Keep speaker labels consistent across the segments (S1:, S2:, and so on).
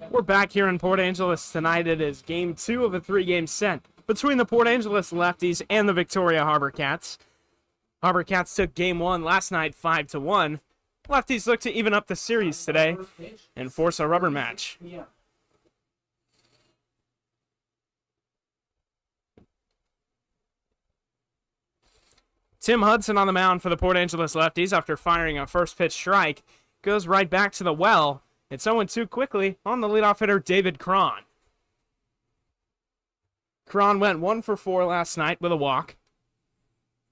S1: We're back here in Port Angeles tonight. It is game 2 of a 3-game set between the Port Angeles Lefties and the Victoria Harbourcats. Harbourcats took game 1 last night 5-1. Lefties look to even up the series today and force a rubber match. Tim Hudson on the mound for the Port Angeles Lefties after firing a first pitch strike. Goes right back to the well. It's 0-2 quickly on the leadoff hitter, David Cron. Cron went 1 for 4 last night with a walk.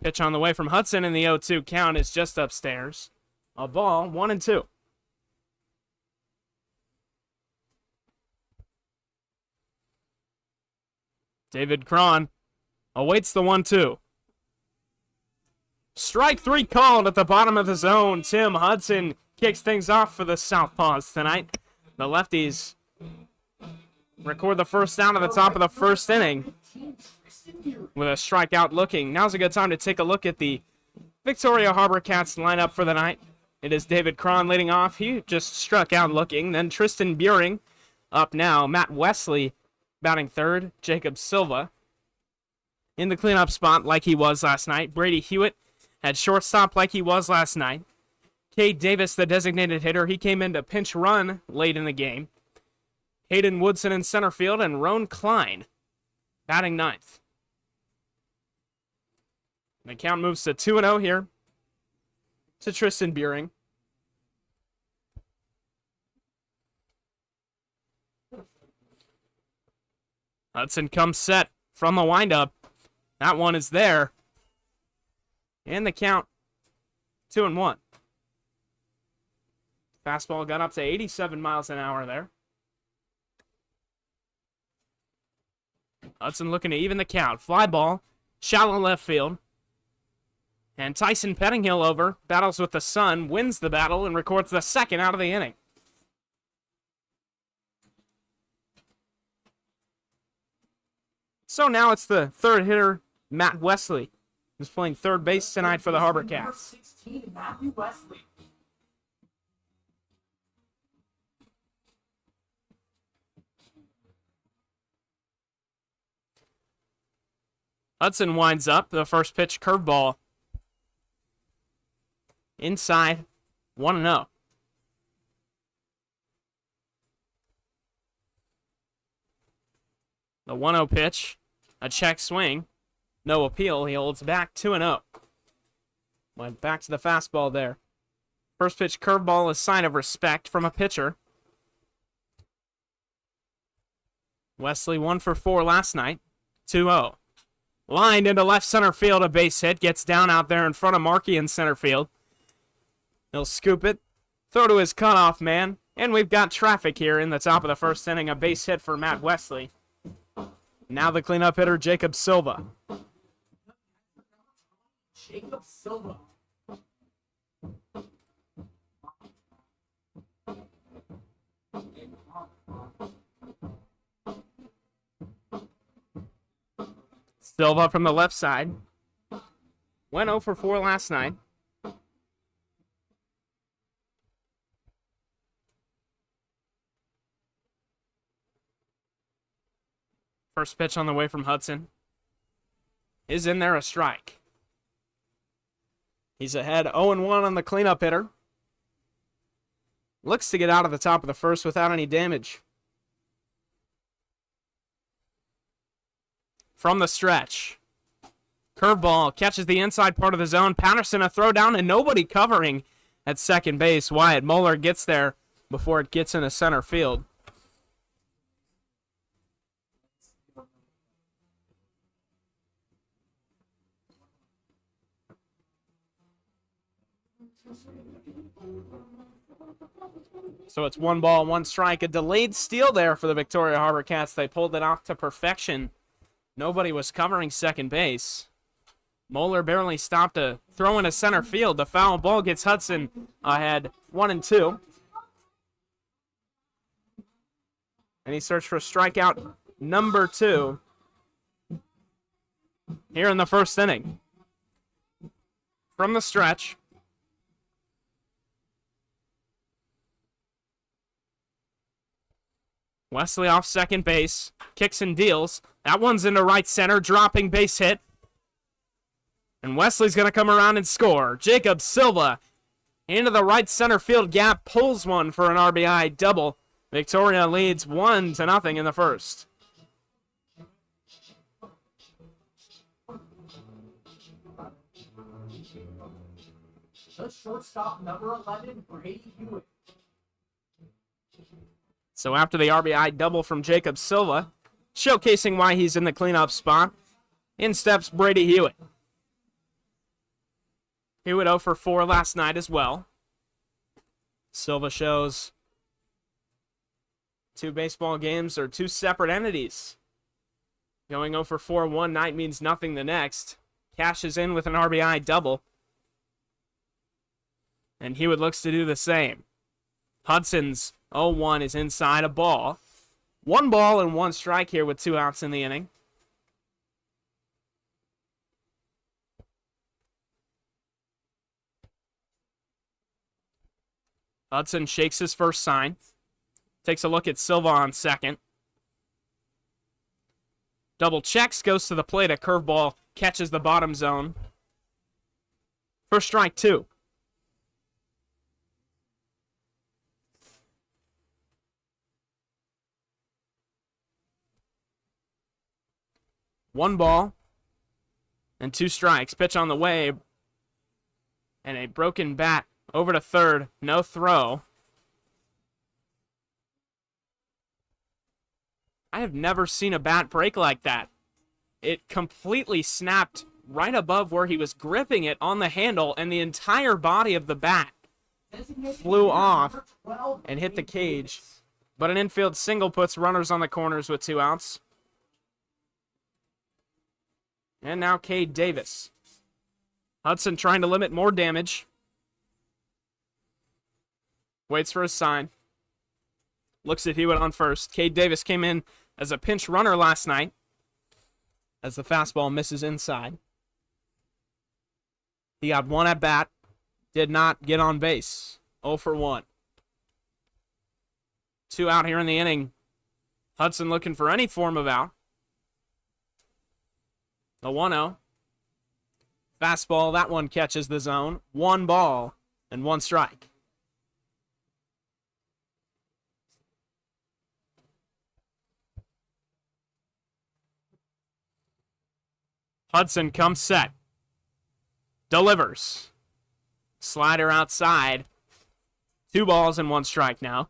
S1: Pitch on the way from Hudson, and the 0-2 count is just upstairs. A ball, 1-2. David Cron awaits the 1-2. Strike 3 called at the bottom of the zone. Tim Hudson kicks things off for the Southpaws tonight. The Lefties record the first down at the top of the first inning with a strikeout looking. Now's a good time to take a look at the Victoria Harbourcats lineup for the night. It is David Cron leading off. He just struck out looking. Then Tristan Buring up now. Matt Wesley batting third. Jacob Silva in the cleanup spot like he was last night. Brady Hewitt at shortstop like he was last night. Cade Davis, the designated hitter, he came in to pinch run late in the game. Hayden Woodson in center field, and Roan Klein batting ninth. The count moves to 2-0 here to Tristan Buring. Hudson comes set from the windup. That one is there. And the count 2-1. Fastball got up to 87 miles an hour there. Hudson looking to even the count. Fly ball, shallow left field. And Tyson Pettinghill over, battles with the sun, wins the battle, and records the second out of the inning. So now it's the third hitter, Matt Wesley, who's playing third base tonight for the Harbourcats.
S2: 16, Matthew Wesley.
S1: Hudson winds up. The first pitch, curveball. Inside, 1-0. The 1-0 pitch, a check swing. No appeal. He holds back 2-0. Went back to the fastball there. First pitch, curveball, a sign of respect from a pitcher. Wesley 1 for 4 last night. 2-0. Lined into left center field, a base hit. Gets down out there in front of Markey in center field. He'll scoop it. Throw to his cutoff man. And we've got traffic here in the top of the first inning. A base hit for Matt Wesley. Now the cleanup hitter, Jacob Silva.
S2: Jacob Silva.
S1: Silva from the left side. Went 0 for 4 last night. First pitch on the way from Hudson. Is in there, a strike. He's ahead 0-1 on the cleanup hitter. Looks to get out of the top of the first without any damage. From the stretch. Curveball catches the inside part of the zone. Patterson a throw down and nobody covering at second base. Wyatt Moeller gets there before it gets into center field. So it's 1 ball, 1 strike. A delayed steal there for the Victoria Harbourcats. They pulled it off to perfection. Nobody was covering second base. Moeller barely stopped a throw into center field. The foul ball gets Hudson ahead 1-2. And he searched for strikeout number 2 here in the first inning. From the stretch. Wesley off second base. Kicks and deals. That one's into right center. Dropping base hit. And Wesley's going to come around and score. Jacob Silva into the right center field gap. Pulls one for an RBI double. Victoria leads 1-0 in the first.
S2: The shortstop, number 11, Brady Hewitt.
S1: So after the RBI double from Jacob Silva, showcasing why he's in the cleanup spot, in steps Brady Hewitt. Hewitt 0 for 4 last night as well. Silva shows 2 baseball games are 2 separate entities. Going 0 for 4 one night means nothing the next. Cashes in with an RBI double. And Hewitt looks to do the same. Hudson's 0-1 is inside a ball. 1 ball and 1 strike here with 2 outs in the inning. Hudson shakes his first sign. Takes a look at Silva on second. Double checks, goes to the plate. A curveball catches the bottom zone. For strike 2. One ball and 2 strikes. Pitch on the way. And a broken bat over to third. No throw. I have never seen a bat break like that. It completely snapped right above where he was gripping it on the handle, and the entire body of the bat flew off and hit the cage. But an infield single puts runners on the corners with 2 outs. And now Cade Davis. Hudson trying to limit more damage. Waits for a sign. Looks at Hewitt on first. Cade Davis came in as a pinch runner last night as the fastball misses inside. He got 1 at bat. Did not get on base. 0 for 1. 2 out here in the inning. Hudson looking for any form of out. The 1-0. Fastball, that one catches the zone. 1 ball and 1 strike. Hudson comes set. Delivers. Slider outside. 2 balls and 1 strike now.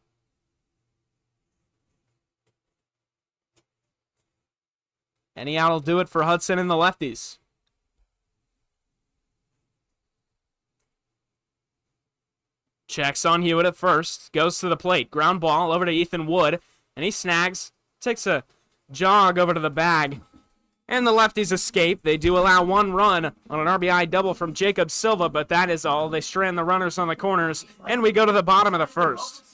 S1: Any out will do it for Hudson and the Lefties. Checks on Hewitt at first. Goes to the plate. Ground ball over to Ethan Wood. And he snags. Takes a jog over to the bag. And the Lefties escape. They do allow 1 run on an RBI double from Jacob Silva, but that is all. They strand the runners on the corners, and we go to the bottom of the first.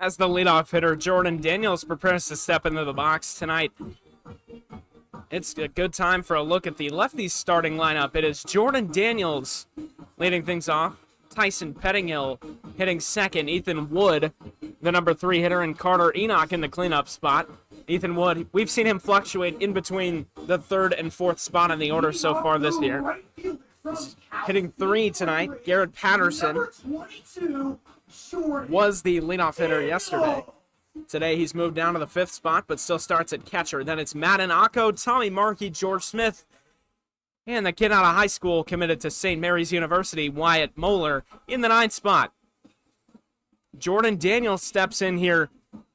S1: As the leadoff hitter, Jordan Daniels prepares to step into the box tonight. It's a good time for a look at the Lefties starting lineup. It is Jordan Daniels leading things off. Tyson Pettingill hitting second. Ethan Wood, the number 3 hitter, and Carter Enoch in the cleanup spot. Ethan Wood, we've seen him fluctuate in between the 3rd and 4th spot in the order so far this year. He's hitting 3 tonight. Garrett Patterson was the leadoff hitter yesterday. Today he's moved down to the 5th spot, but still starts at catcher. Then it's Madden Acco, Tommy Markey, George Smith, and the kid out of high school committed to St. Mary's University, Wyatt Moeller, in the 9th spot. Jordan Daniels steps in here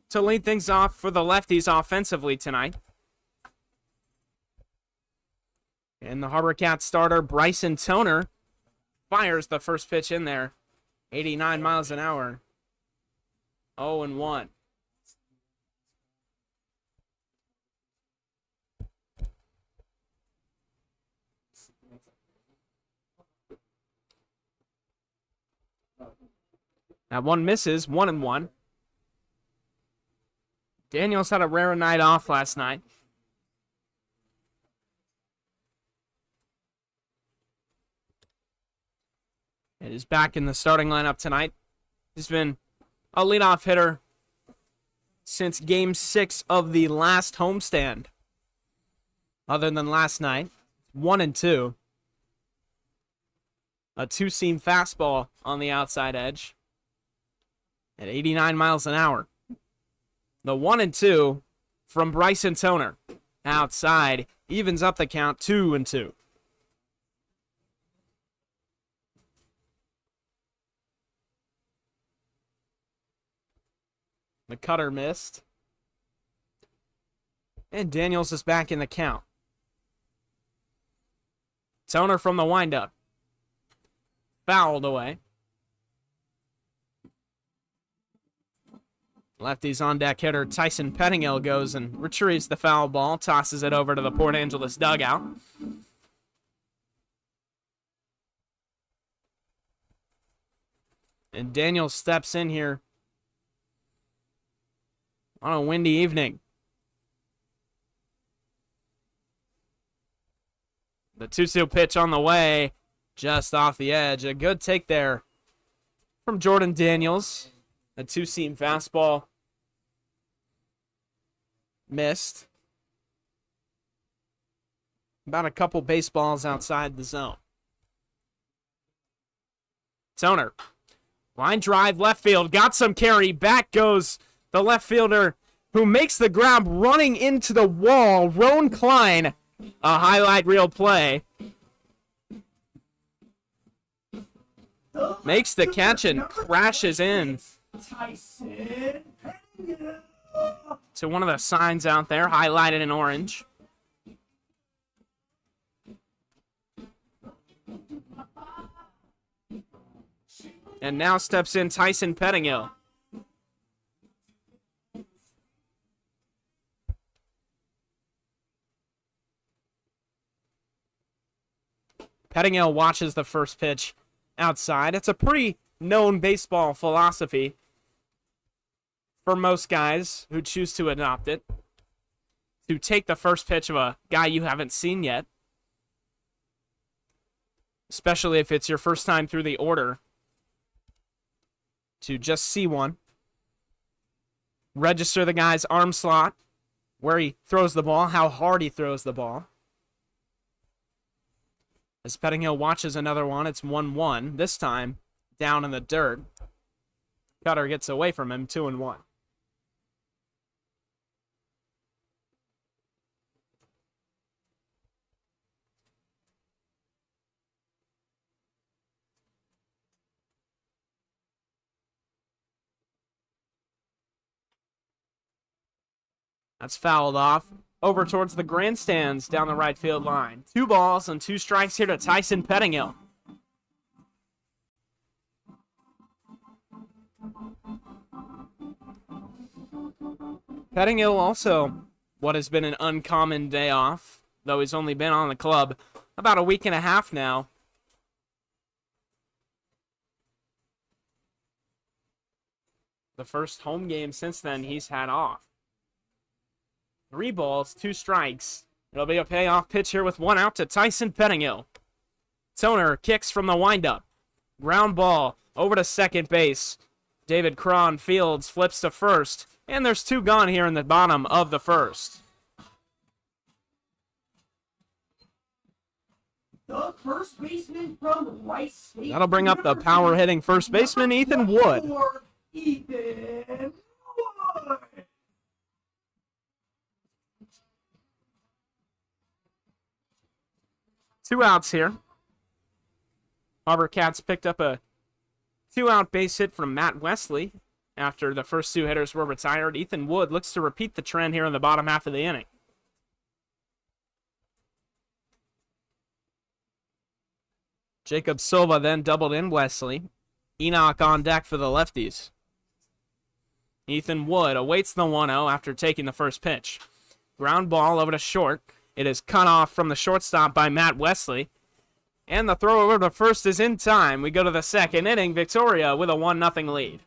S1: to lead things off for the Lefties offensively tonight. And the Harbourcats starter, Bryson Toner, fires the first pitch in there. 89 miles an hour. 0-1. That one misses, 1-1. Daniels had a rare night off last night. And is back in the starting lineup tonight. He's been a leadoff hitter since Game 6 of the last homestand. Other than last night, 1-2. A 2-seam fastball on the outside edge at 89 miles an hour. The 1-2 from Bryson Toner. Outside, evens up the count, 2-2. The cutter missed. And Daniels is back in the count. Toner from the windup. Fouled away. Lefties on deck hitter Tyson Pettingill goes and retrieves the foul ball, tosses it over to the Port Angeles dugout. And Daniels steps in here on a windy evening. The 2-2 pitch on the way, just off the edge. A good take there from Jordan Daniels. A 2-seam fastball missed. About a couple baseballs outside the zone. Toner. Line drive, left field. Got some carry. Back goes the left fielder who makes the grab running into the wall. Roan Klein. A highlight reel play. Makes the catch and crashes in to one of the signs out there, highlighted in orange. And now steps in Tyson Pettingill. Pettingill watches the first pitch outside. It's a pretty known baseball philosophy for most guys who choose to adopt it, to take the first pitch of a guy you haven't seen yet, especially if it's your first time through the order, to just see one, register the guy's arm slot, where he throws the ball, how hard he throws the ball. As Pettingill watches another one, it's 1-1, this time down in the dirt. Cutter gets away from him, 2-1. That's fouled off. Over towards the grandstands down the right field line. 2 balls and 2 strikes here to Tyson Pettingill. Pettingill also what has been an uncommon day off, though he's only been on the club about a week and a half now. The first home game since then he's had off. 3 balls, 2 strikes. It'll be a payoff pitch here with 1 out to Tyson Pettingill. Toner kicks from the windup. Ground ball over to second base. David Cron fields, flips to first. And there's 2 gone here in the bottom of the first.
S2: The first baseman from Rice State.
S1: That'll bring up the power hitting first baseman, Ethan Wood.
S2: Ethan Wood.
S1: Two outs here. Harbourcats picked up a 2-out base hit from Matt Wesley after the first 2 hitters were retired. Ethan Wood looks to repeat the trend here in the bottom half of the inning. Jacob Silva then doubled in Wesley. Enoch on deck for the lefties. Ethan Wood awaits the 1-0 after taking the first pitch. Ground ball over to short. It is cut off from the shortstop by Matt Wesley. And the throw over to first is in time. We go to the second inning. Victoria with a 1-0 lead.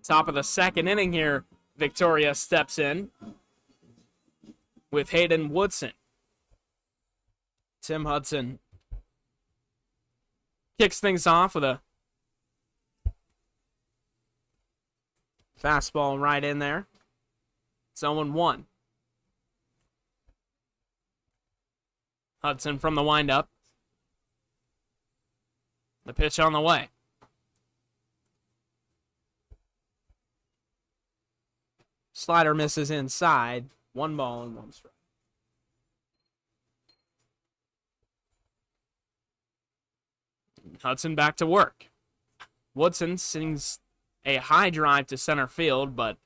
S1: Top of the second inning here, Victoria steps in with Hayden Woodson. Tim Hudson kicks things off with a fastball right in there. It's 0-1. Hudson from the windup. The pitch on the way. Slider misses inside. 1 ball and 1 strike. Hudson back to work. Woodson sings a high drive to center field, but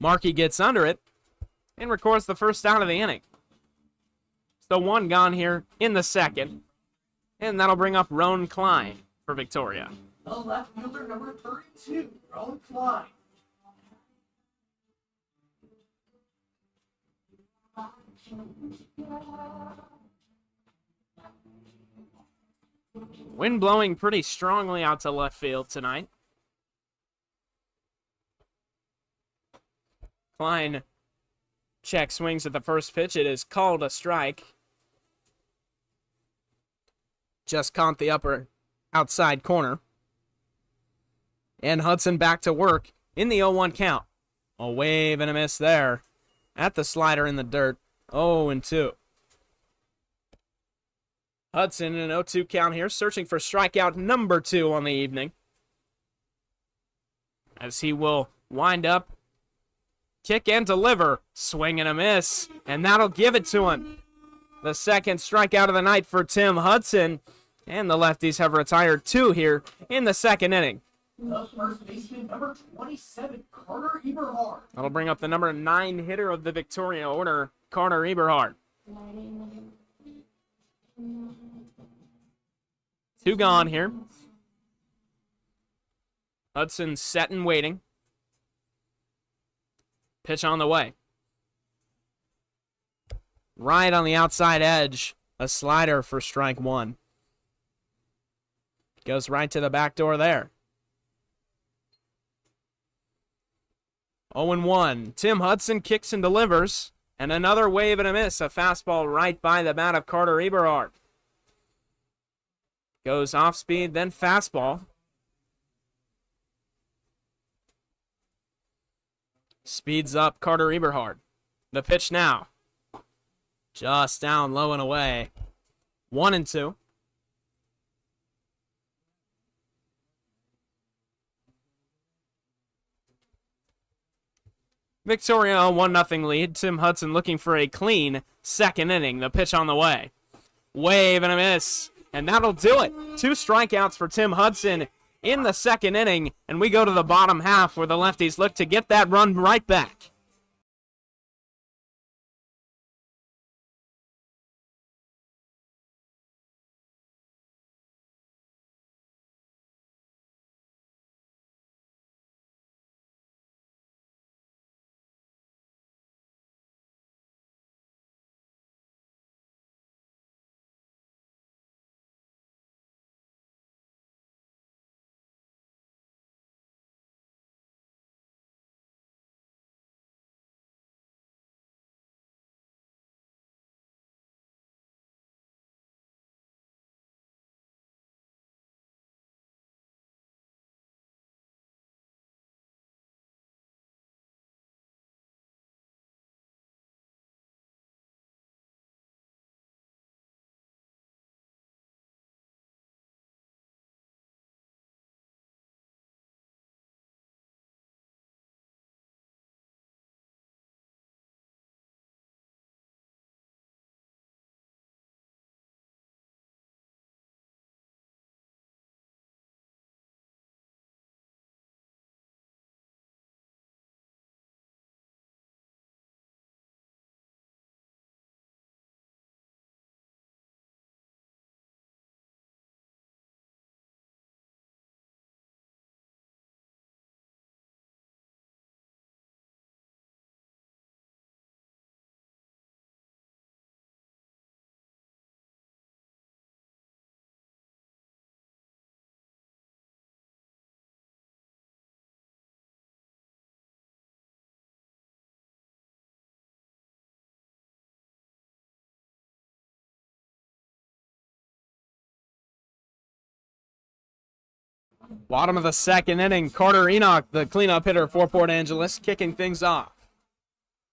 S1: Markey gets under it and records the first out of the inning. So 1 gone here in the second, and that'll bring up Roan Klein for Victoria.
S2: The left fielder, number 32, Roan Klein.
S1: Wind blowing pretty strongly out to left field tonight. Klein check swings at the first pitch. It is called a strike. Just caught the upper outside corner. And Hudson back to work in the 0-1 count. A wave and a miss there at the slider in the dirt. 0-2. Hudson in an 0-2 count here, searching for strikeout number 2 on the evening. As he will wind up, kick and deliver, swing and a miss, and that'll give it to him. The second strikeout of the night for Tim Hudson, and the lefties have retired 2 here in the second inning.
S2: The first baseman, number 27, Carter Eberhard.
S1: That'll bring up the number 9 hitter of the Victoria order, Carter Eberhard. 2 gone here. Hudson set and waiting. Pitch on the way. Right on the outside edge. A slider for strike 1. Goes right to the back door there. 0-1. Tim Hudson kicks and delivers. And another wave and a miss. A fastball right by the bat of Carter Eberhard. Goes off speed, then fastball. Speeds up Carter Eberhard. The pitch now. Just down low and away. 1-2. Victoria a 1-0 lead. Tim Hudson looking for a clean second inning. The pitch on the way. Wave and a miss. And that'll do it. 2 strikeouts for Tim Hudson in the second inning. And we go to the bottom half where the Lefties look to get that run right back. Bottom of the second inning, Carter Enoch, the cleanup hitter for Port Angeles, kicking things off.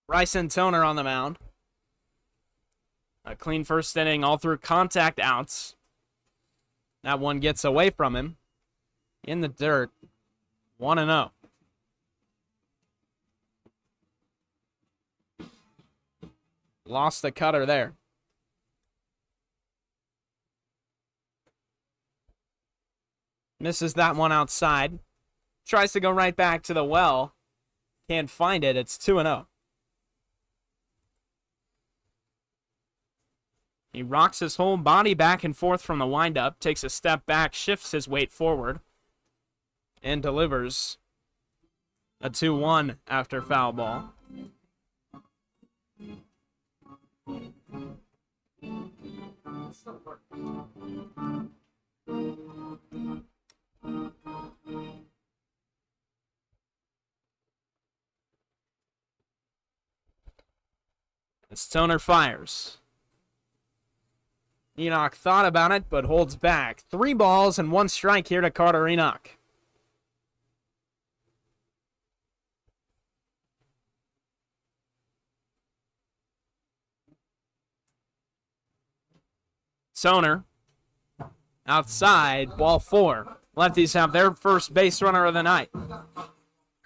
S1: Bryson Toner on the mound. A clean first inning, all through contact outs. That one gets away from him. In the dirt, 1-0. Lost the cutter there. Misses that one outside. Tries to go right back to the well. Can't find it. It's 2-0. He rocks his whole body back and forth from the windup, takes a step back, shifts his weight forward, and delivers a 2-1 after foul ball. As Toner fires. Enoch thought about it, but holds back. 3 balls and 1 strike here to Carter Enoch. Toner outside, ball 4. Lefties have their first base runner of the night.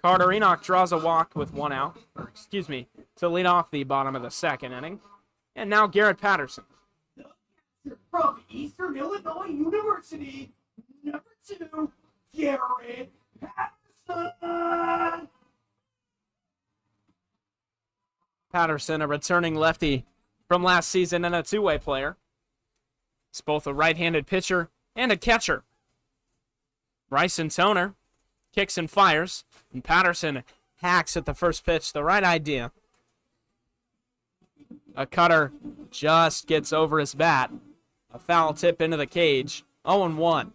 S1: Carter Enoch draws a walk with 1 out, to lead off the bottom of the second inning. And now Garrett Patterson.
S2: From Eastern Illinois University, number 2, Garrett
S1: Patterson, a returning lefty from last season and a two-way player. He's both a right-handed pitcher and a catcher. Bryson Toner kicks and fires, and Patterson hacks at the first pitch. The right idea. A cutter just gets over his bat. A foul tip into the cage. 0-1.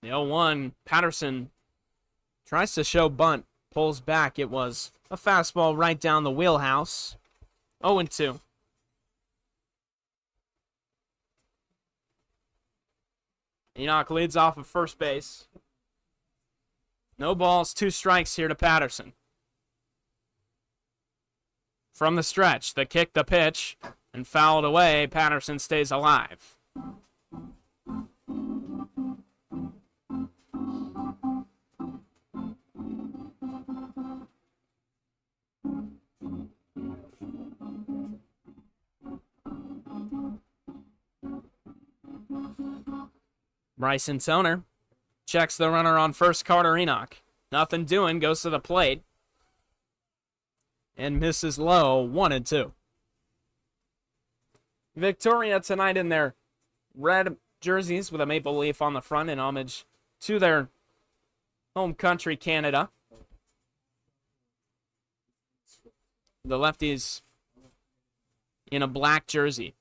S1: The 0-1, Patterson tries to show bunt, pulls back. It was a fastball right down the wheelhouse. 0-2. Enoch leads off of first base. No balls, 2 strikes here to Patterson. From the stretch, the kick, the pitch, and fouled away. Patterson stays alive. Bryson Toner checks the runner on first, Carter Enoch. Nothing doing, goes to the plate. And misses low, 1-2. Victoria tonight in their red jerseys with a maple leaf on the front in homage to their home country, Canada. The lefties in a black jersey.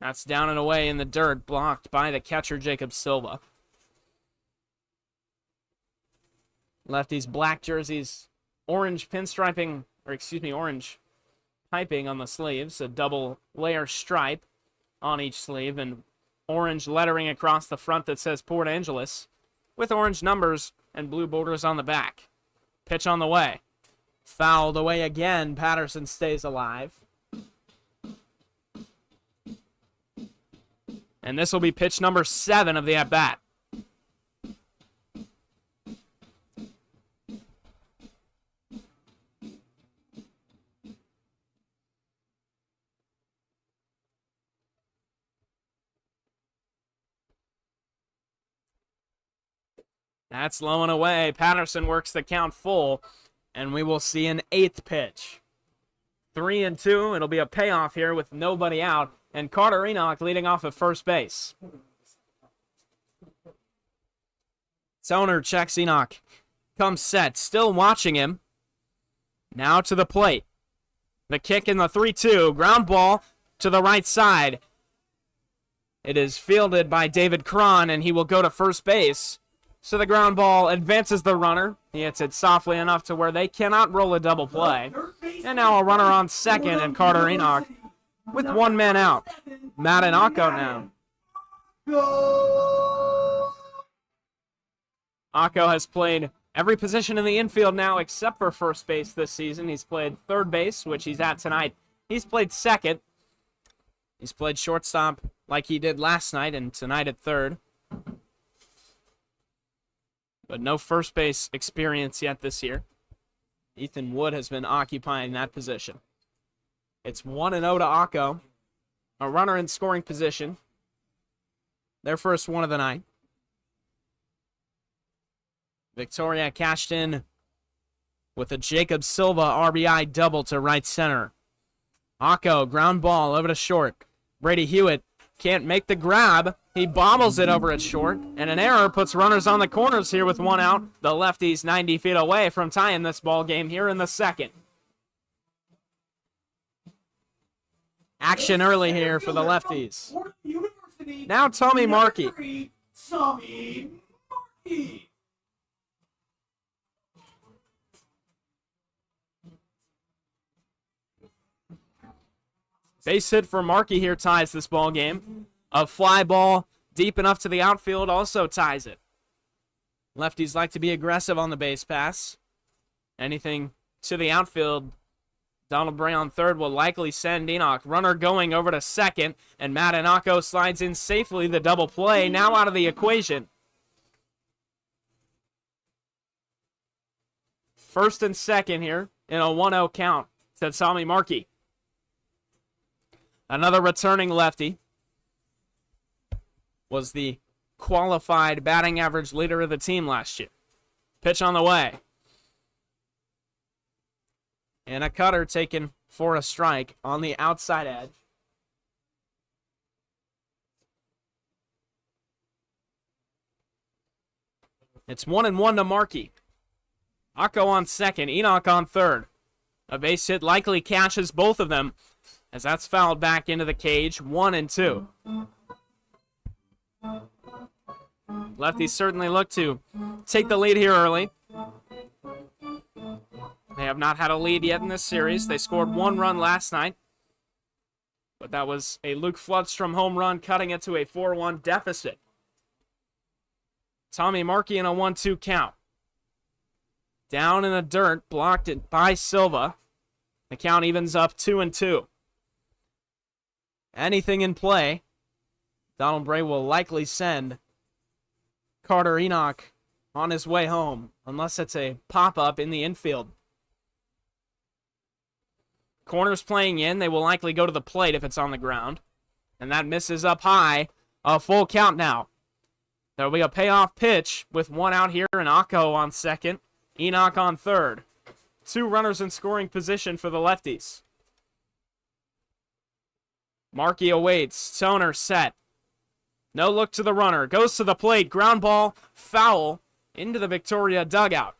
S1: That's down and away in the dirt, blocked by the catcher, Jacob Silva. Lefties black jerseys, orange pinstriping, orange piping on the sleeves, a double layer stripe on each sleeve, and orange lettering across the front that says Port Angeles, with orange numbers and blue borders on the back. Pitch on the way. Fouled away again. Patterson stays alive. And this will be pitch number 7 of the at-bat. That's low and away. Patterson works the count full, and we will see an 8th pitch. 3-2. It'll be a payoff here with nobody out. And Carter Enoch leading off at first base. Toner checks Enoch. Comes set. Still watching him. Now to the plate. The kick in the 3-2. Ground ball to the right side. It is fielded by David Cron, and he will go to first base. So the ground ball advances the runner. He hits it softly enough to where they cannot roll a double play. And now a runner on second, and Carter Enoch with 1 man out. Matt and Akko now. Akko has played every position in the infield now except for first base this season. He's played third base, which he's at tonight. He's played second. He's played shortstop like he did last night and tonight at third. But no first base experience yet this year. Ethan Wood has been occupying that position. It's 1-0 to Akko. A runner in scoring position. Their first one of the night. Victoria cashed in with a Jacob Silva RBI double to right center. Akko, ground ball over to short. Brady Hewitt can't make the grab. He bobbles it over at short, and an error puts runners on the corners here with 1 out. The lefties 90 feet away from tying this ball game here in the second. Action early here for the lefties. Now Tommy Markey.
S2: Tommy Markey.
S1: Base hit for Markey here ties this ball game. A fly ball deep enough to the outfield also ties it. Lefties like to be aggressive on the base pass. Anything to the outfield, Donald Bray on third will likely send Enoch. Runner going over to second, and Matt Akko slides in safely. The double play now out of the equation. First and second here in a 1-0 count to Tommy Markey. Another returning lefty. Was the qualified batting average leader of the team last year. Pitch on the way. And a cutter taken for a strike on the outside edge. It's 1-1 to Markey. Akko on second, Enoch on third. A base hit likely catches both of them as that's fouled back into the cage. 1-2. Lefties certainly look to take the lead here early. They have not had a lead yet in this series. They scored 1 run last night, but that was a Luke Floodstrom home run, cutting it to a 4-1 deficit. Tommy Markey in a 1-2 count. Down in the dirt, blocked it by Silva. The count evens up 2-2. Anything in play, Donald Bray will likely send Carter Enoch on his way home, unless it's a pop-up in the infield. Corners playing in, they will likely go to the plate if it's on the ground. And that misses up high. A full count now. There will be a payoff pitch with 1 out here and Akko on second. Enoch on third. 2 runners in scoring position for the lefties. Markey awaits. Toner set. No look to the runner. Goes to the plate. Ground ball. Foul into the Victoria dugout.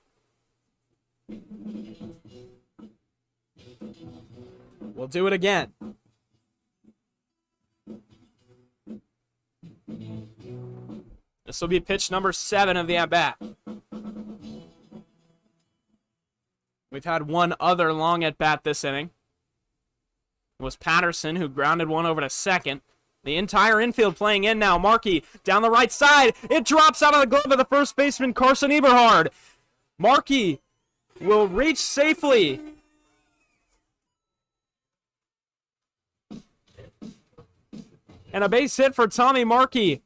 S1: We'll do it again. This will be pitch number 7 of the at-bat. We've had one other long at-bat this inning. It was Patterson who grounded one over to second. The entire infield playing in now. Markey down the right side. It drops out of the glove of the first baseman, Carson Eberhard. Markey will reach safely. And a base hit for Tommy Markey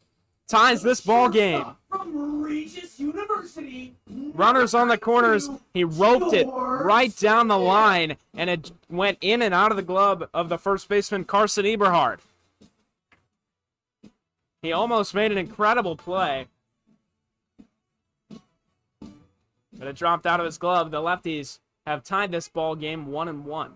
S1: ties this ball game.
S2: From Regis University.
S1: Runners on the corners. He roped it right down the line, and it went in and out of the glove of the first baseman, Carson Eberhard. He almost made an incredible play, but it dropped out of his glove. The lefties have tied this ball game 1-1.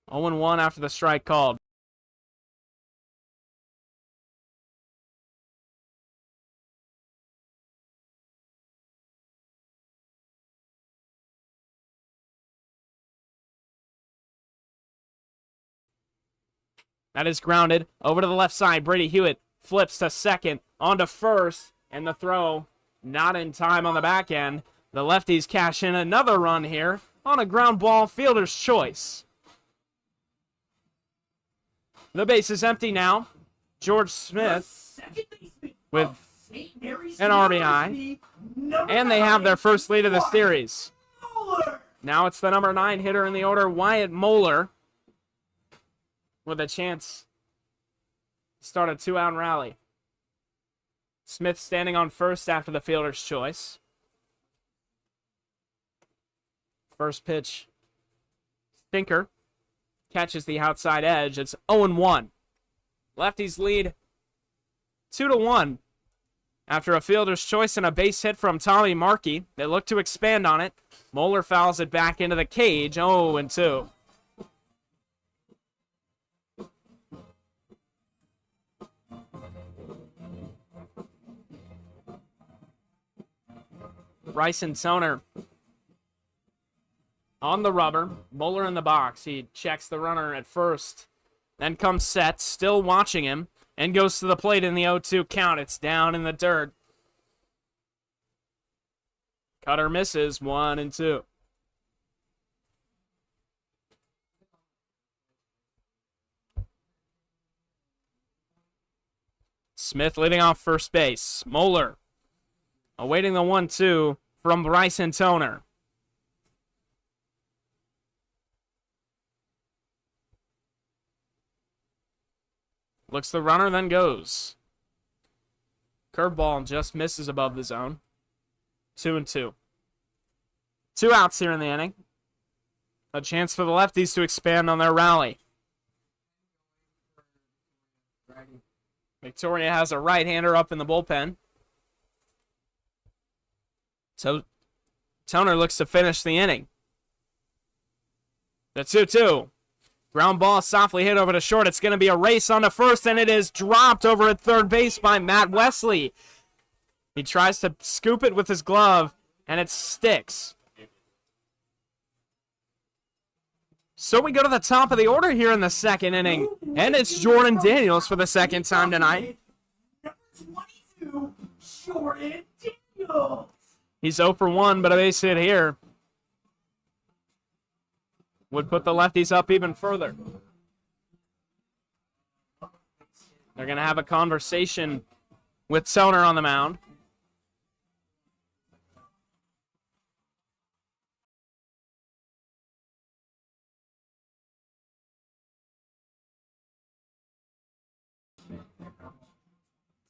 S1: Oh, 0-1 after the strike called. That is grounded over to the left side. Brady Hewitt flips to second, onto first, and the throw not in time on the back end. The lefties cash in another run here on a ground ball, fielder's choice. The base is empty now. George Smith with an RBI, and they have their first lead of the series. Now it's the number 9 hitter in the order, Wyatt Moeller, with a chance to start a 2-out rally. Smith standing on first after the fielder's choice. First pitch, sinker, catches the outside edge. It's 0-1. Lefties lead 2-1 after a fielder's choice and a base hit from Tommy Markey. They look to expand on it. Moeller fouls it back into the cage. 0-2. Bryson Toner on the rubber. Moeller in the box. He checks the runner at first. Then comes set, still watching him, and goes to the plate in the 0-2 count. It's down in the dirt. Cutter misses. 1-2. Smith leading off first base. Moeller awaiting the 1-2 from Bryson Toner. Looks the runner, then goes. Curveball just misses above the zone. 2-2. 2 outs here in the inning. A chance for the lefties to expand on their rally. Victoria has a right-hander up in the bullpen. So Toner looks to finish the inning. The 2-2. Ground ball softly hit over to short. It's going to be a race on to first, and it is dropped over at third base by Matt Wesley. He tries to scoop it with his glove, and it sticks. So we go to the top of the order here in the second inning, and it's Jordan Daniels for the second time tonight.
S2: Number 22, Jordan Daniels.
S1: He's 0 for 1, but a base hit here would put the lefties up even further. They're going to have a conversation with Toner on the mound.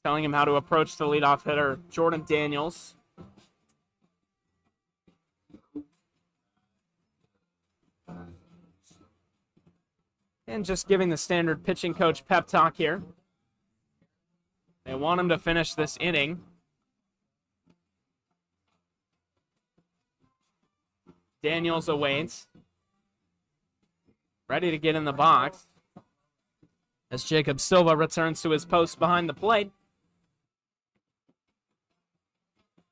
S1: Telling him how to approach the leadoff hitter, Jordan Daniels. And just giving the standard pitching coach pep talk here. They want him to finish this inning. Daniels awaits. Ready to get in the box. As Jacob Silva returns to his post behind the plate.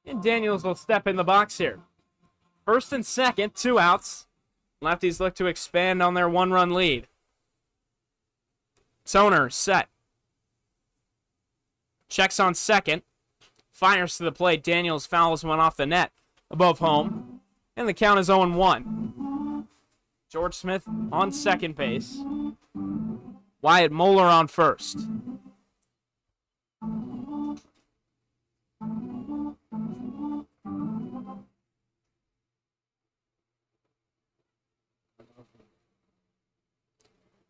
S1: And Daniels will step in the box here. First and second, 2 outs. Lefties look to expand on their 1-run lead. Toner set. Checks on second. Fires to the plate. Daniels fouls one off the net above home. And the count is 0-1. George Smith on second base. Wyatt Moeller on first.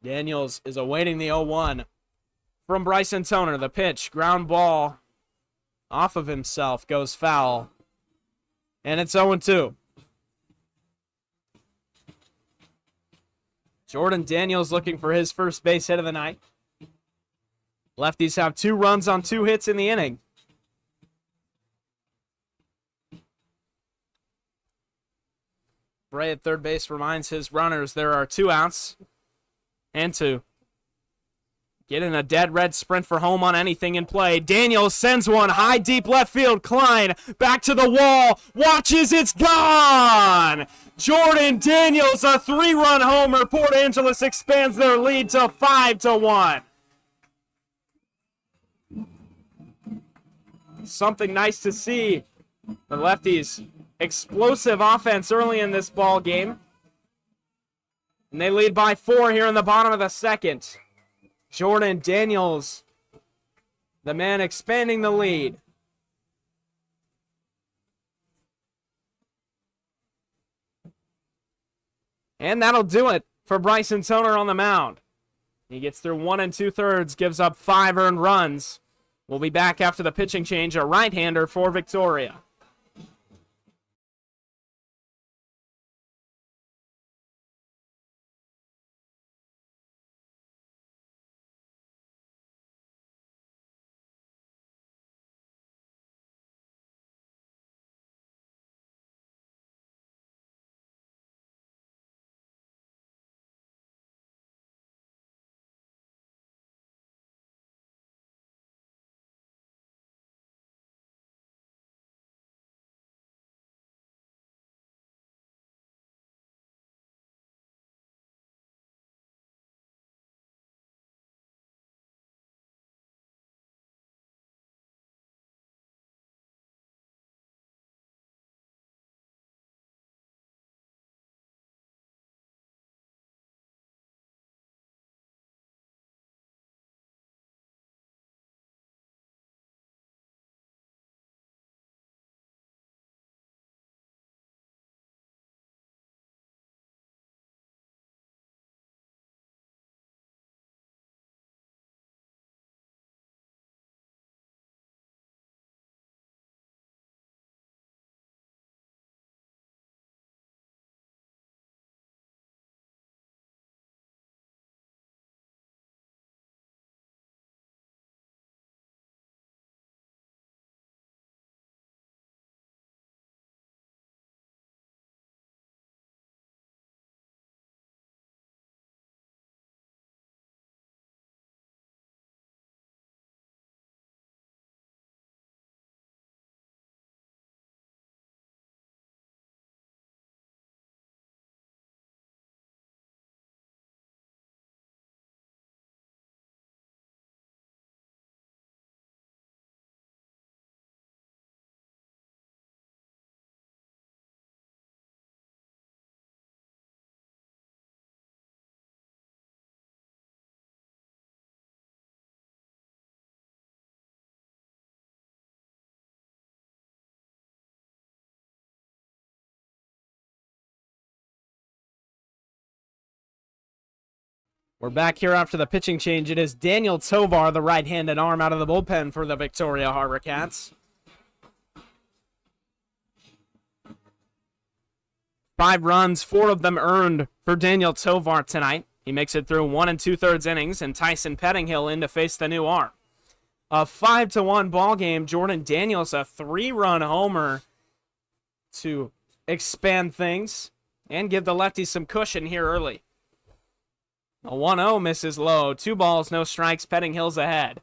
S1: Daniels is awaiting the 0-1 from Bryson Toner. The pitch, ground ball off of himself, goes foul. And it's 0-2. Jordan Daniels looking for his first base hit of the night. Lefties have 2 runs on 2 hits in the inning. Bray at third base reminds his runners there are 2 outs. And 2. Get in a dead red sprint for home on anything in play. Daniels sends one high, deep left field. Klein back to the wall. Watches, it's gone! Jordan Daniels, a 3-run homer. Port Angeles expands their lead to 5-1. Something nice to see. The lefties' explosive offense early in this ball game. And they lead by 4 here in the bottom of the second. Jordan Daniels, the man expanding the lead. And that'll do it for Bryson Toner on the mound. He gets through 1 2/3, gives up 5 earned runs. We'll be back after the pitching change, a right-hander for Victoria. We're back here after the pitching change. It is Daniel Tovar, the right-handed arm out of the bullpen for the Victoria Harbourcats. 5 runs, 4 of them earned for Daniel Tovar tonight. He makes it through 1 2/3 innings, and Tyson Pettinghill in to face the new arm. A 5-1 ball game. Jordan Daniels, a 3-run homer to expand things and give the lefties some cushion here early. A 1-0 misses low. 2 balls, no strikes. Pettinghill's ahead.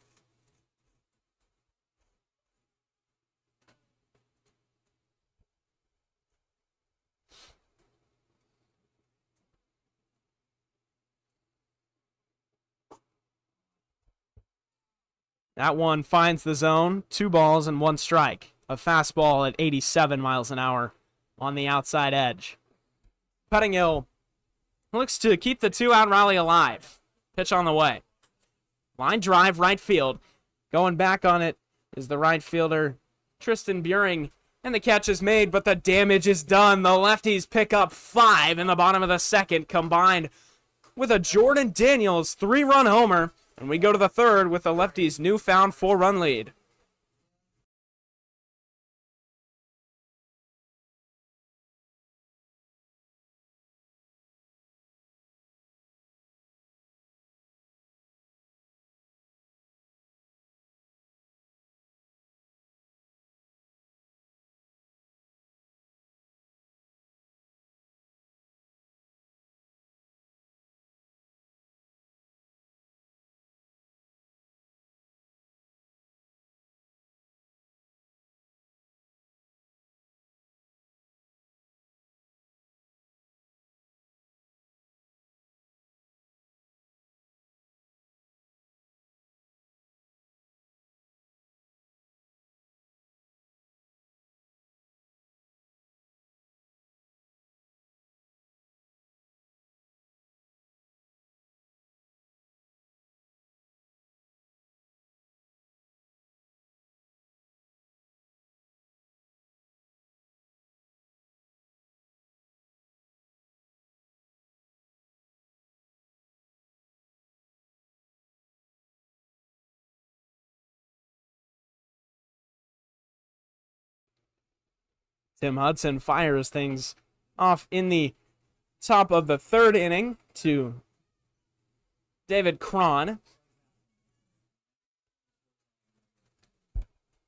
S1: That one finds the zone. 2 balls and 1 strike. A fastball at 87 miles an hour on the outside edge. Pettinghill looks to keep the 2-out rally alive. Pitch on the way. Line drive, right field. Going back on it is the right fielder, Tristan Buring. And the catch is made, but the damage is done. The lefties pick up 5 in the bottom of the second, combined with a Jordan Daniels 3-run homer. And we go to the third with the lefties' newfound 4-run lead. Tim Hudson fires things off in the top of the third inning to David Cron,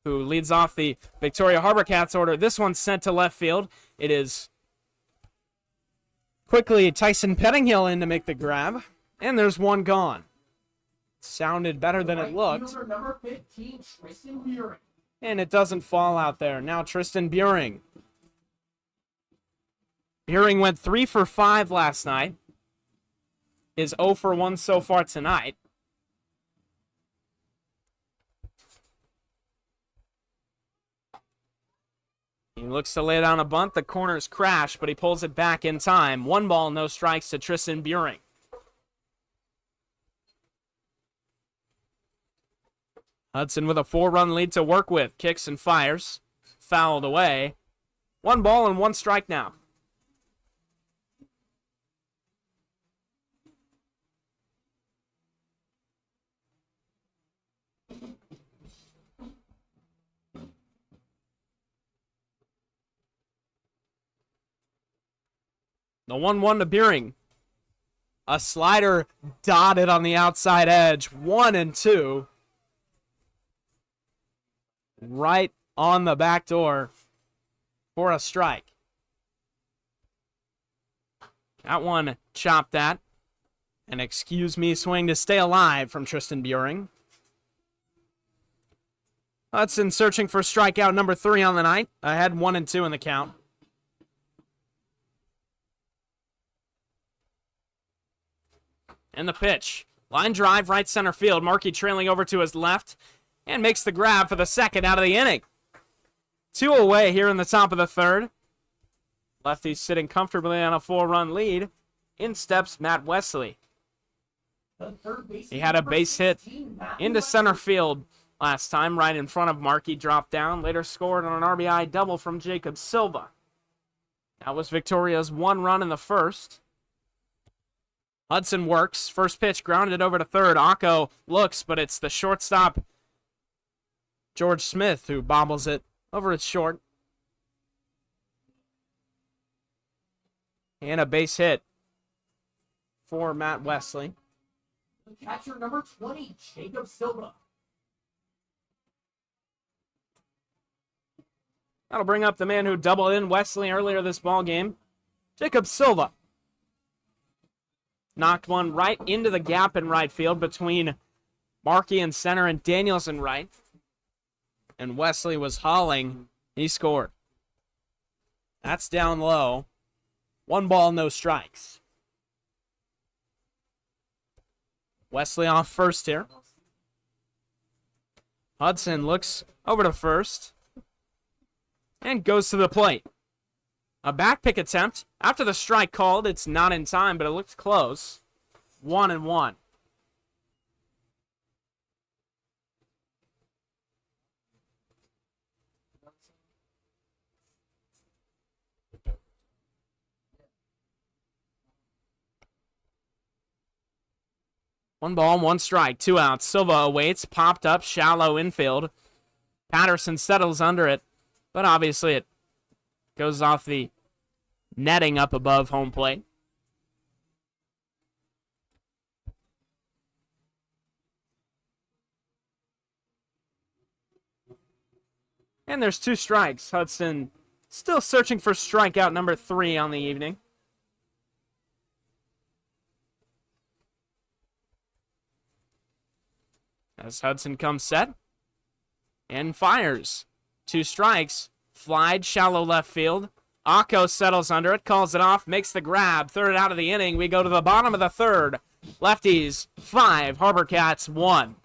S1: who leads off the Victoria Harbourcats order. This one's sent to left field. It is quickly Tyson Pettinghill in to make the grab, and there's one gone. Sounded better than it looked.
S2: Number 15, Tristan Buring.
S1: And it doesn't fall out there. Now Tristan Buring. Buring went 3 for 5 last night. Is 0 for 1 so far tonight. He looks to lay down a bunt. The corners crash, but he pulls it back in time. 1 ball, no strikes to Tristan Buring. Hudson with a 4-run lead to work with. Kicks and fires. Fouled away. 1 ball and 1 strike now. The 1-1 to Buring. A slider dotted on the outside edge. 1 and 2. Right on the back door for a strike. That one chopped at. An excuse me swing to stay alive from Tristan Buring. Hudson searching for strikeout number 3 on the night. Ahead 1 and 2 in the count. And the pitch. Line drive, right center field. Markey trailing over to his left and makes the grab for the second out of the inning. 2 away here in the top of the third. Lefties sitting comfortably on a 4-run lead. In steps Matt Wesley. He had a base hit into center field last time, right in front of Markey. Dropped down. Later scored on an RBI double from Jacob Silva. That was Victoria's 1 run in the first. Hudson works. First pitch grounded over to third. Akko looks, but it's the shortstop, George Smith, who bobbles it over its short. And a base hit for Matt Wesley.
S2: Catcher number 20, Jacob Silva.
S1: That'll bring up the man who doubled in Wesley earlier this ball game, Jacob Silva. Knocked one right into the gap in right field between Markey in center and Daniels in right. And Wesley was hauling. He scored. That's down low. 1 ball, no strikes. Wesley off first here. Hudson looks over to first and goes to the plate. A back pick attempt. After the strike called, it's not in time, but it looks close. 1-1. One ball, 1 strike, 2 outs. Silva awaits, popped up, shallow infield. Patterson settles under it, but obviously it goes off the netting up above home plate. And there's 2 strikes. Hudson still searching for strikeout number 3 on the evening. As Hudson comes set and fires. 2 strikes. Flied, shallow left field. Akko settles under it, calls it off, makes the grab. 3rd out of the inning. We go to the bottom of the 3rd. Lefties 5, Harbourcats 1.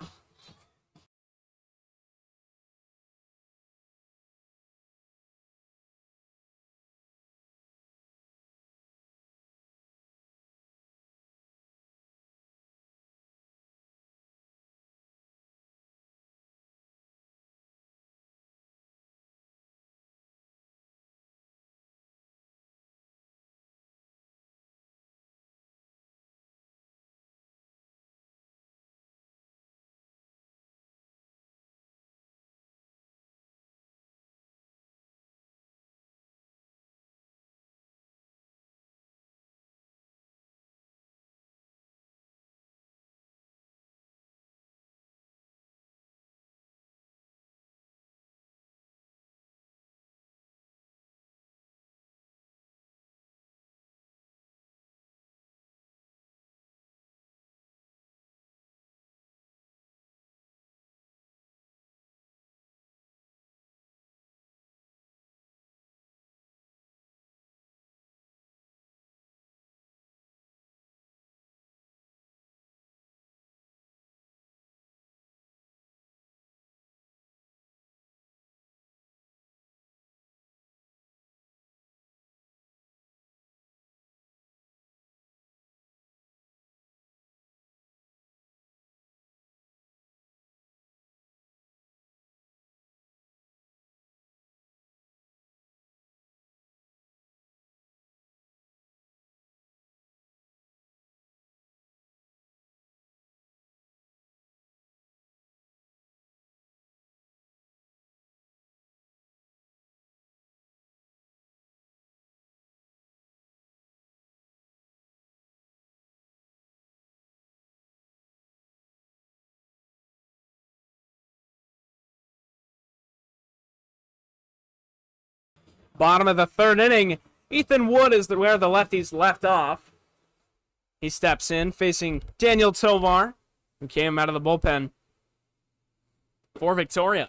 S1: Bottom of the 3rd inning. Ethan Wood is where the Lefties left off. He steps in, facing Daniel Tovar, who came out of the bullpen for Victoria.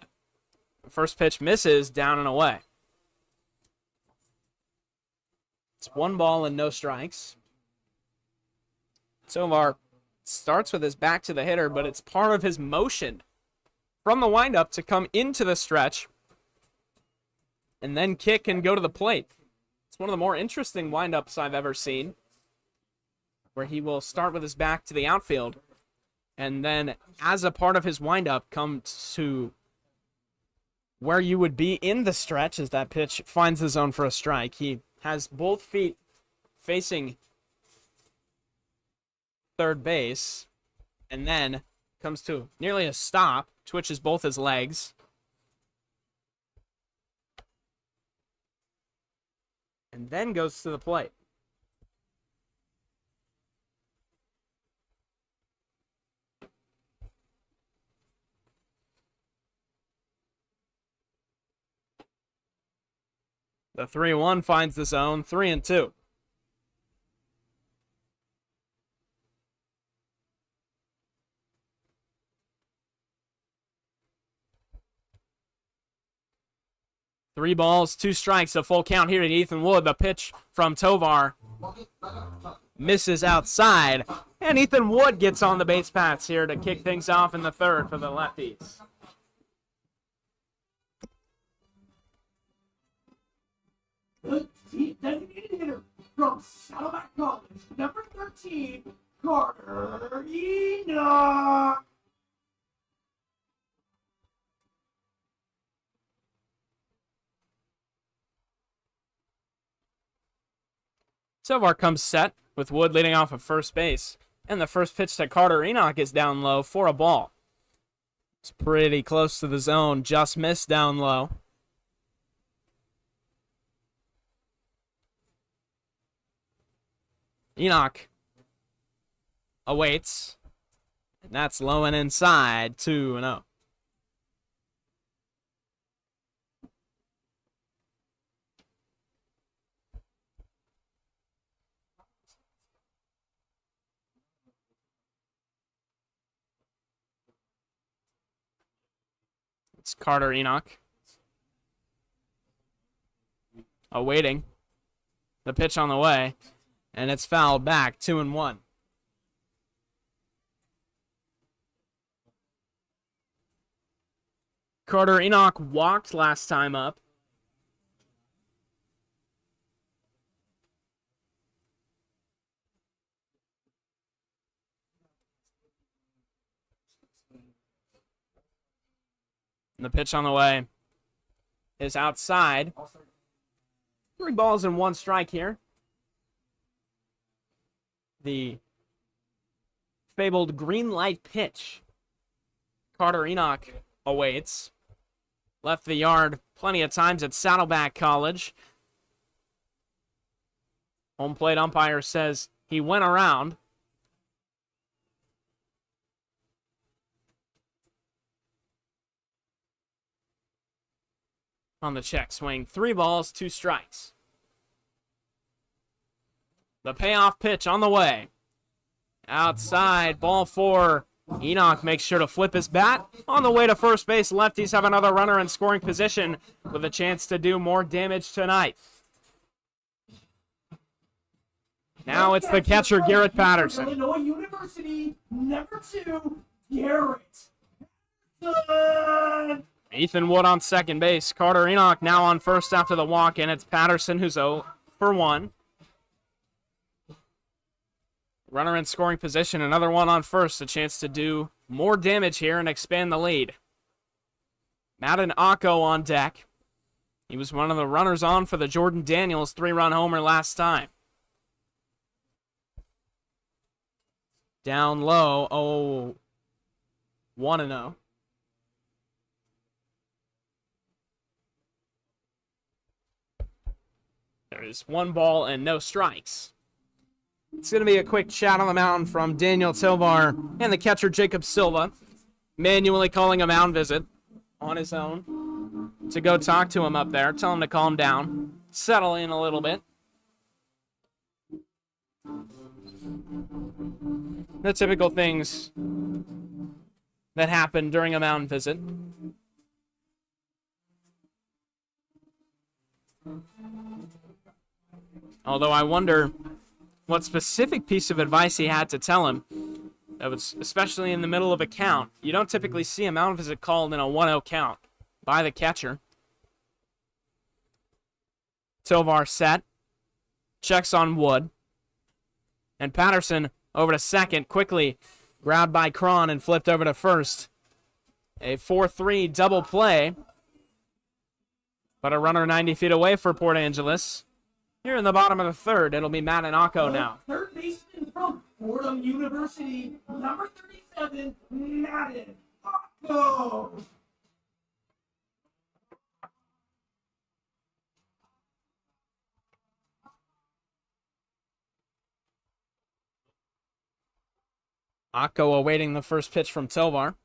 S1: First pitch misses, down and away. It's 1 ball and no strikes. Tovar starts with his back to the hitter, but it's part of his motion from the windup to come into the stretch and then kick and go to the plate. It's one of the more interesting windups I've ever seen, where he will start with his back to the outfield, and then as a part of his windup come to where you would be in the stretch as that pitch finds the zone for a strike. He has both feet facing third base, and then comes to nearly a stop, twitches both his legs. And then goes to the plate. The 3-1 finds the zone, 3-2. Three balls, 2 strikes, a full count here at Ethan Wood. The pitch from Tovar misses outside, and Ethan Wood gets on the base paths here to kick things off in the third for the Lefties.
S2: The designated hitter from Saddleback College, number 13, Carter Enoch.
S1: Tovar comes set with Wood leading off at first base. And the first pitch to Carter Enoch is down low for a ball. It's pretty close to the zone, just missed down low. Enoch awaits. And that's low and inside, 2-0. It's Carter Enoch. Awaiting. The pitch on the way. And it's fouled back, 2-1. Carter Enoch walked last time up. And the pitch on the way is outside. 3 balls and 1 strike here. The fabled green light pitch. Carter Enoch awaits. Left the yard plenty of times at Saddleback College. Home plate umpire says he went around. On the check swing, 3 balls, 2 strikes. The payoff pitch on the way. Outside, ball 4. Enoch makes sure to flip his bat. On the way to first base, Lefties have another runner in scoring position with a chance to do more damage tonight. Now it's the catcher, Garrett Patterson.
S2: Illinois University, number 2, Garrett.
S1: Ethan Wood on second base. Carter Enoch now on first after the walk, and it's Patterson who's 0 for 1. Runner in scoring position, another one on first, a chance to do more damage here and expand the lead. Madden Akko on deck. He was one of the runners on for the Jordan Daniels 3-run homer last time. Down low, 1-0. There is 1 ball and no strikes. It's going to be a quick chat on the mound from Daniel Tovar and the catcher Jacob Silva, manually calling a mound visit on his own to go talk to him up there, tell him to calm down, settle in a little bit. The typical things that happen during a mound visit. Although I wonder what specific piece of advice he had to tell him. That was especially in the middle of a count. You don't typically see a mound visit called in a 1-0 count by the catcher. Tovar set. Checks on Wood. And Patterson over to second. Quickly grabbed by Cron and flipped over to first. A 4-3 double play. But a runner 90 feet away for Port Angeles. Here in the bottom of the third, it'll be Madden Akko now.
S2: Third baseman from Fordham University, number 37, Madden. Go!
S1: Akko awaiting the first pitch from Tovar.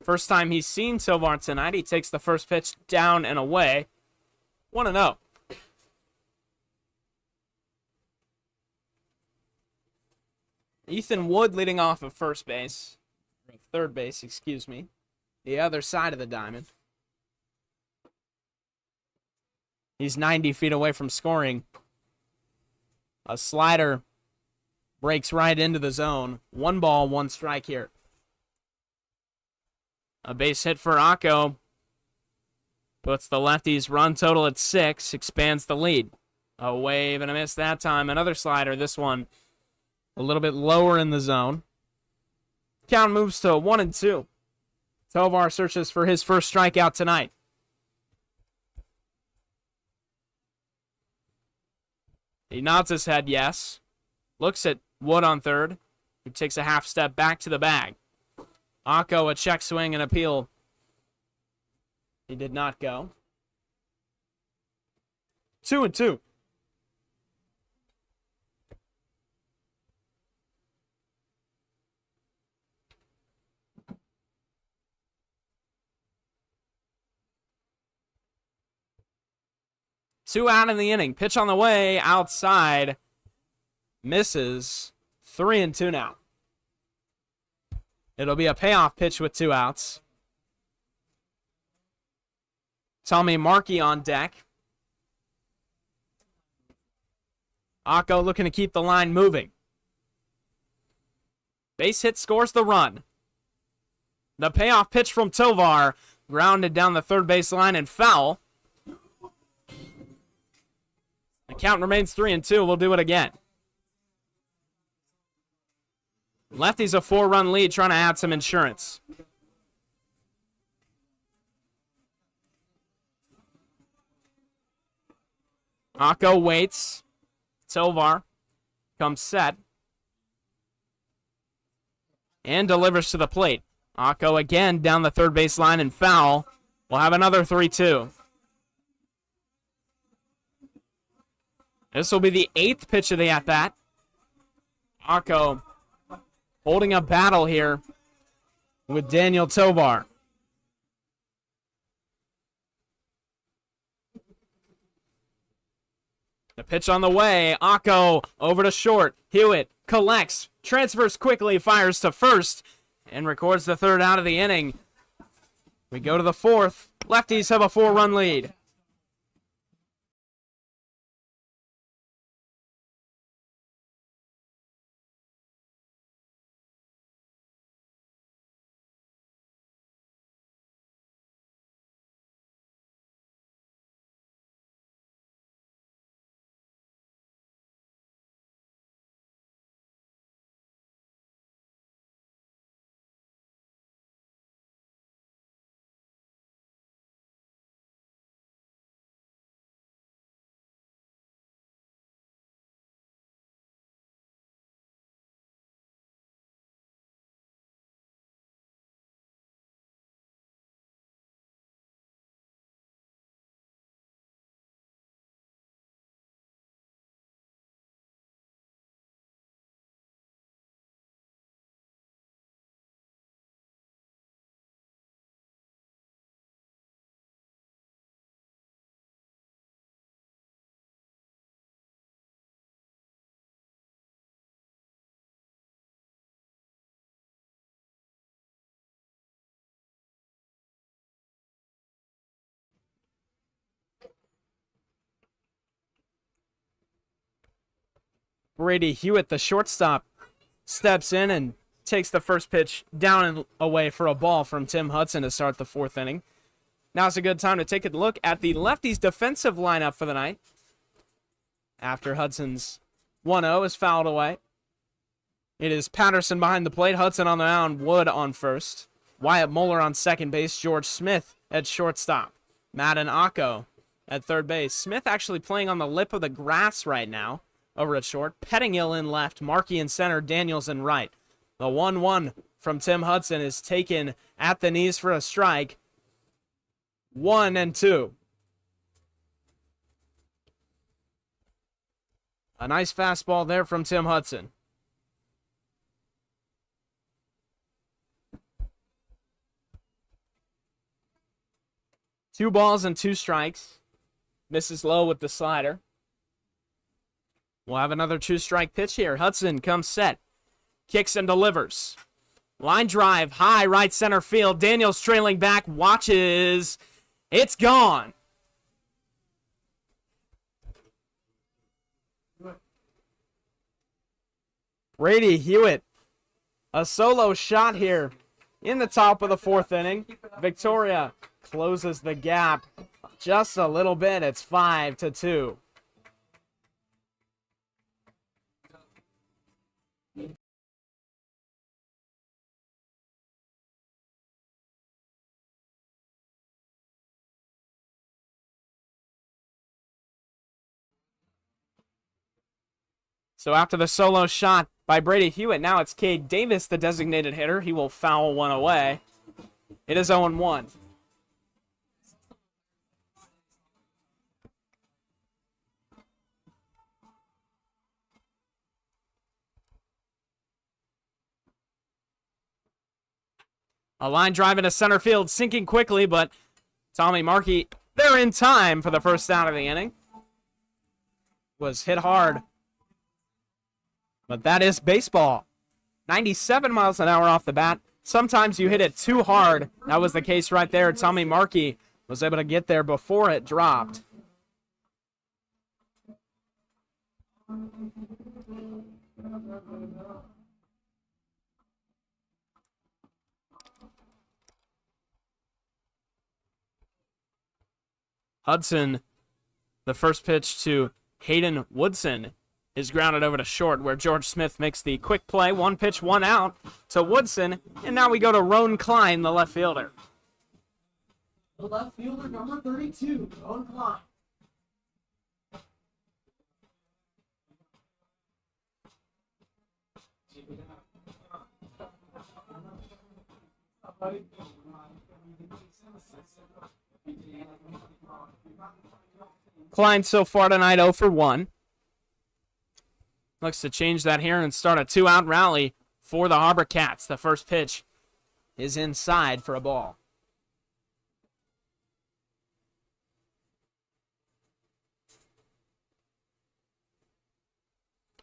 S1: First time he's seen Tovar tonight. He takes the first pitch down and away. 1-0. Ethan Wood leading off at first base. Or third base, excuse me. The other side of the diamond. He's 90 feet away from scoring. A slider breaks right into the zone. 1 ball, 1 strike here. A base hit for Akko. Puts the lefties' run total at 6. Expands the lead. A wave and a miss that time. Another slider. This one a little bit lower in the zone. Count moves to 1-2. Tovar searches for his first strikeout tonight. He nods his head yes. Looks at Wood on third, who takes a half step back to the bag. Akko, a check swing and appeal. He did not go. 2-2. Two out in the inning. Pitch on the way, outside. Misses. 3-2 now. It'll be a payoff pitch with 2 outs. Tommy Markey on deck. Akko looking to keep the line moving. Base hit scores the run. The payoff pitch from Tovar. Grounded down the third base line and foul. The count remains 3-2. We'll do it again. Lefties a 4-run lead, trying to add some insurance. Akko waits. Tovar comes set. And delivers to the plate. Akko again down the third base line and foul. We'll have another 3-2. This will be the 8th pitch of the at-bat. Akko holding a battle here with Daniel Tovar. The pitch on the way. Akko over to short. Hewitt collects, transfers quickly, fires to first, and records the 3rd out of the inning. We go to the 4th. Lefties have a 4-run lead. Brady Hewitt, the shortstop, steps in and takes the first pitch down and away for a ball from Tim Hudson to start the 4th inning. Now's a good time to take a look at the lefties' defensive lineup for the night. After Hudson's 1-0 is fouled away. It is Patterson behind the plate, Hudson on the mound, Wood on first. Wyatt Moeller on second base, George Smith at shortstop. Madden Akko at third base. Smith actually playing on the lip of the grass right now. over at short. Pettingill in left. Markey in center. Daniels in right. The 1-1 from Tim Hudson is taken at the knees for a strike. 1-2. A nice fastball there from Tim Hudson. Two balls and two strikes. Misses low with the slider. We'll have another two-strike pitch here. Hudson comes set. Kicks and delivers. Line drive, high right center field. Daniels trailing back, watches. It's gone. Brady Hewitt, a solo shot here in the top of the fourth inning. Victoria closes the gap just a little bit. It's 5-2. So after the solo shot by Brady Hewitt, now it's Cade Davis, the designated hitter. He will foul one away. It is 0-1. A line drive into center field, sinking quickly, but Tommy Markey, they're in time for the first out of the inning. Was hit hard. But that is baseball. 97 miles an hour off the bat. Sometimes you hit it too hard. That was the case right there. Tommy Markey was able to get there before it dropped. Hudson, the first pitch to Hayden Woodson, is grounded over to short, where George Smith makes the quick play. One pitch, one out to Woodson. And now we go to Roan Klein, the left fielder.
S2: The left fielder, number 32, Roan Klein.
S1: Klein so far tonight 0 for 1. Looks to change that here and start a two-out rally for the Harbourcats. The first pitch is inside for a ball.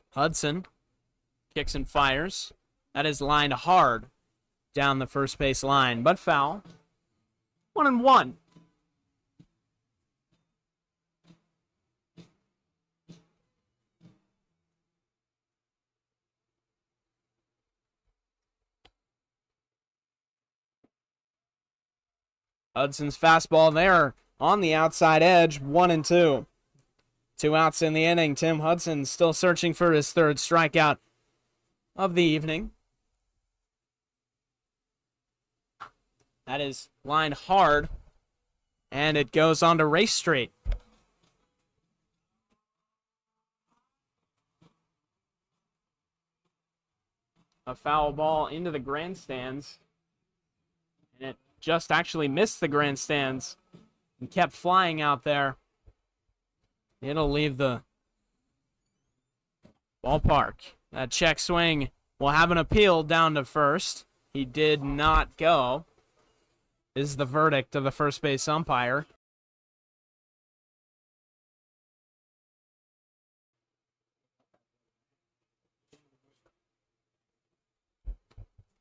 S1: Hudson kicks and fires. That is lined hard down the first base line, but foul. 1-1. Hudson's fastball there on the outside edge, 1-2. 2 outs in the inning. Tim Hudson still searching for his third strikeout of the evening. That is lined hard, and it goes on to Race Street. A foul ball into the grandstands, and it just actually missed the grandstands and kept flying out there. It'll leave the ballpark. That check swing will have an appeal down to first. He did not go, is the verdict of the first base umpire.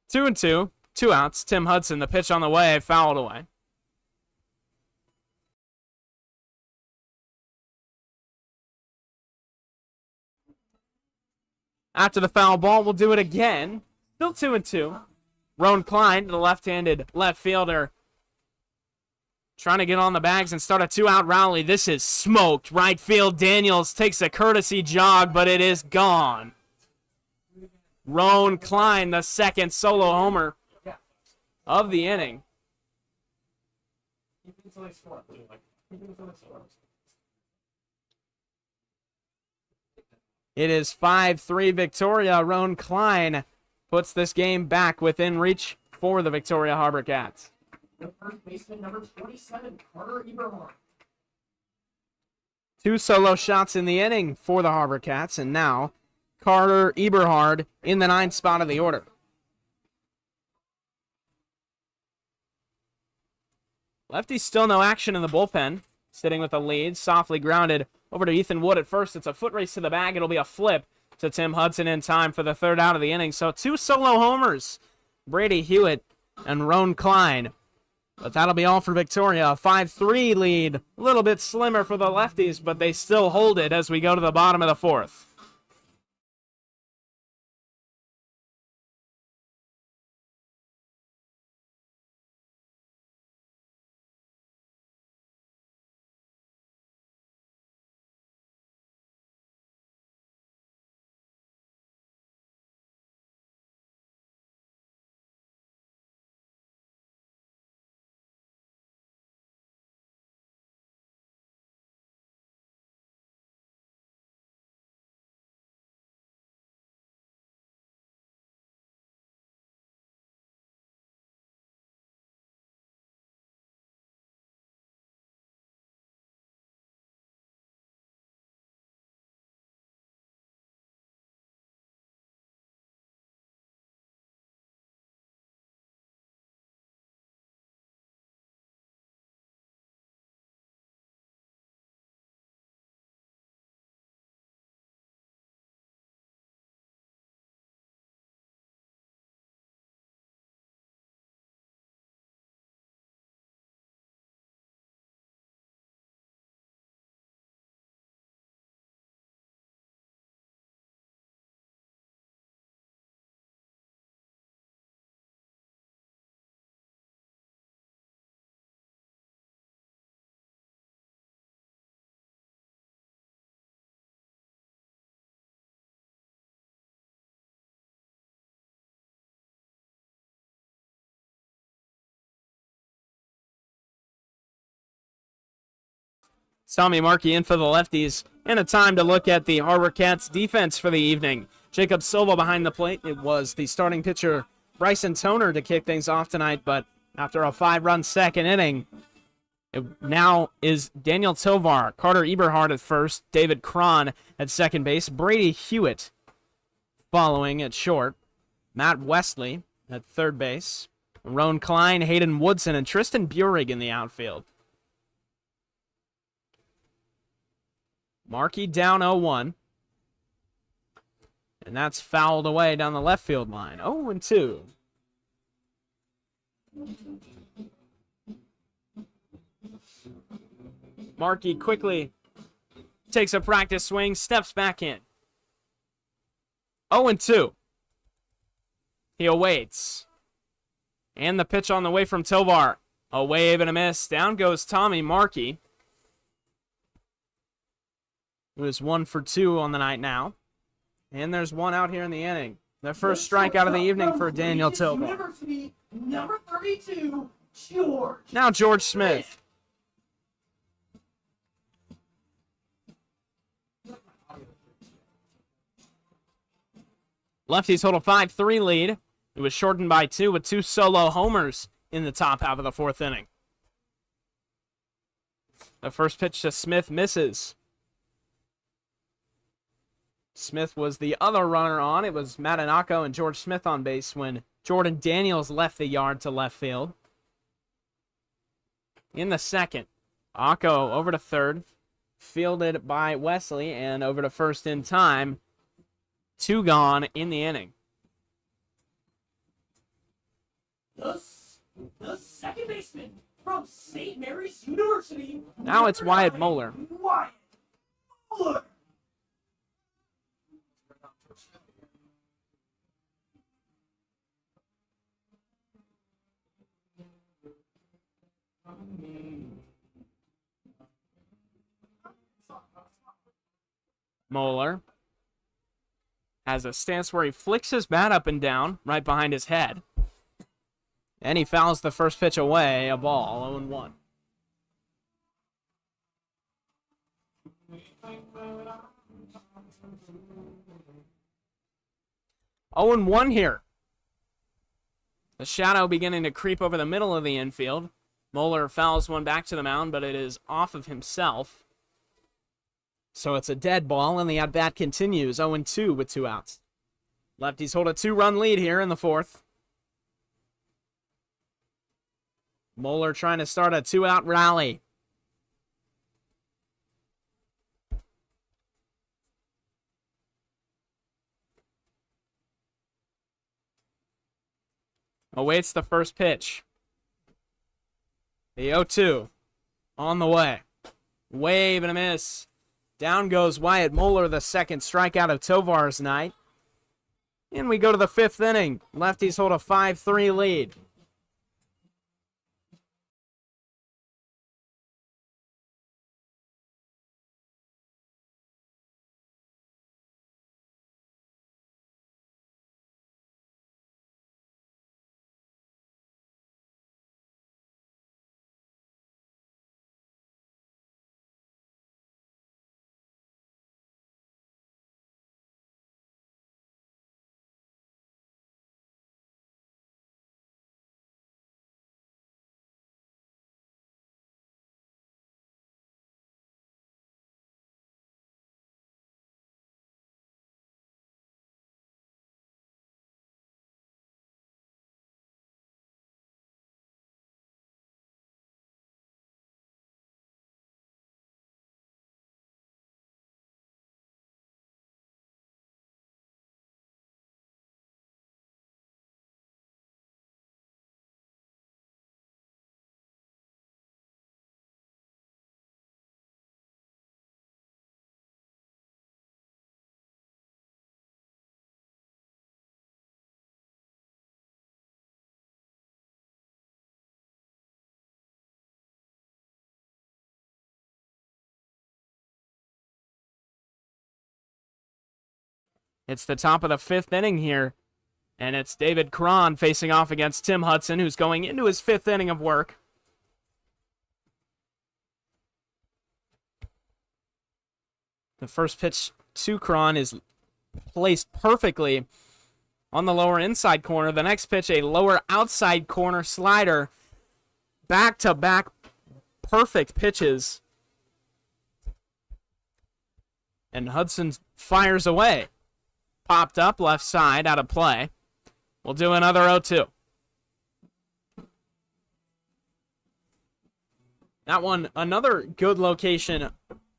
S1: Two and two. 2 outs. Tim Hudson, the pitch on the way, fouled away. After the foul ball, we'll do it again. Still 2 and 2. Roan Klein, the left-handed left fielder, trying to get on the bags and start a 2-out rally. This is smoked. Right field, Daniels takes a courtesy jog, but it is gone. Roan Klein, the second solo homer of the inning. It is 5-3 Victoria. Roan Klein puts this game back within reach for the Victoria Harbourcats.
S2: The first baseman, number 27, Carter Eberhardt.
S1: 2 solo shots in the inning for the Harbourcats, and now Carter Eberhard in the 9th spot of the order. Lefties still no action in the bullpen, sitting with the lead, softly grounded over to Ethan Wood at first. It's a foot race to the bag. It'll be a flip to Tim Hudson in time for the 3rd out of the inning. So 2 solo homers, Brady Hewitt and Roan Klein. But that'll be all for Victoria. A 5-3 lead. A little bit slimmer for the Lefties, but they still hold it as we go to the bottom of the 4th. Tommy Markey in for the Lefties, and a time to look at the Harbourcats defense for the evening. Jacob Silva behind the plate. It was the starting pitcher Bryson Toner to kick things off tonight, but after a 5-run second inning, it now is Daniel Tovar, Carter Eberhard at first, David Cron at second base, Brady Hewitt following at short, Matt Wesley at third base, Roan Klein, Hayden Woodson, and Tristan Burig in the outfield. Markey down 0-1. And that's fouled away down the left field line. 0-2. Markey quickly takes a practice swing, steps back in. 0-2. He awaits. And the pitch on the way from Tovar. A wave and a miss. Down goes Tommy Markey, who is 1 for 2 on the night now. And there's one out here in the inning. The first strikeout of the evening for Daniel Tovar.
S2: University, number 32, George.
S1: Now George Smith. Lefties hold a 5-3 lead. It was shortened by 2 with 2 solo homers in the top half of the 4th inning. The first pitch to Smith misses. Smith was the other runner on. It was Matanako and George Smith on base when Jordan Daniels left the yard to left field. In the second, Akko over to third, fielded by Wesley, and over to first in time. 2 gone in the inning.
S2: The second baseman from St. Mary's University.
S1: Now it's Wyatt Moeller.
S2: Wyatt Moeller.
S1: Moeller has a stance where he flicks his bat up and down right behind his head. And he fouls the first pitch away, a ball, 0-1. 0-1 here. The shadow beginning to creep over the middle of the infield. Moeller fouls one back to the mound, but it is off of himself. So it's a dead ball, and the at-bat continues. 0-2 with 2 outs. Lefties hold a 2-run lead here in the 4th. Moeller trying to start a 2-out rally. Awaits the first pitch. The 0-2 on the way. Wave and a miss. Down goes Wyatt Moeller, the second strikeout of Tovar's night. And we go to the 5th inning. Lefties hold a 5-3 lead. It's the top of the 5th inning here, and it's David Cron facing off against Tim Hudson, who's going into his 5th inning of work. The first pitch to Cron is placed perfectly on the lower inside corner. The next pitch, a lower outside corner slider. Back-to-back perfect pitches. And Hudson fires away. Popped up, left side, out of play. We'll do another 0-2. That one, another good location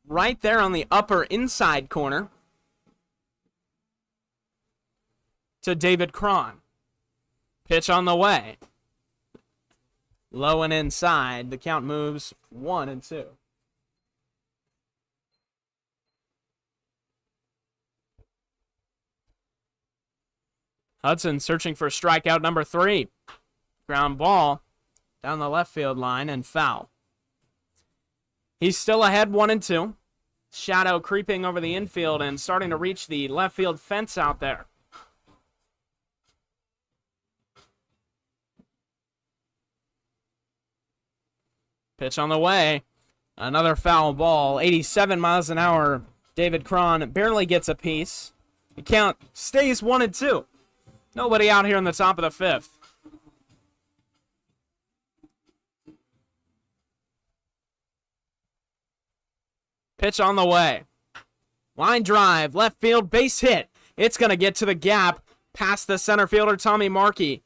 S1: right there on the upper inside corner to David Cron. Pitch on the way. Low and inside. The count moves 1-2. Hudson searching for strikeout number 3. Ground ball down the left field line and foul. He's still ahead 1-2. Shadow creeping over the infield and starting to reach the left field fence out there. Pitch on the way. Another foul ball. 87 miles an hour. David Cron barely gets a piece. The count stays 1-2. Nobody out here in the top of the 5th. Pitch on the way. Line drive, left field, base hit. It's going to get to the gap past the center fielder, Tommy Markey.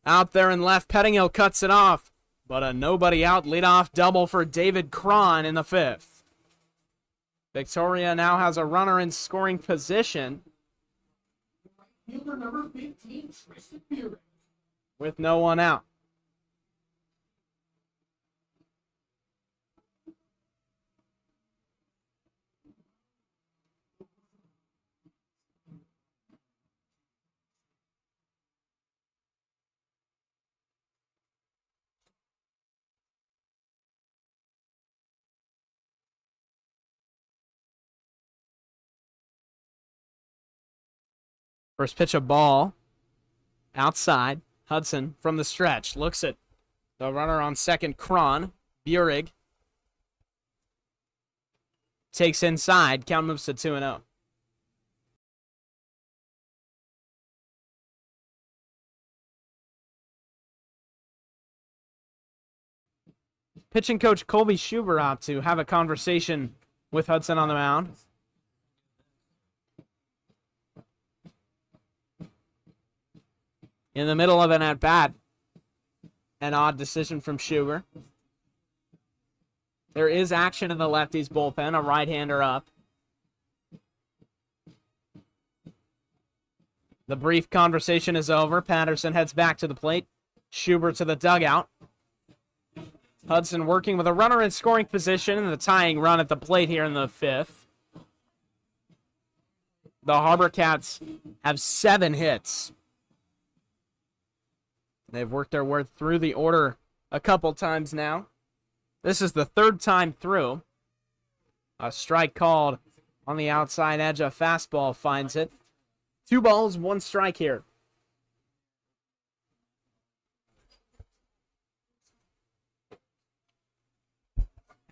S1: Out there in left, Pettingill cuts it off. But a nobody out leadoff double for David Cron in the 5th. Victoria now has a runner in scoring position.
S2: Fielder number 15, Tristan Buren.
S1: With no one out. First pitch, a ball. Outside. Hudson from the stretch. Looks at the runner on second, Cron. Burig takes inside. Count moves to 2-0. pitching coach Colby Schubert out to have a conversation with Hudson on the mound. In the middle of an at-bat, an odd decision from Schubert. There is action in the Lefties bullpen, a right-hander up. The brief conversation is over. Patterson heads back to the plate. Schubert to the dugout. Hudson working with a runner in scoring position and the tying run at the plate here in the fifth. The Harbourcats have 7 hits. They've worked their way through the order a couple times now. This is the 3rd time through. A strike called on the outside edge. A fastball finds it. 2 balls, 1 strike here.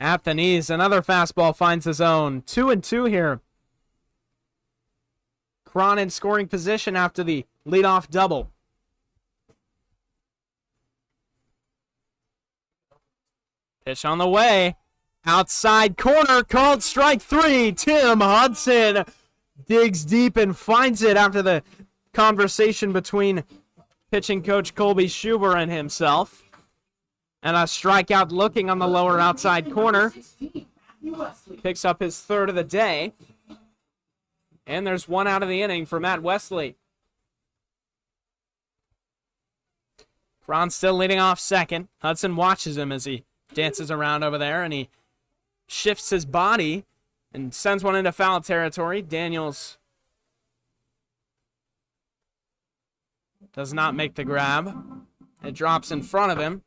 S1: At the knees, another fastball finds the zone. 2-2 here. Cron in scoring position after the leadoff double. Pitch on the way. Outside corner, called strike 3. Tim Hudson digs deep and finds it after the conversation between pitching coach Colby Schubert and himself. And a strikeout looking on the lower outside corner. Picks up his 3rd of the day. And there's 1 out of the inning for Matt Wesley. Cron still leading off second. Hudson watches him as he dances around over there, and he shifts his body and sends one into foul territory. Daniels does not make the grab. It drops in front of him.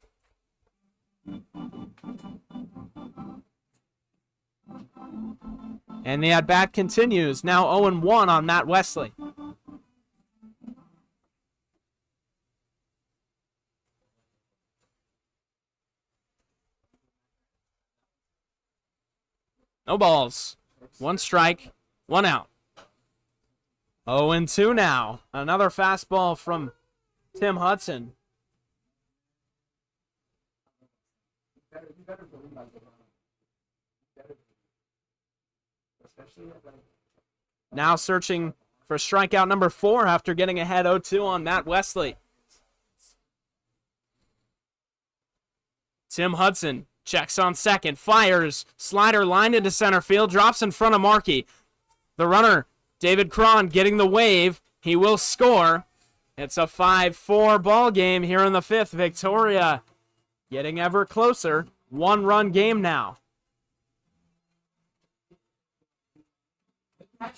S1: And the at-bat continues. Now 0-1 on Matt Wesley. No balls. 1 strike, 1 out. 0-2 now. Another fastball from Tim Hudson. Now searching for strikeout number 4 after getting ahead 0-2 on Matt Wesley. Tim Hudson checks on second, fires, slider lined into center field, drops in front of Markey. The runner, David Cron, getting the wave. He will score. It's a 5-4 ball game here in the 5th. Victoria getting ever closer. 1-run game now.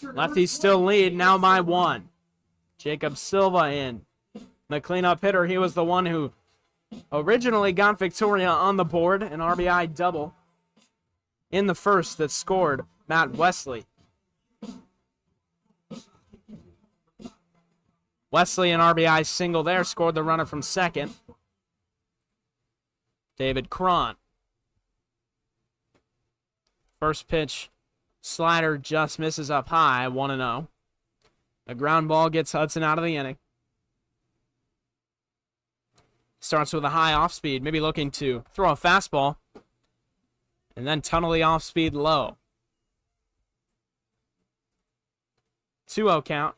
S1: Lefties still lead, now by 1. Jacob Silva in. The cleanup hitter, he was the one who originally got Victoria on the board. An RBI double in the first that scored Matt Wesley. Wesley, an RBI single there, scored the runner from second. David Cron. First pitch, slider just misses up high, 1-0. A ground ball gets Hudson out of the inning. Starts with a high off-speed, maybe looking to throw a fastball. And then tunnel the off-speed low. 2-0 count.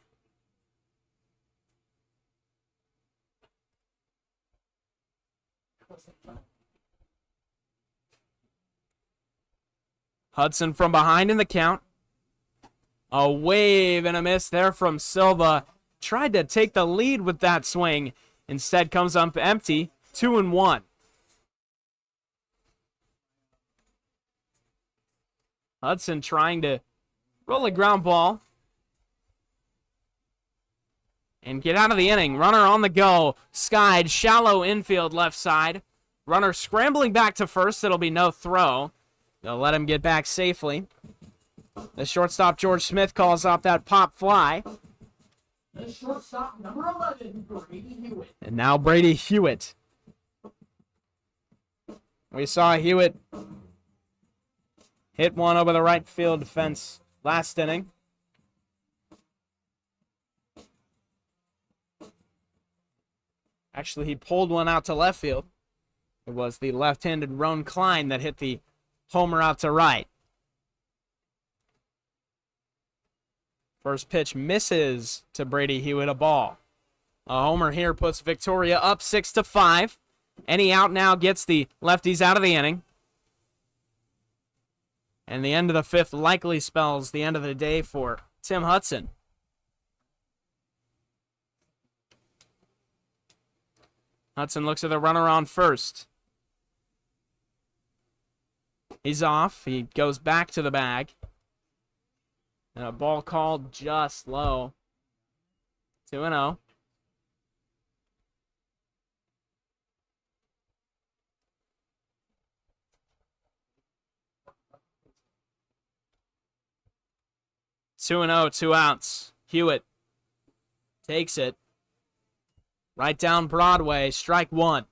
S1: Hudson from behind in the count. A wave and a miss there from Silva. Tried to take the lead with that swing. Instead comes up empty. 2-1. Hudson trying to roll a ground ball and get out of the inning. Runner on the go. Skied, shallow infield left side. Runner scrambling back to first. It'll be no throw. They'll let him get back safely. The shortstop, George Smith, calls off that pop fly.
S2: The shortstop, number 11, Brady Hewitt.
S1: And now Brady Hewitt. We saw Hewitt hit one over the right field fence last inning. Actually, he pulled one out to left field. It was the left-handed Roan Klein that hit the homer out to right. First pitch misses to Brady Hewitt, a ball. A homer here puts Victoria up 6-5. Any out now gets the Lefties out of the inning. And the end of the fifth likely spells the end of the day for Tim Hudson. Hudson looks at the runner on first. He's off. He goes back to the bag. And a ball called just low. 2-0. Two and 0, 2 outs. Hewitt takes it. Right down Broadway, strike one.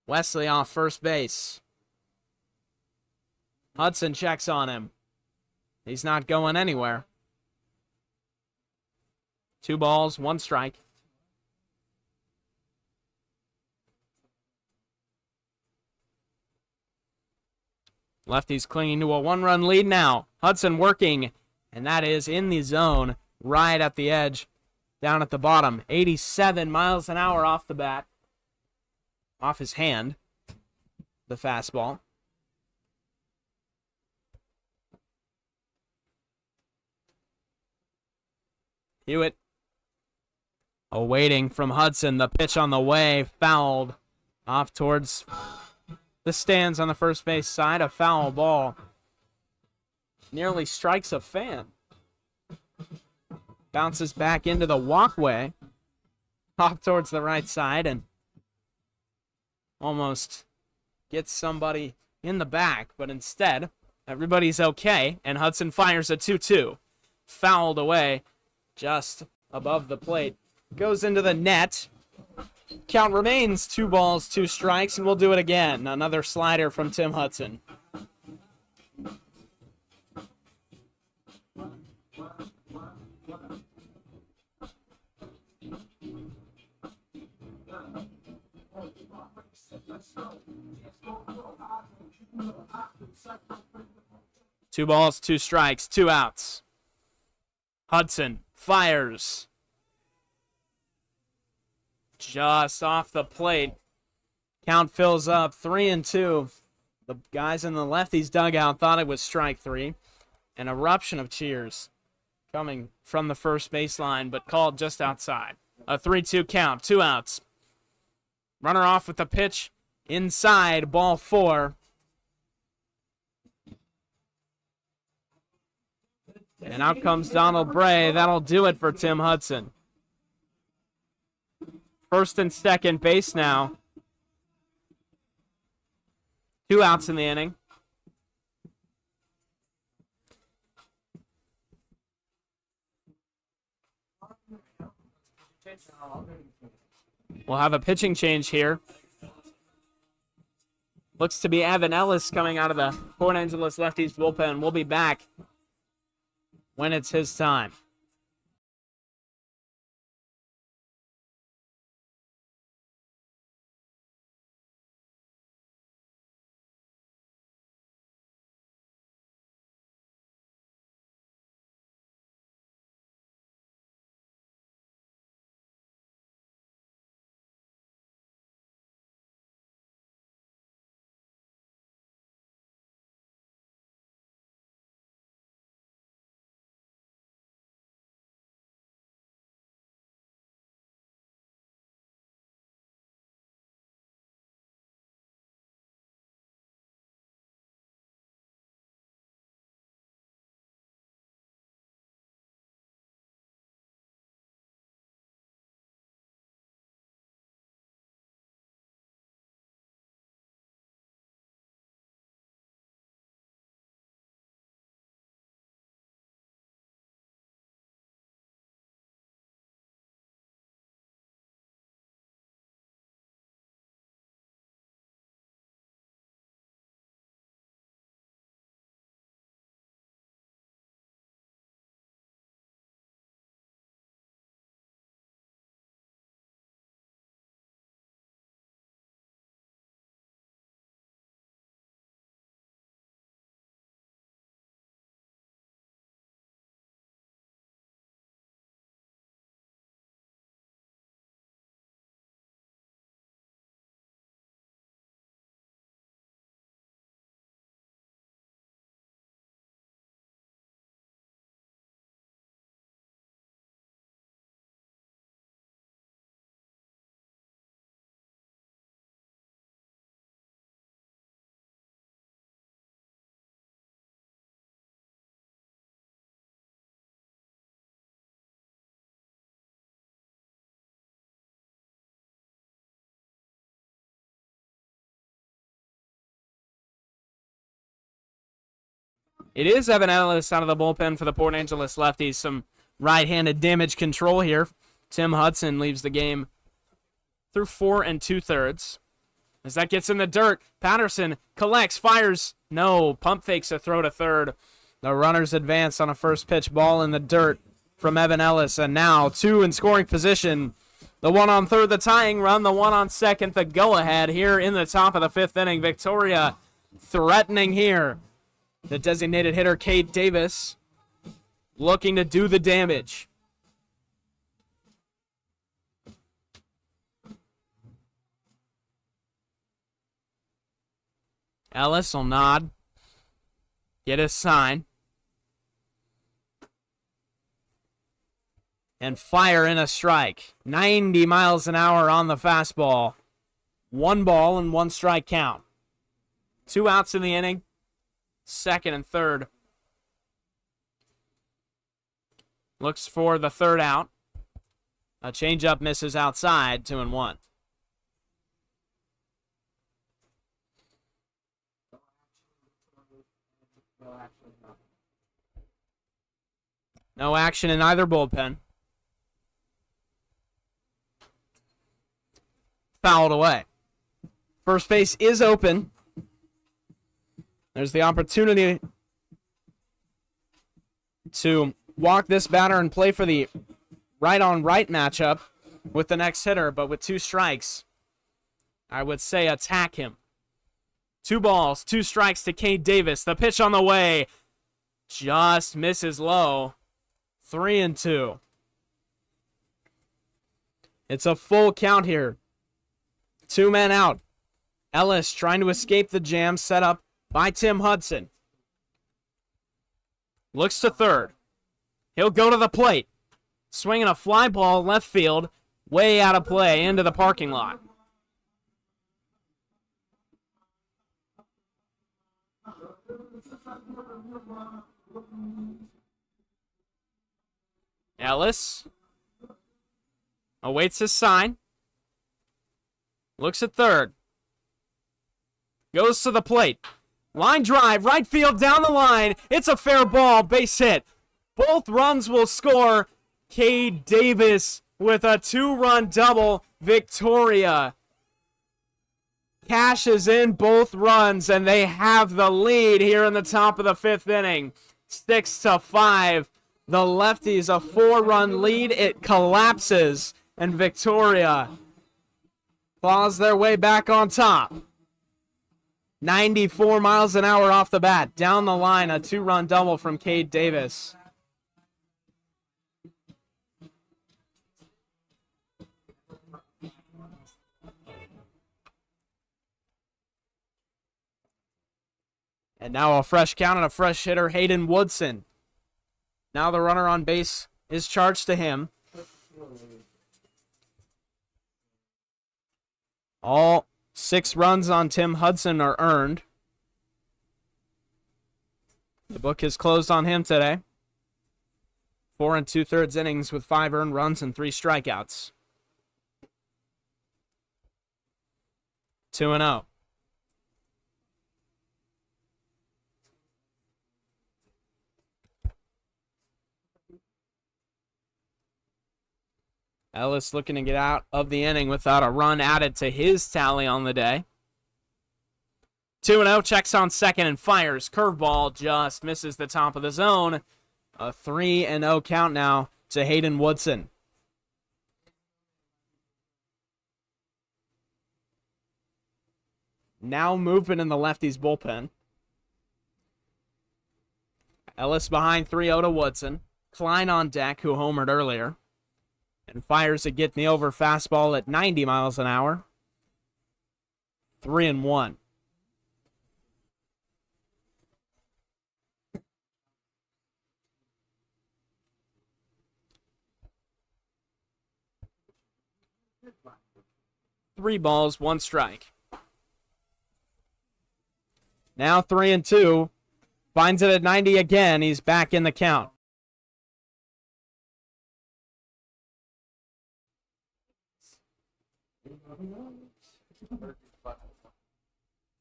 S1: Wesley off first base. Hudson checks on him. He's not going anywhere. 2 balls, 1 strike. Lefties clinging to a 1-run lead now. Hudson working, and that is in the zone, right at the edge, down at the bottom. 87 miles an hour off the bat. Off his hand, the fastball. Hewitt awaiting from Hudson. The pitch on the way, fouled off towards the stands on the first base side. A foul ball. Nearly strikes a fan. Bounces back into the walkway. Off towards the right side and almost gets somebody in the back, but instead, everybody's okay, and Hudson fires a 2-2. Fouled away just above the plate. Goes into the net. Count remains 2 balls, 2 strikes, and we'll do it again. Another slider from Tim Hudson. Two balls, 2 strikes, 2 outs. Hudson fires. Just off the plate. Count fills up 3-2. The guys in the Lefties dugout thought it was strike 3. An eruption of cheers coming from the first baseline, but called just outside. A 3-2 count, 2 outs. Runner off with the pitch inside, ball 4. And out comes Donald Bray. That'll do it for Tim Hudson. First and second base now. 2 outs in the inning. We'll have a pitching change here. Looks to be Evan Ellis coming out of the Port Angeles Lefties bullpen. We'll be back when it's his time. It is Evan Ellis out of the bullpen for the Port Angeles Lefties. Some right-handed damage control here. Tim Hudson leaves the game through 4 2/3. As that gets in the dirt, Patterson collects, fires. No, pump fakes a throw to third. The runners advance on a first pitch ball in the dirt from Evan Ellis. And now 2 in scoring position. The one on third, the tying run. The one on second, the go-ahead here in the top of the 5th inning. Victoria threatening here. The designated hitter, Cade Davis, looking to do the damage. Ellis will nod, get his sign, and fire in a strike. 90 miles an hour on the fastball. 1 ball and 1 strike count. 2 outs in the inning, 2nd and 3rd. Looks for the 3rd out. A changeup misses outside, 2-1. No action in either bullpen. Fouled away. First base is open. There's the opportunity to walk this batter and play for the right-on-right matchup with the next hitter, but with 2 strikes, I would say attack him. 2 balls, 2 strikes to Cade Davis. The pitch on the way just misses low. 3-2. It's a full count here. 2 men out. Ellis trying to escape the jam set up by Tim Hudson. Looks to third. He'll go to the plate. Swinging a fly ball left field. Way out of play into the parking lot. Ellis awaits his sign. Looks at third. Goes to the plate. Line drive, right field down the line. It's a fair ball, base hit. Both runs will score. Cade Davis with a 2-run double. Victoria cashes in both runs, and they have the lead here in the top of the 5th inning. 6-5. The Lefties, a 4-run lead. It collapses, and Victoria claws their way back on top. 94 miles an hour off the bat. Down the line, a 2-run double from Cade Davis. And now a fresh count and a fresh hitter, Hayden Woodson. Now the runner on base is charged to him. All 6 runs on Tim Hudson are earned. The book is closed on him today. 4 2/3 innings with 5 earned runs and 3 strikeouts. 2-0. Ellis looking to get out of the inning without a run added to his tally on the day. 2-0, checks on second and fires. Curveball just misses the top of the zone. A 3-0 count now to Hayden Woodson. Now movement in the Lefties bullpen. Ellis behind 3-0 to Woodson. Klein on deck, who homered earlier. And fires a get me over fastball at 90 miles an hour. 3-1. Three balls, 1 strike. Now 3-2. Finds it at 90 again. He's back in the count.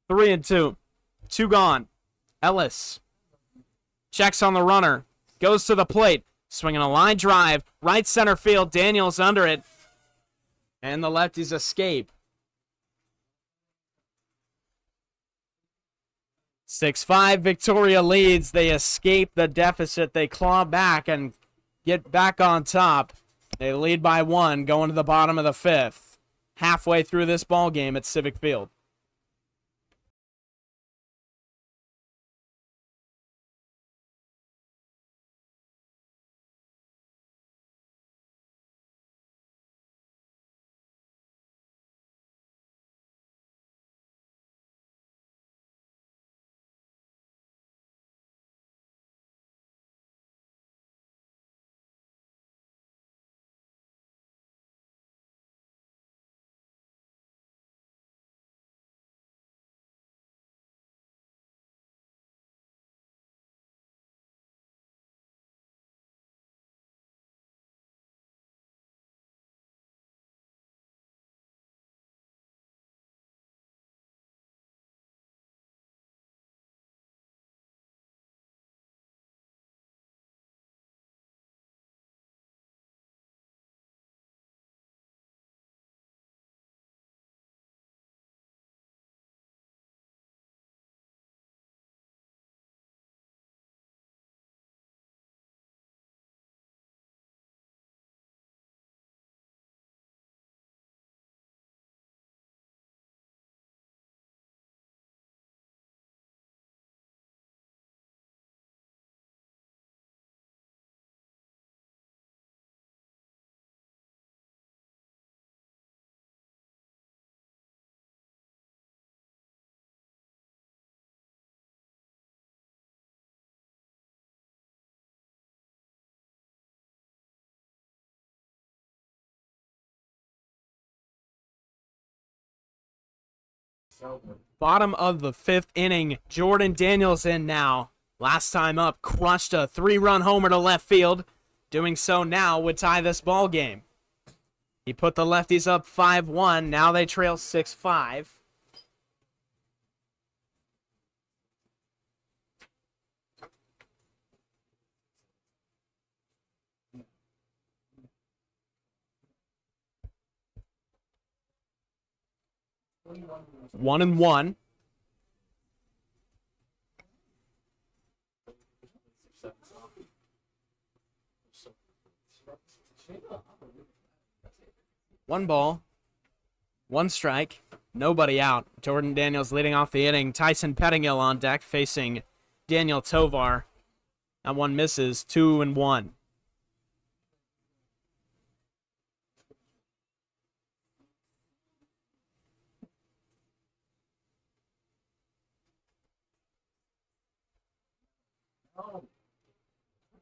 S1: 3-2. 2 gone. Ellis Checks on the runner. Goes to the plate. Swinging a line drive. Right center field. Daniels under it. And the lefties escape. 6-5, Victoria leads. They escape the deficit. They claw back and get back on top. They lead by 1 going to the bottom of the 5th. Halfway through this ball game at Civic Field. Bottom of the 5th inning. Jordan Daniels in now. Last time up, crushed a 3-run homer to left field. Doing so now would tie this ball game. He put the lefties up 5-1. Now they trail 6-5. One and one. One ball, one strike, nobody out. Jordan Daniels leading off the inning. Tyson Pettingill on deck facing Daniel Tovar. That one misses, 2-1.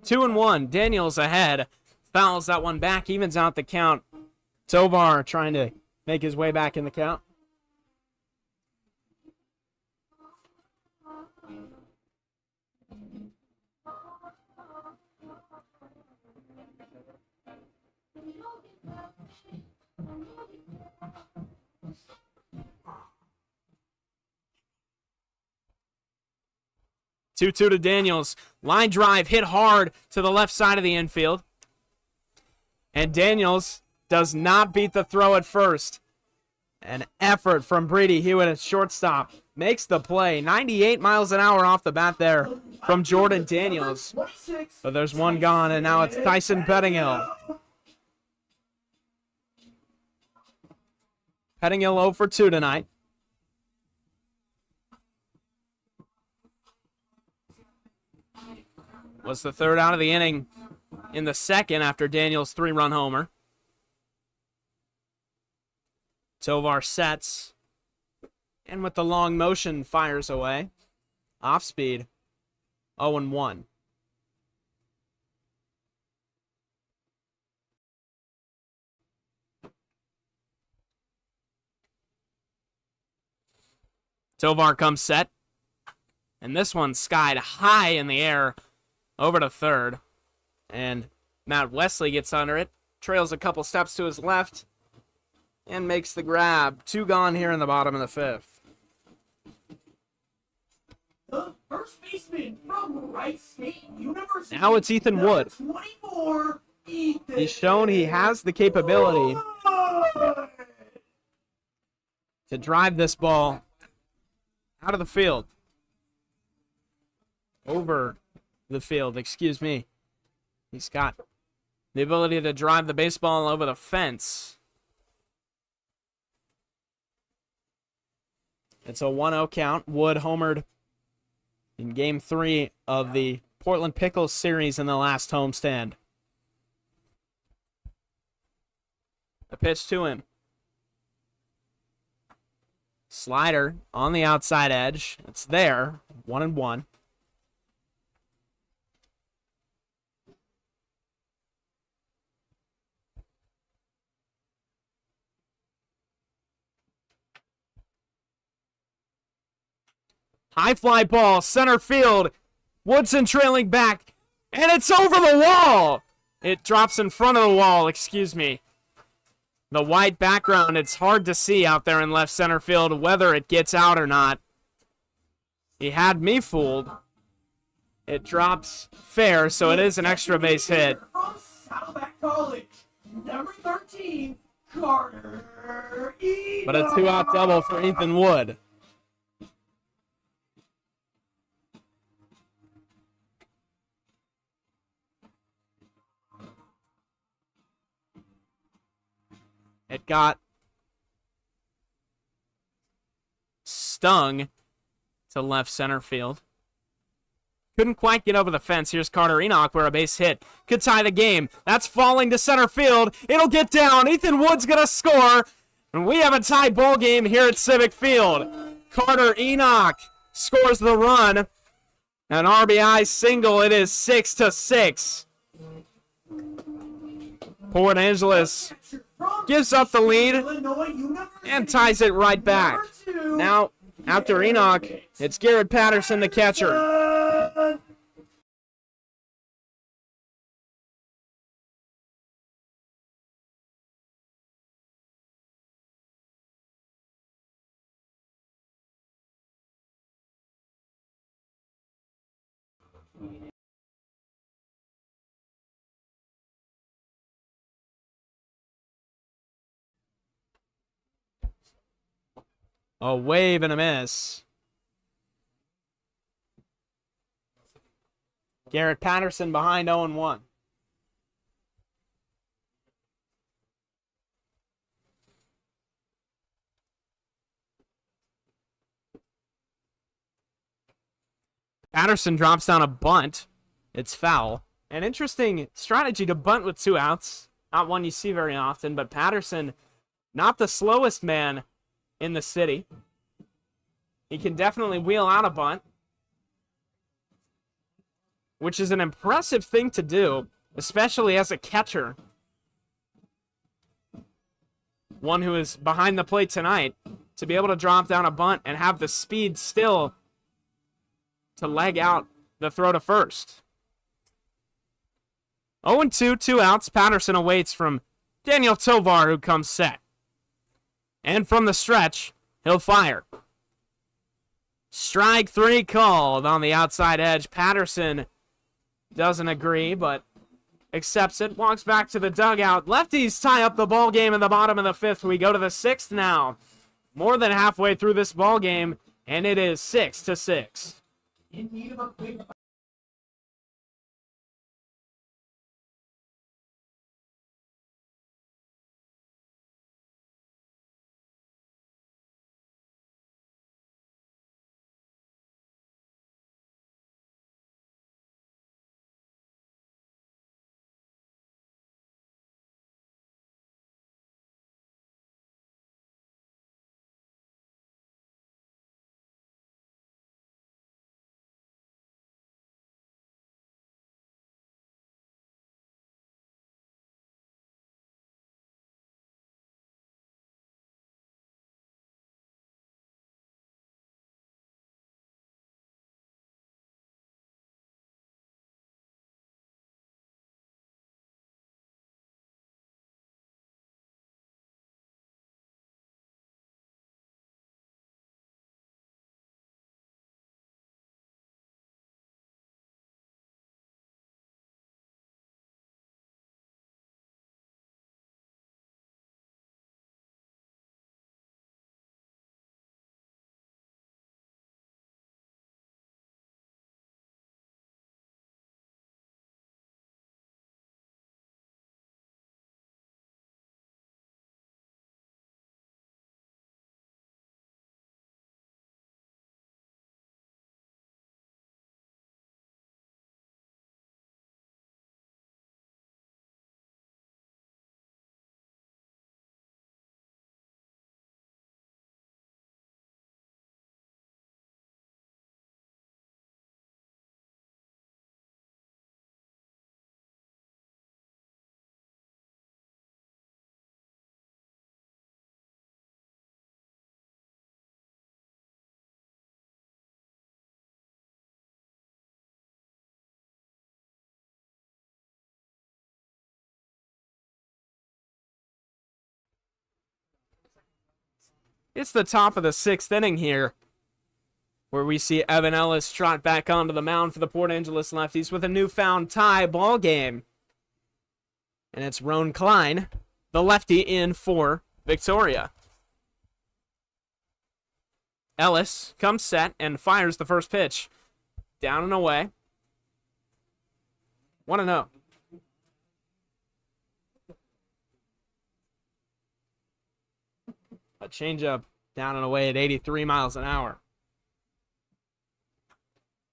S1: Two and one. Daniels ahead. Fouls that one back. Evens out the count. Tovar trying to make his way back in the count. Two-two to Daniels. Line drive hit hard to the left side of the infield. And Daniels does not beat the throw at first. An effort from Brady Hewitt at shortstop. Makes the play. 98 miles an hour off the bat there from Jordan Daniels. But there's one gone, and now it's Tyson Pettingill. Pettingill 0 for 2 tonight. Was the third out of the inning in the second after Daniels' 3-run homer. Tovar sets, and with the long motion fires away. Off speed, 0-1. Tovar comes set, and this one skied high in the air over to third, and Matt Wesley gets under it, trails a couple steps to his left, and makes the grab. 2 gone here in the bottom of the 5th.
S2: The first baseman from Wright State University.
S1: Now it's Ethan Wood.
S2: 24, Ethan.
S1: He's shown he has the capability to drive this ball out of the field. Over the field, excuse me. He's got the ability to drive the baseball over the fence. It's a 1-0 count. Wood homered in Game 3 of the Portland Pickles series in the last homestand. A pitch to him. Slider on the outside edge. It's there. 1-1. High fly ball, center field. Woodson trailing back, and it's over the wall. It drops in front of the wall, excuse me. The white background, it's hard to see out there in left center field whether it gets out or not. He had me fooled. It drops fair, so it is an extra base hit.
S2: From Saddleback College, number 13, Carter Enoch.
S1: But a 2-out double for Ethan Wood. It got stung to left center field. Couldn't quite get over the fence. Here's Carter Enoch where a base hit could tie the game. That's falling to center field. It'll get down. Ethan Wood's going to score. And we have a tied ball game here at Civic Field. Carter Enoch scores the run. An RBI single. It is 6-6. Port Angeles gives up the lead and ties it right back. Now, after Enoch, it's Garrett Patterson, the catcher. A wave and a miss. Garrett Patterson behind 0-1. Patterson drops down a bunt. It's foul. An interesting strategy to bunt with 2 outs. Not one you see very often, but Patterson, not the slowest man in the city. He can definitely wheel out a bunt, which is an impressive thing to do, especially as a catcher. One who is behind the plate tonight, to be able to drop down a bunt and have the speed still to leg out the throw to first. 0-2, 2 outs. Patterson awaits from Daniel Tovar, who comes set. And from the stretch, he'll fire. Strike 3 called on the outside edge. Patterson doesn't agree, but accepts it. Walks back to the dugout. Lefties tie up the ball game in the bottom of the 5th. We go to the 6th now. More than halfway through this ball game, and it is 6-6.
S2: In need of a quick
S1: It's the top of the 6th inning here, where we see Evan Ellis trot back onto the mound for the Port Angeles Lefties with a newfound tie ball game. And it's Roan Klein, the lefty, in for Victoria. Ellis comes set and fires the first pitch. Down and away. 1-0. A changeup down and away at 83 miles an hour.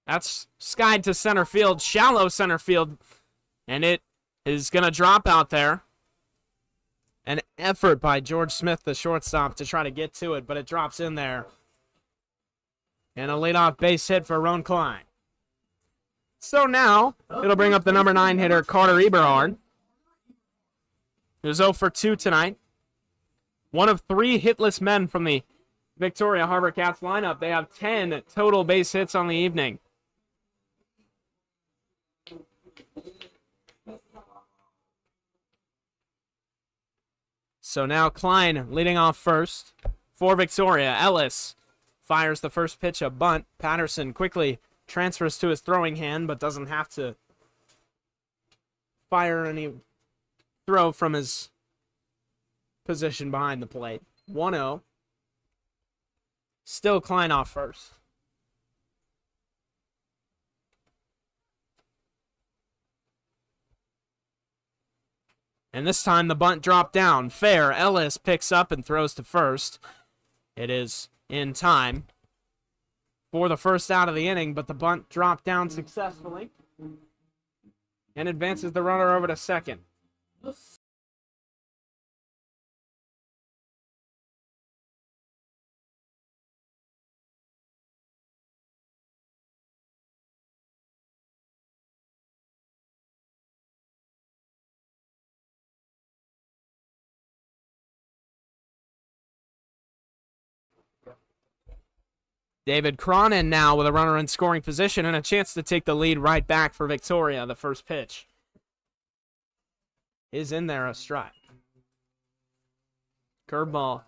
S1: That's skied to center field, shallow center field, and it is going to drop out there. An effort by George Smith, the shortstop, to try to get to it, but it drops in there. And a leadoff base hit for Roan Klein. So now, it'll bring up the number 9 hitter, Carter Eberhard, who's 0 for 2 tonight. One of 3 hitless men from the Victoria Harbourcats lineup. They have 10 total base hits on the evening. So now Klein leading off first for Victoria. Ellis fires the first pitch, a bunt. Patterson quickly transfers to his throwing hand, but doesn't have to fire any throw from his position behind the plate. 1-0. Still Klein off first. And this time the bunt dropped down. Fair. Ellis picks up and throws to first. It is in time for the first out of the inning, but the bunt dropped down successfully and advances the runner over to second. David Cronin now with a runner in scoring position and a chance to take the lead right back for Victoria. The first pitch is in there, a strike. Curveball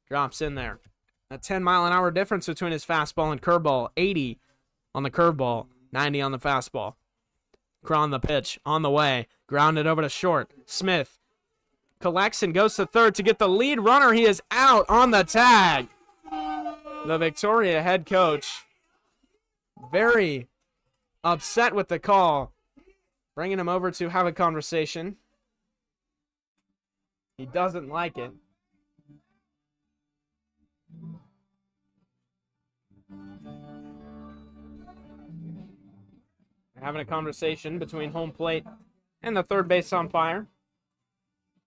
S1: drops in there. A 10-mile-an-hour difference between his fastball and curveball. 80 on the curveball, 90 on the fastball. Cron the pitch on the way. Grounded over to short. Smith collects and goes to third to get the lead runner. He is out on the tag. The Victoria head coach very upset with the call, bringing him over to have a conversation. He doesn't like it. They're having a conversation between home plate and the third base umpire.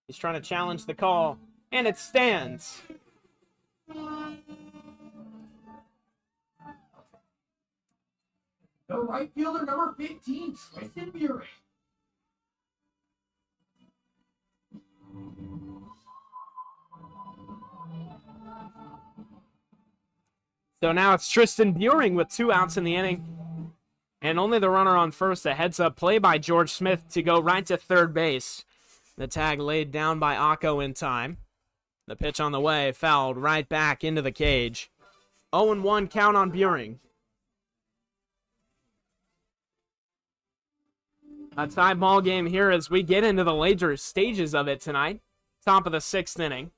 S1: He's trying to challenge the call, and it stands.
S2: The right fielder, number 15, Tristan Bury.
S1: So now it's Tristan Buring with 2 outs in the inning. And only the runner on first. A heads-up play by George Smith to go right to third base. The tag laid down by Akko in time. The pitch on the way, fouled right back into the cage. 0-1 count on Buring. A tie ball game here as we get into the later stages of it tonight. Top of the 6th inning.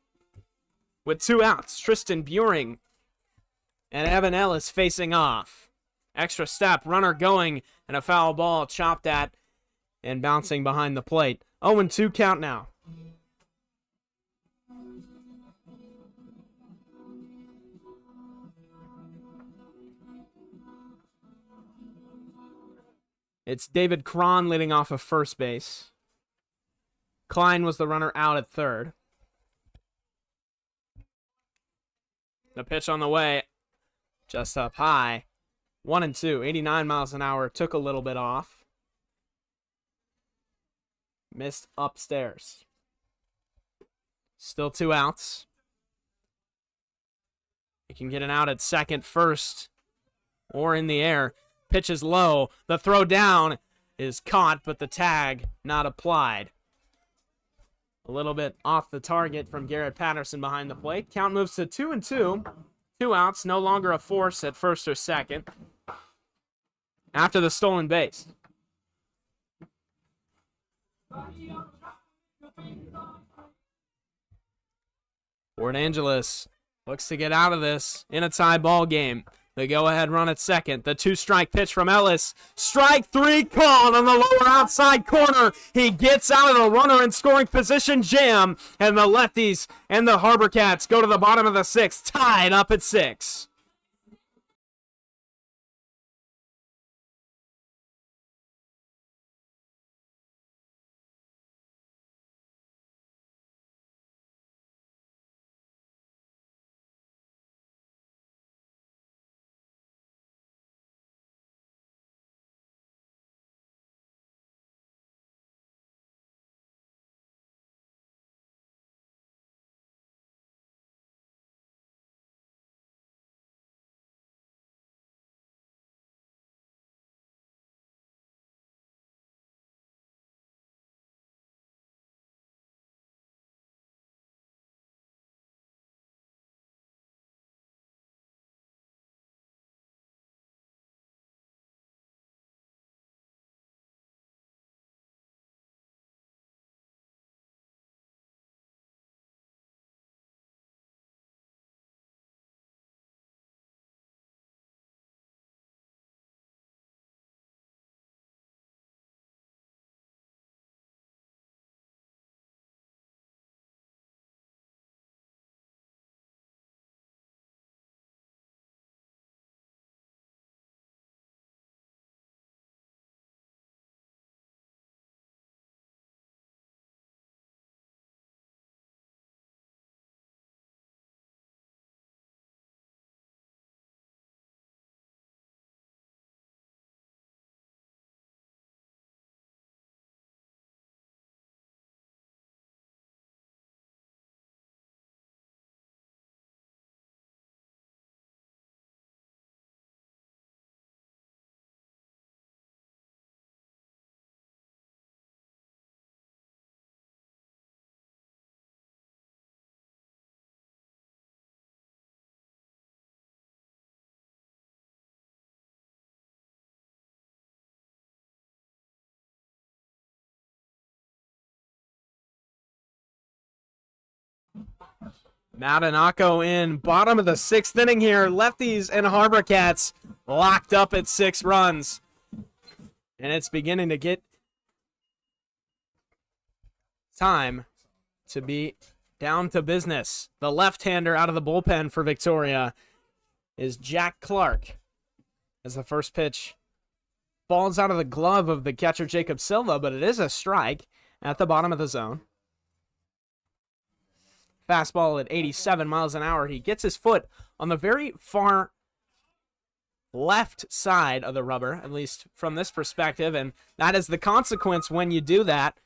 S1: With 2 outs, Tristan Buring and Evan Ellis facing off. Extra step, runner going, and a foul ball chopped at and bouncing behind the plate. 0-2 count now. It's David Cron leading off of first base. Klein was the runner out at third. The pitch on the way, just up high. 1-2, 89 miles an hour, took a little bit off. Missed upstairs. Still 2 outs. He can get an out at second, first, or in the air. Pitch is low. The throw down is caught, but the tag not applied. A little bit off the target from Garrett Patterson behind the plate. Count moves to 2-2. 2 outs, no longer a force at first or second. After the stolen base. Fort Angeles looks to get out of this in a tie ball game. The go-ahead run at second. The 2-strike pitch from Ellis. Strike 3 called on the lower outside corner. He gets out of the runner in scoring position jam. And the Lefties and the Harbourcats go to the bottom of the 6th, tied up at 6. Maldonado in bottom of the 6th inning here. Lefties and Harbourcats locked up at 6 runs. And it's beginning to get time to be down to business. The left-hander out of the bullpen for Victoria is Jack Clark. As the first pitch falls out of the glove of the catcher Jacob Silva, but it is a strike at the bottom of the zone. Fastball at 87 miles an hour. He gets his foot on the very far left side of the rubber, at least from this perspective, and that is the consequence when you do that.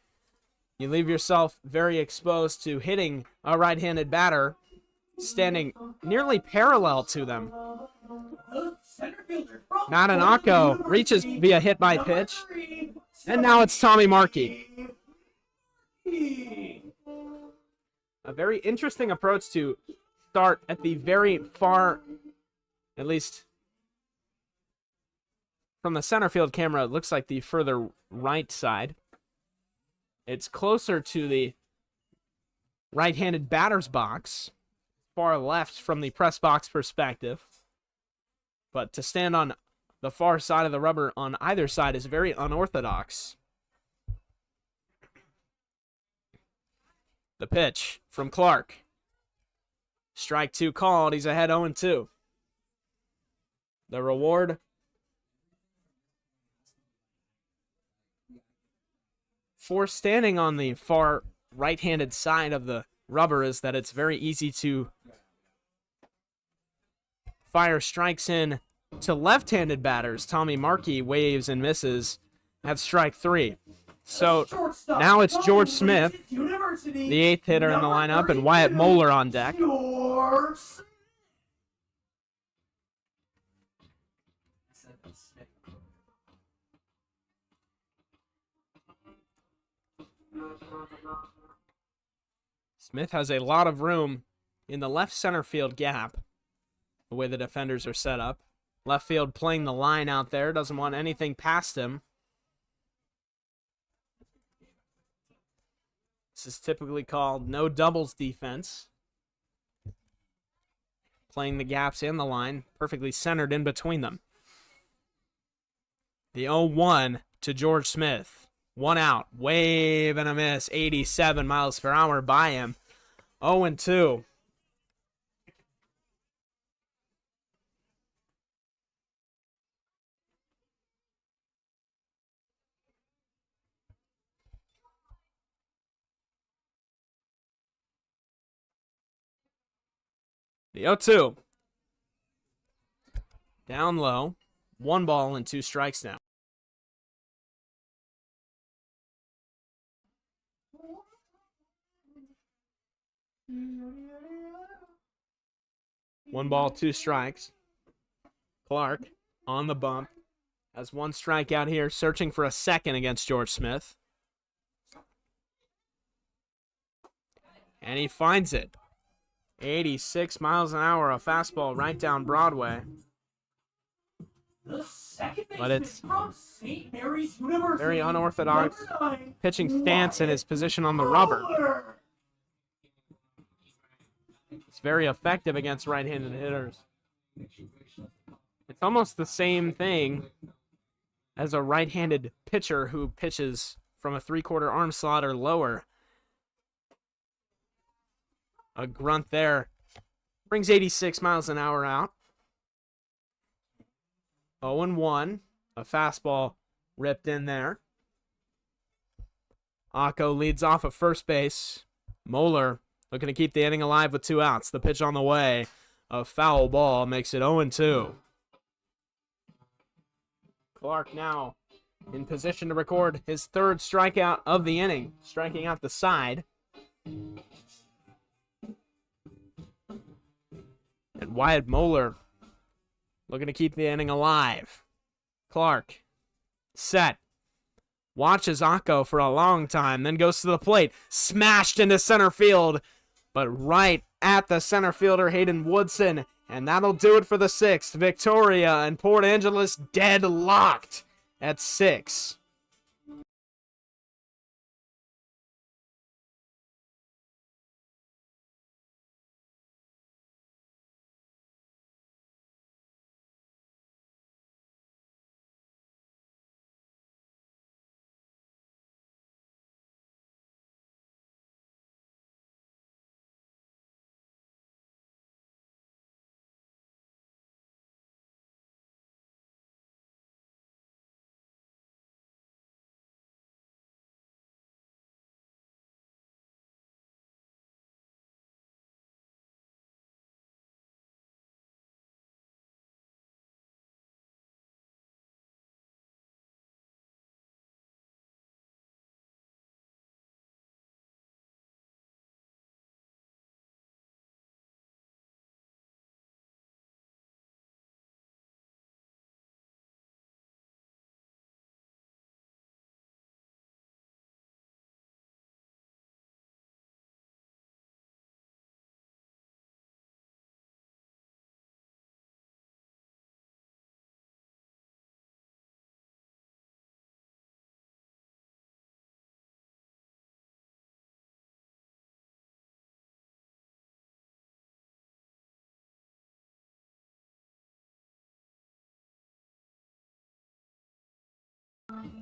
S1: You leave yourself very exposed to hitting a right-handed batter standing nearly parallel to them. Maldonado reaches via hit by pitch, and now it's Tommy Markey. A very interesting approach to start at the very far, at least from the center field camera, it looks like the further right side. It's closer to the right-handed batter's box, far left from the press box perspective. But to stand on the far side of the rubber on either side is very unorthodox. The pitch from Clark. Strike 2 called. He's ahead 0-2. The reward for standing on the far right-handed side of the rubber is that it's very easy to fire strikes in to left-handed batters. Tommy Markey waves and misses at strike 3. So now it's George Smith, the 8th hitter in the lineup, and Wyatt Moeller on deck. Smith has a lot of room in the left center field gap, the way the defenders are set up. Left field playing the line out there, doesn't want anything past him. This is typically called no doubles defense. Playing the gaps in the line, perfectly centered in between them. The 0-1 to George Smith. 1 out, wave and a miss, 87 miles per hour by him. 0-2. The 0-2. Down low. 1 ball and 2 strikes now. One ball, 2 strikes. Clark on the bump. Has 1 strikeout here, searching for a second against George Smith. And he finds it. 86 miles an hour, a fastball right down Broadway.
S2: The second
S1: But it's
S2: from St. Mary's University,
S1: very unorthodox
S2: number 9,
S1: pitching stance in his position on the rubber.
S2: Mueller.
S1: It's very effective against right-handed hitters. It's almost the same thing as a right-handed pitcher who pitches from a 3/4 arm slot or lower. A grunt there. Brings 86 miles an hour out. 0-1. A fastball ripped in there. Akko leads off at first base. Moeller looking to keep the inning alive with 2 outs. The pitch on the way. A foul ball makes it 0-2. Clark now in position to record his 3rd strikeout of the inning. Striking out the side. And Wyatt Moeller looking to keep the inning alive. Clark set. Watches Akko for a long time, then goes to the plate. Smashed into center field, but right at the center fielder, Hayden Woodson. And that'll do it for the 6th. Victoria and Port Angeles deadlocked at 6.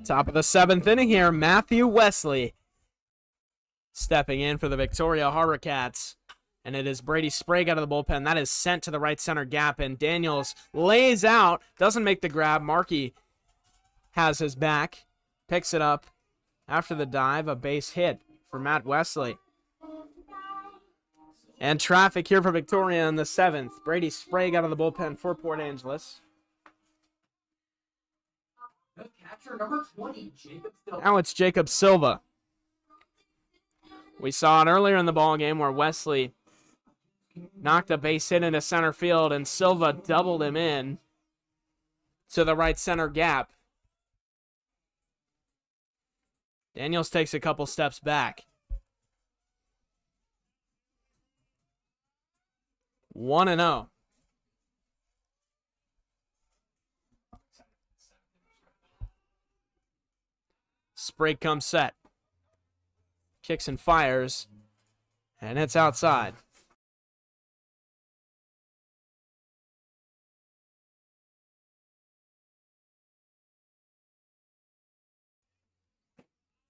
S1: Top of the 7th inning here, Matthew Wesley stepping in for the Victoria Harbourcats. And it is Brady Sprague out of the bullpen. That is sent to the right center gap, and Daniels lays out, doesn't make the grab. Markey has his back, picks it up after the dive, a base hit for Matt Wesley. And traffic here for Victoria in the 7th. Brady Sprague out of the bullpen for Port Angeles.
S2: The catcher, number 20, Jacob Silva.
S1: Now it's Jacob Silva. We saw it earlier in the ballgame where Wesley knocked a base hit into center field, and Silva doubled him in to the right center gap. Daniels takes a couple steps back. 1-0. Sprague comes set. Kicks and fires. And it's outside.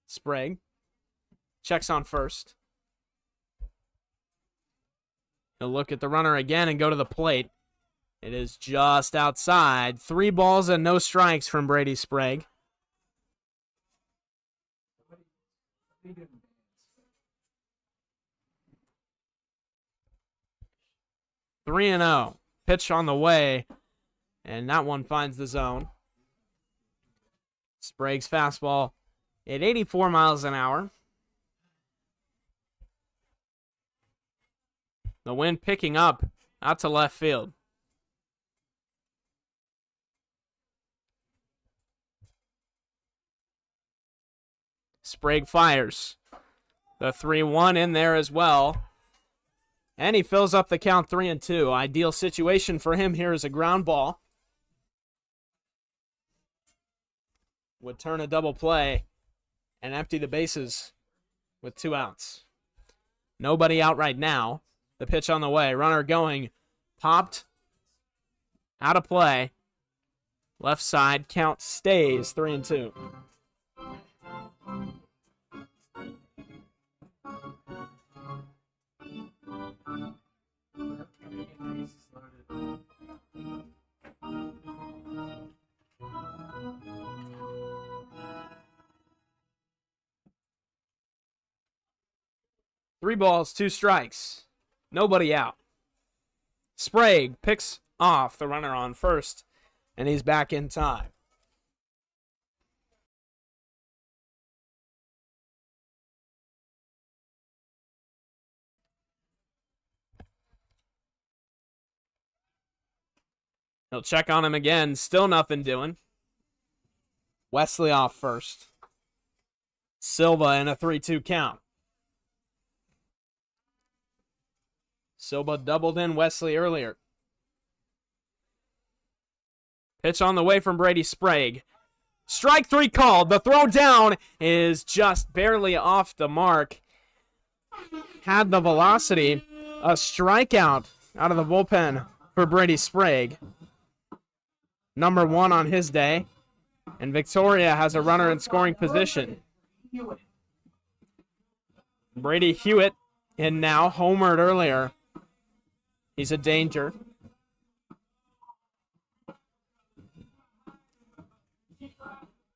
S1: Sprague checks on first. He'll look at the runner again and go to the plate. It is just outside. 3 balls and no strikes from Brady Sprague. Three and 0. Pitch on the way, and that one finds the zone. Sprague's fastball at 84 miles an hour. The wind picking up out to left field. Sprague fires. The 3-1 in there as well. And he fills up the count 3-2. Ideal situation for him here is a ground ball. Would turn a double play and empty the bases with 2 outs. Nobody out right now. The pitch on the way. Runner going. Popped. Out of play. Left side. Count stays 3-2. Three balls, 2 strikes. Nobody out. Sprague picks off the runner on first, and he's back in time. He'll check on him again. Still nothing doing. Wesley off first. Silva in a 3-2 count. Silva doubled in Wesley earlier. Pitch on the way from Brady Sprague. Strike 3 called. The throw down is just barely off the mark. Had the velocity. A strikeout out of the bullpen for Brady Sprague. Number 1 on his day. And Victoria has a runner in scoring position. Brady Hewitt in now, homered earlier. He's a danger.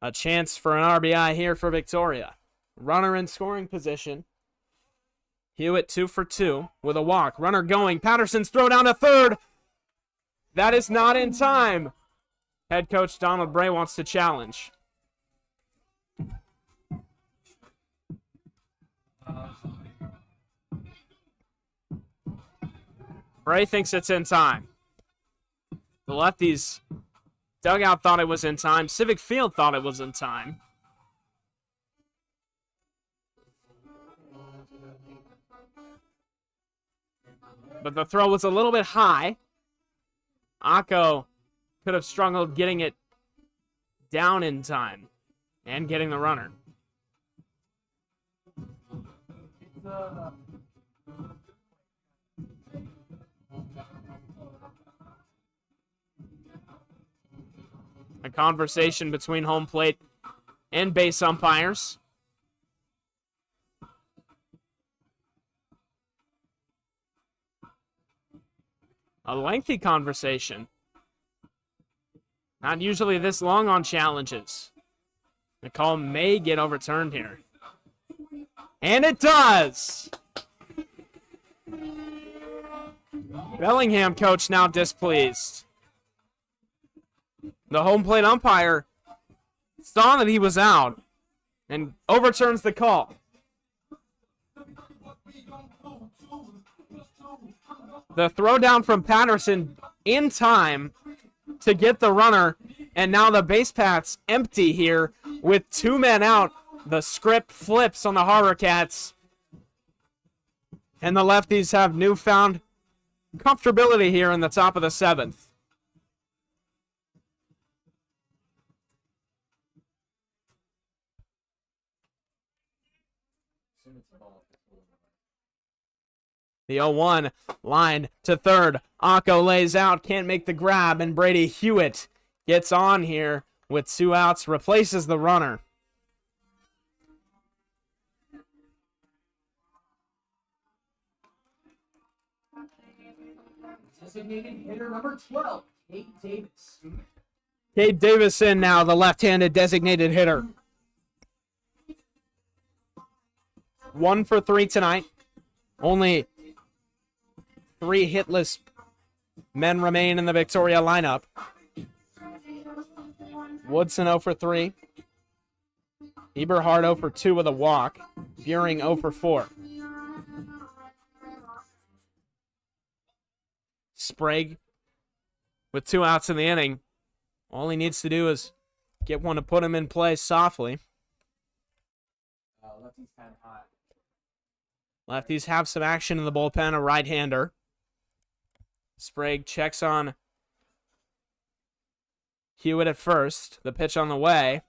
S1: A chance for an RBI here for Victoria. Runner in scoring position. Hewitt 2 for 2 with a walk. Runner going. Patterson's throw down to third. That is not in time. Head coach Donald Bray wants to challenge. Bray thinks it's in time. The Lefties dugout thought it was in time. Civic Field thought it was in time. But the throw was a little bit high. Akko could have struggled getting it down in time and getting the runner. A conversation between home plate and base umpires. A lengthy conversation. Not usually this long on challenges. The call may get overturned here. And it does! Bellingham coach now displeased. The home plate umpire saw that he was out and overturns the call. The throw down from Patterson in time to get the runner, and now the base path's empty here with 2 men out. The script flips on the Harbourcats, and the Lefties have newfound comfortability here in the top of the 7th. The 0-1 line to third. Akko lays out, can't make the grab, and Brady Hewitt gets on here with 2 outs, replaces the runner.
S2: Designated hitter number 12, Kate Davis.
S1: Cade Davison now the left-handed designated hitter. 1 for 3 tonight. Only 3 hitless men remain in the Victoria lineup. Woodson 0 for 3. Eberhard 0 for 2 with a walk. Buehring 0 for 4. Sprague with 2 outs in the inning. All he needs to do is get one to put him in play softly.
S2: Lefty's kind of hot.
S1: Lefties have some action in the bullpen, a right-hander. Sprague checks on Hewitt at first. The pitch on the way.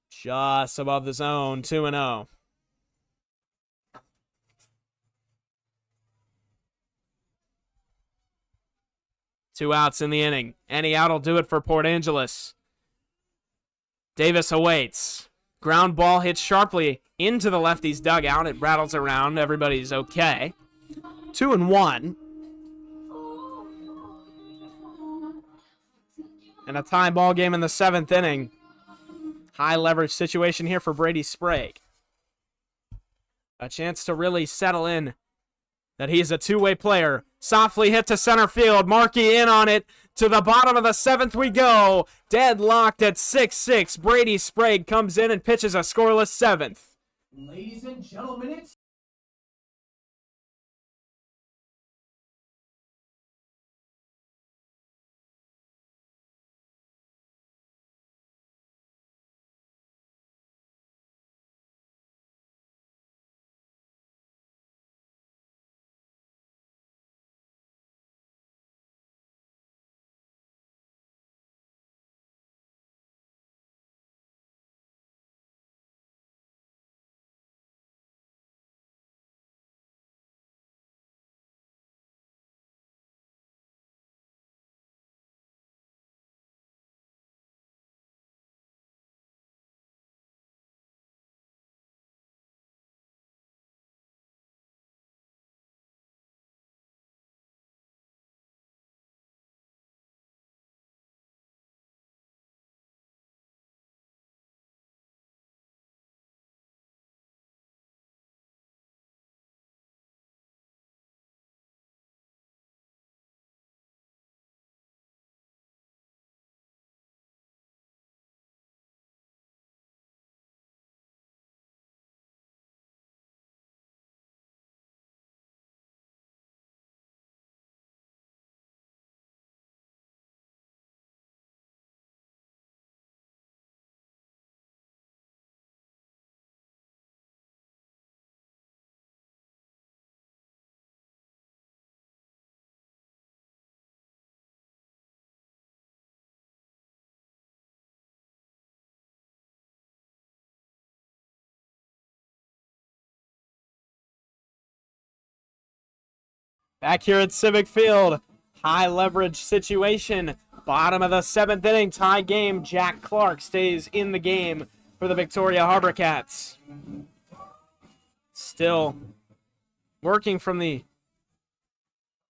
S1: Just above the zone, 2-0. Two outs in the inning. Any out will do it for Port Angeles. Davis awaits. Ground ball hits sharply into the lefty's dugout. It rattles around. Everybody's okay. 2-1. And a tie ball game in the 7th inning. High leverage situation here for Brady Sprague. A chance to really settle in that he's a two-way player. Softly hit to center field. Markey in on it. To the bottom of the 7th we go. Deadlocked at 6-6. Brady Sprague comes in and pitches a scoreless 7th.
S2: Ladies and gentlemen, it's
S1: back here at Civic Field. High leverage situation. Bottom of the 7th inning. Tie game. Jack Clark stays in the game for the Victoria Harbourcats. Still working from the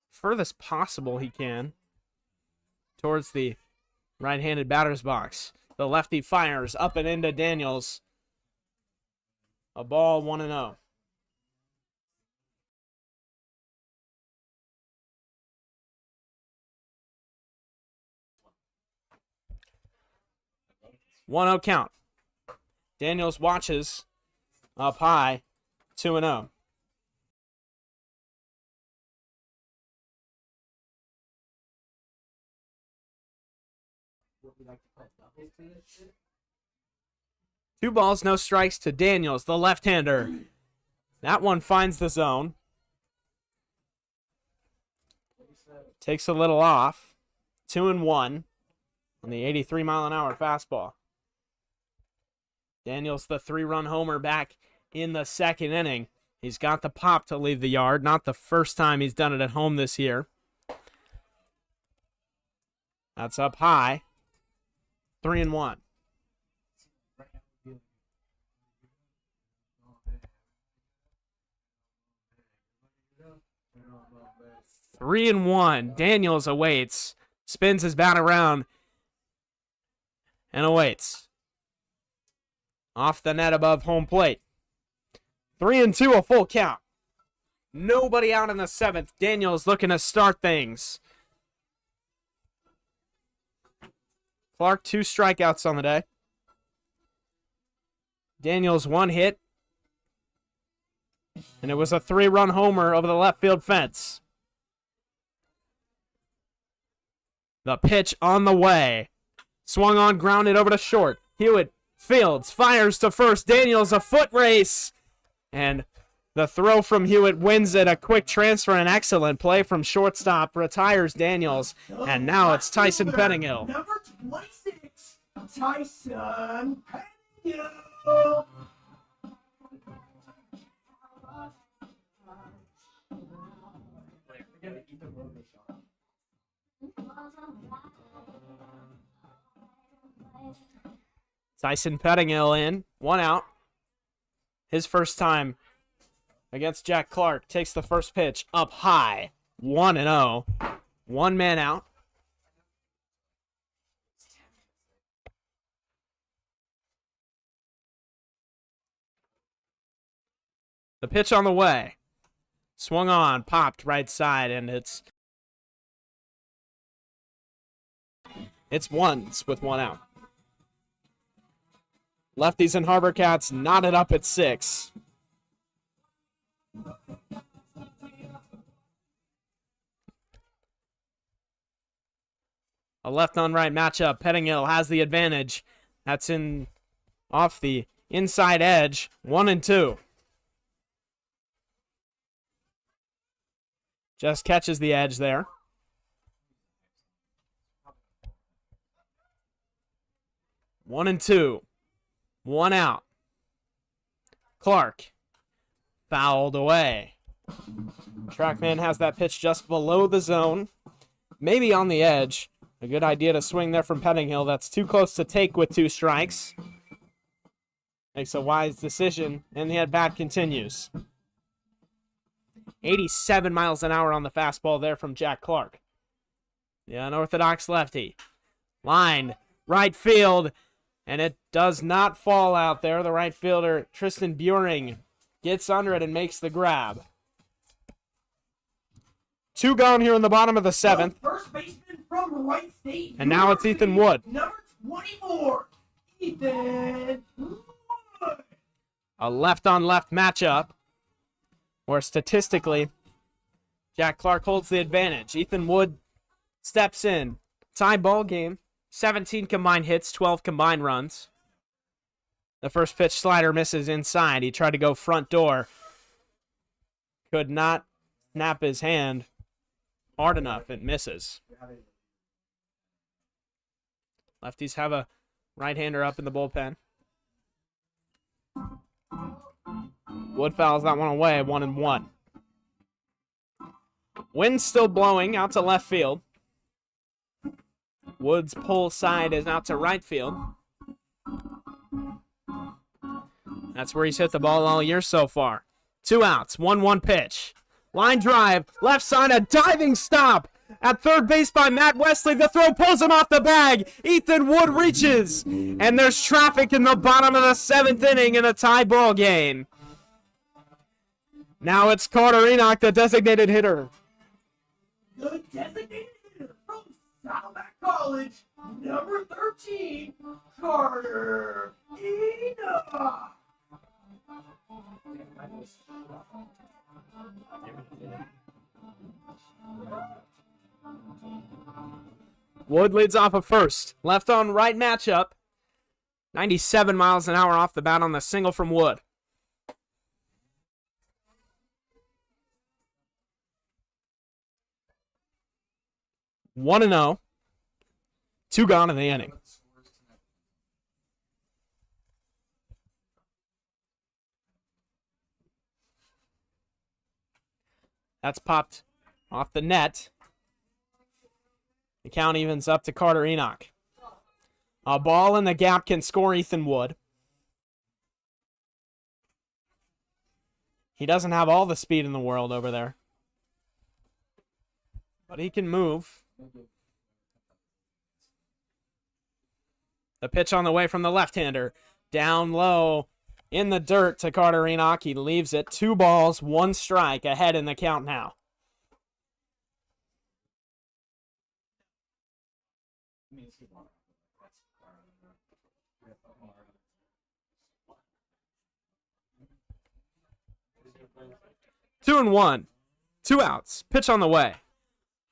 S1: furthest possible he can towards the right-handed batter's box. The lefty fires up and into Daniels. A ball, 1-0. One-0 count. Daniels watches up high, 2-0. Two balls, no strikes to Daniels, the left-hander. That one finds the zone. Takes a little off. 2-1 on the 83-mile-an-hour fastball. Daniels, the 3-run homer back in the second inning. He's got the pop to leave the yard. Not the first time he's done it at home this year. That's up high. 3-1. 3-1. Daniels awaits. Spins his bat around. And awaits. Off the net above home plate. 3-2, a full count. Nobody out in the seventh. Daniels looking to start things. Clark, 2 strikeouts on the day. Daniels, 1 hit. And it was a 3-run homer over the left field fence. The pitch on the way. Swung on, grounded over to short. Hewitt fields, fires to first. Daniels, a foot race. And the throw from Hewitt wins it. A quick transfer, an excellent play from shortstop. Retires Daniels. And now it's Tyson Pettingill.
S2: Number 26, Tyson Pettingill.
S1: Tyson Pettingill in. 1 out. His first time against Jack Clark. Takes the first pitch up high. 1-0. 1 man out. The pitch on the way. Swung on, popped right side, and it's ones with 1 out. Lefties and Harbourcats knotted up at 6. A left-on-right matchup. Pettingill has the advantage. That's in off the inside edge. 1-2. Just catches the edge there. One and two. 1 out. Clark. Fouled away. Trackman has that pitch just below the zone. Maybe on the edge. A good idea to swing there from Pettingill. That's too close to take with 2 strikes. Makes a wise decision, and the at-bat continues. 87 miles an hour on the fastball there from Jack Clark. The unorthodox lefty. Line, right field, and it does not fall out there. The right fielder, Tristan Buring, gets under it and makes the grab. 2 gone here in the bottom of the 7th.
S2: First baseman from Wright State.
S1: And now it's Ethan Wood.
S2: Number 24, Ethan Wood.
S1: A left-on-left matchup, where statistically, Jack Clark holds the advantage. Ethan Wood steps in. Tie ball game. 17 combined hits, 12 combined runs. The first pitch slider misses inside. He tried to go front door. Could not snap his hand hard enough. It misses. Lefties have a right-hander up in the bullpen. Wood fouls that one away, 1-1. Wind's still blowing out to left field. Wood's pull side is out to right field. That's where he's hit the ball all year so far. 2 outs, 1-1 pitch. Line drive, left side, a diving stop at third base by Matt Wesley. The throw pulls him off the bag. Ethan Wood reaches, and there's traffic in the bottom of the 7th inning in a tie ball game. Now it's Carter Enoch, the designated hitter.
S2: The designated hitter from Saddleback College, number 13, Carter Enoch.
S1: Wood leads off of first. Left on right matchup. 97 miles an hour off the bat on the single from Wood. 1-0. 2 gone in the inning. That's popped off the net. The count evens up to Carter Enoch. A ball in the gap can score Ethan Wood. He doesn't have all the speed in the world over there, but he can move. The pitch on the way from the left-hander. Down low in the dirt to Carter Enoch. He leaves it. 2 balls, 1 strike, ahead in the count now. Two and 1. 2 outs. Pitch on the way.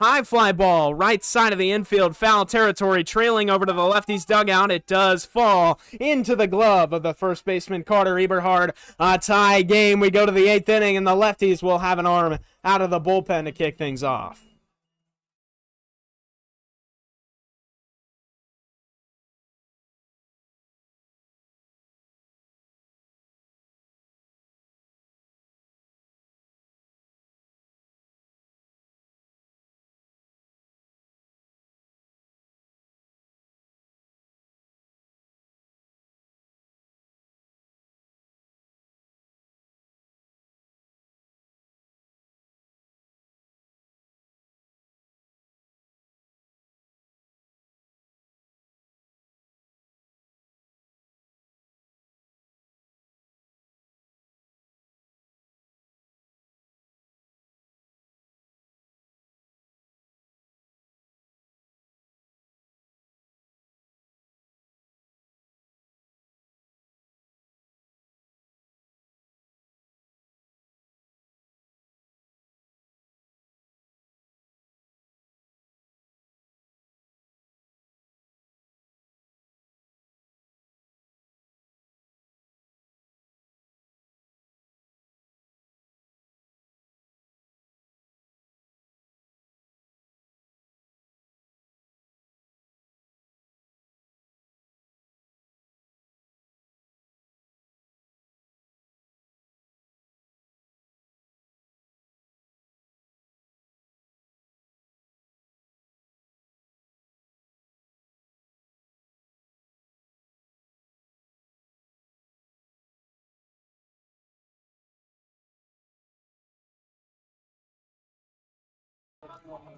S1: High fly ball, right side of the infield, foul territory, trailing over to the lefty's dugout. It does fall into the glove of the first baseman, Carter Eberhard. A tie game. We go to the 8th inning, and the lefties will have an arm out of the bullpen to kick things off.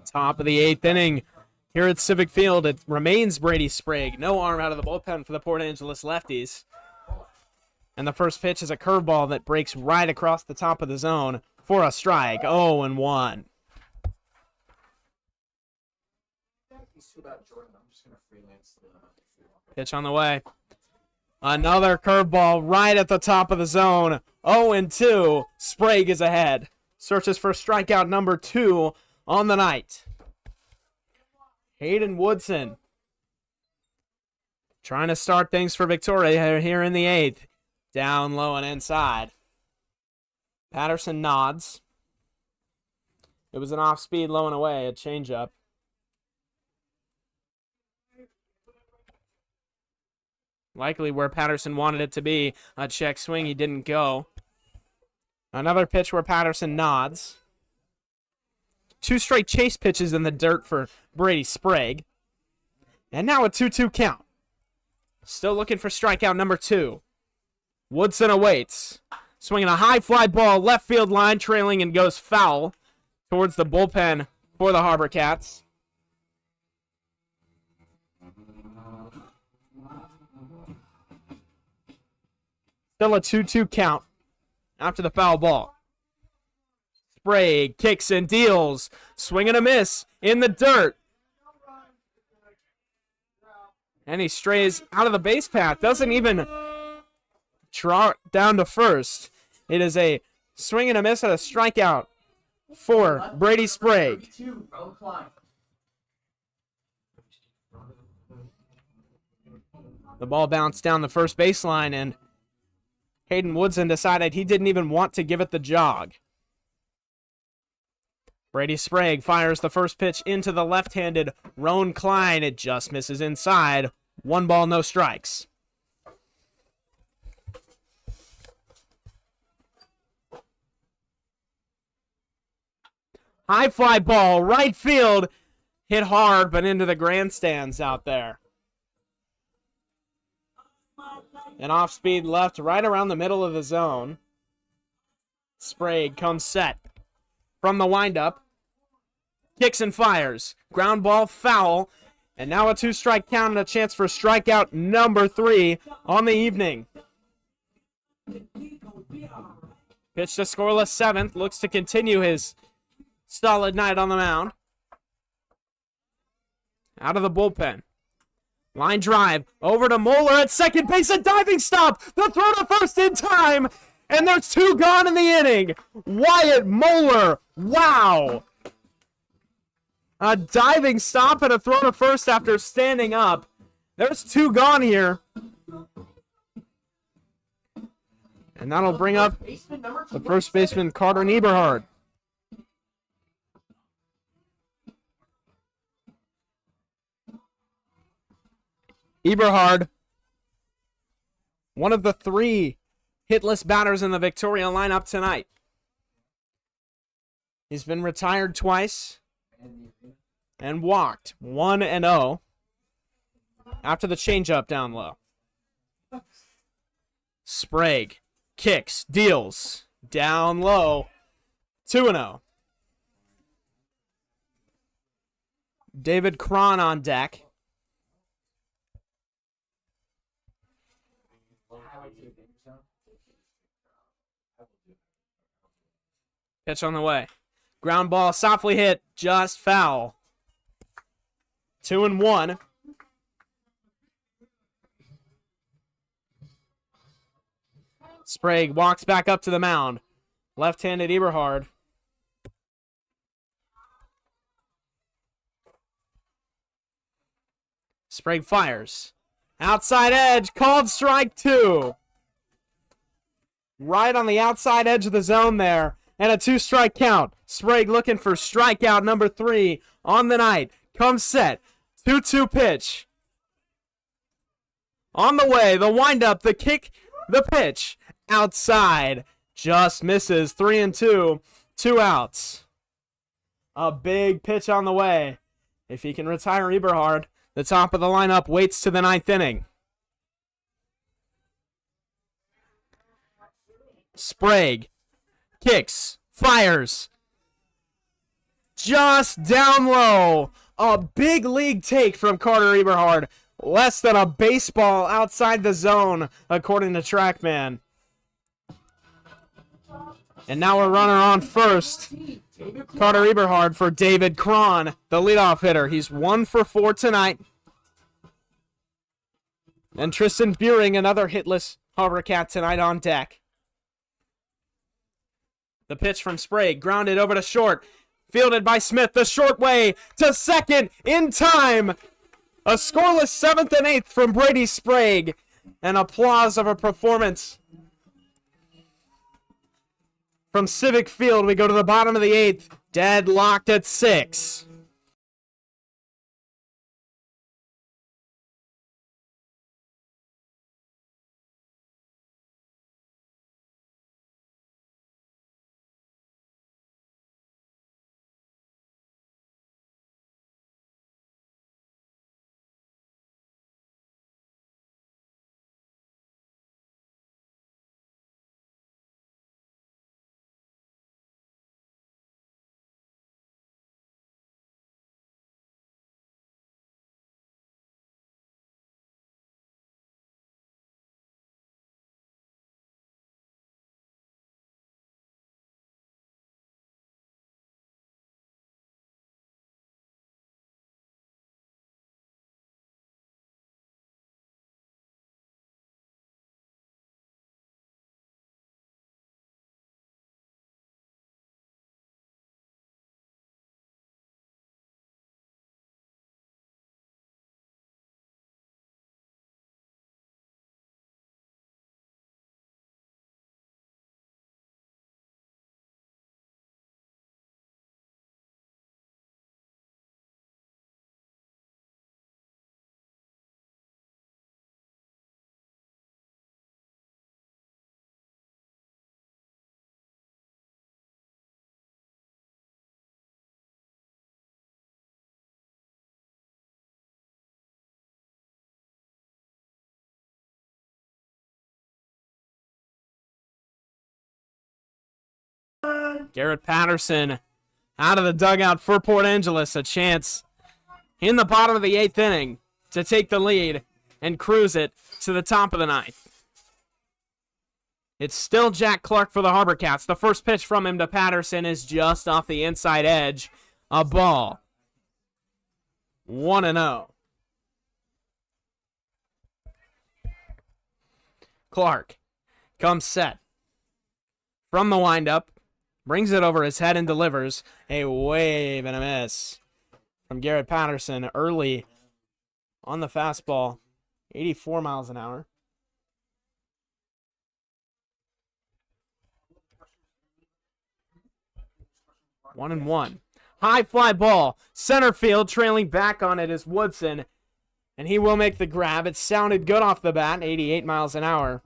S1: Top of the 8th inning here at Civic Field. It remains Brady Sprague. No arm out of the bullpen for the Port Angeles Lefties. And the first pitch is a curveball that breaks right across the top of the zone for a strike. 0-1. Pitch on the way. Another curveball right at the top of the zone. 0-2. Sprague is ahead. Searches for strikeout number 2 on the night. Hayden Woodson trying to start things for Victoria here in the 8th. Down low and inside. Patterson nods. It was an off-speed low and away, a changeup. Likely where Patterson wanted it to be. A check swing, he didn't go. Another pitch where Patterson nods. 2 straight chase pitches in the dirt for Brady Sprague. And now a 2-2 count. Still looking for strikeout number 2. Woodson awaits. Swinging a high fly ball, left field line, trailing and goes foul towards the bullpen for the Harbourcats. Still a 2-2 count after the foul ball. Sprague kicks and deals. Swing and a miss in the dirt. And he strays out of the base path. Doesn't even trot down to first. It is a swing and a miss and a strikeout for Brady Sprague. The ball bounced down the first baseline, and Hayden Woodson decided he didn't even want to give it the jog. Brady Sprague fires the first pitch into the left-handed Roan Klein. It just misses inside. 1 ball, no strikes. High fly ball, right field. Hit hard, but into the grandstands out there. An off-speed left right around the middle of the zone. Sprague comes set from the windup. Kicks and fires. Ground ball foul. And now a 2-strike count and a chance for strikeout number 3 on the evening. Pitch to scoreless 7th. Looks to continue his solid night on the mound. Out of the bullpen. Line drive over to Moeller at second base. A diving stop. The throw to first in time. And there's 2 gone in the inning. Wyatt Moeller. Wow. A diving stop and a throw to first after standing up. There's 2 gone here. And that'll bring up the first baseman, Carter Nieberhard. Eberhard, one of the 3 hitless batters in the Victoria lineup tonight. He's been retired twice and walked 1-0 after the changeup down low. Sprague kicks, deals down low, 2-0. David Cron on deck. Pitch on the way. Ground ball softly hit, just foul. 2-1. Sprague walks back up to the mound. Left-handed Eberhard. Sprague fires. Outside edge, called strike 2. Right on the outside edge of the zone there. And a 2-strike count. Sprague looking for strikeout number 3 on the night. Comes set. 2-2 pitch. On the way, the windup, the kick, the pitch. Outside. Just misses. 3-2. 2 outs. A big pitch on the way. If he can retire Eberhard, the top of the lineup waits to the 9th inning. Sprague kicks, fires. Just down low. A big league take from Carter Eberhard. Less than a baseball outside the zone, according to TrackMan. And now a runner on first. Carter Eberhard for David Cron, the leadoff hitter. He's 1 for 4 tonight. And Tristan Buring, another hitless Harbourcat tonight on deck. The pitch from Sprague, grounded over to short. Fielded by Smith, the short way to second in time. A scoreless 7th and 8th from Brady Sprague. An applause of a performance. From Civic Field, we go to the bottom of the 8th. Deadlocked at 6. Garrett Patterson out of the dugout for Port Angeles. A chance in the bottom of the 8th inning to take the lead and cruise it to the top of the 9th. It's still Jack Clark for the Harbourcats. The first pitch from him to Patterson is just off the inside edge. A ball. 1-0. Clark comes set from the windup, brings it over his head and delivers a wave and a miss from Garrett Patterson early on the fastball, 84 miles an hour. One and one. High fly ball, center field, trailing back on it is Woodson, and he will make the grab. It sounded good off the bat, 88 miles an hour.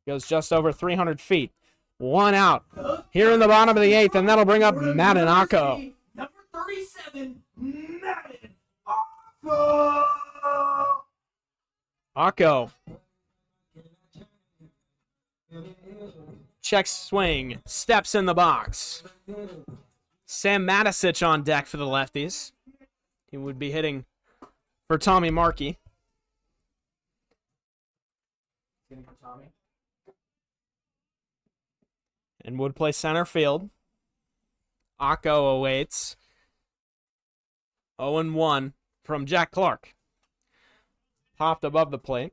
S1: Goes just over 300 feet. One out here in the bottom of the 8th, and that'll bring up Madden Akko.
S2: Number 37, Madden Akko.
S1: Akko. Checks swing, steps in the box. Sam Matisich on deck for the Lefties. He would be hitting for Tommy Markey. And would play center field. Akko awaits. 0-1 from Jack Clark. Popped above the plate.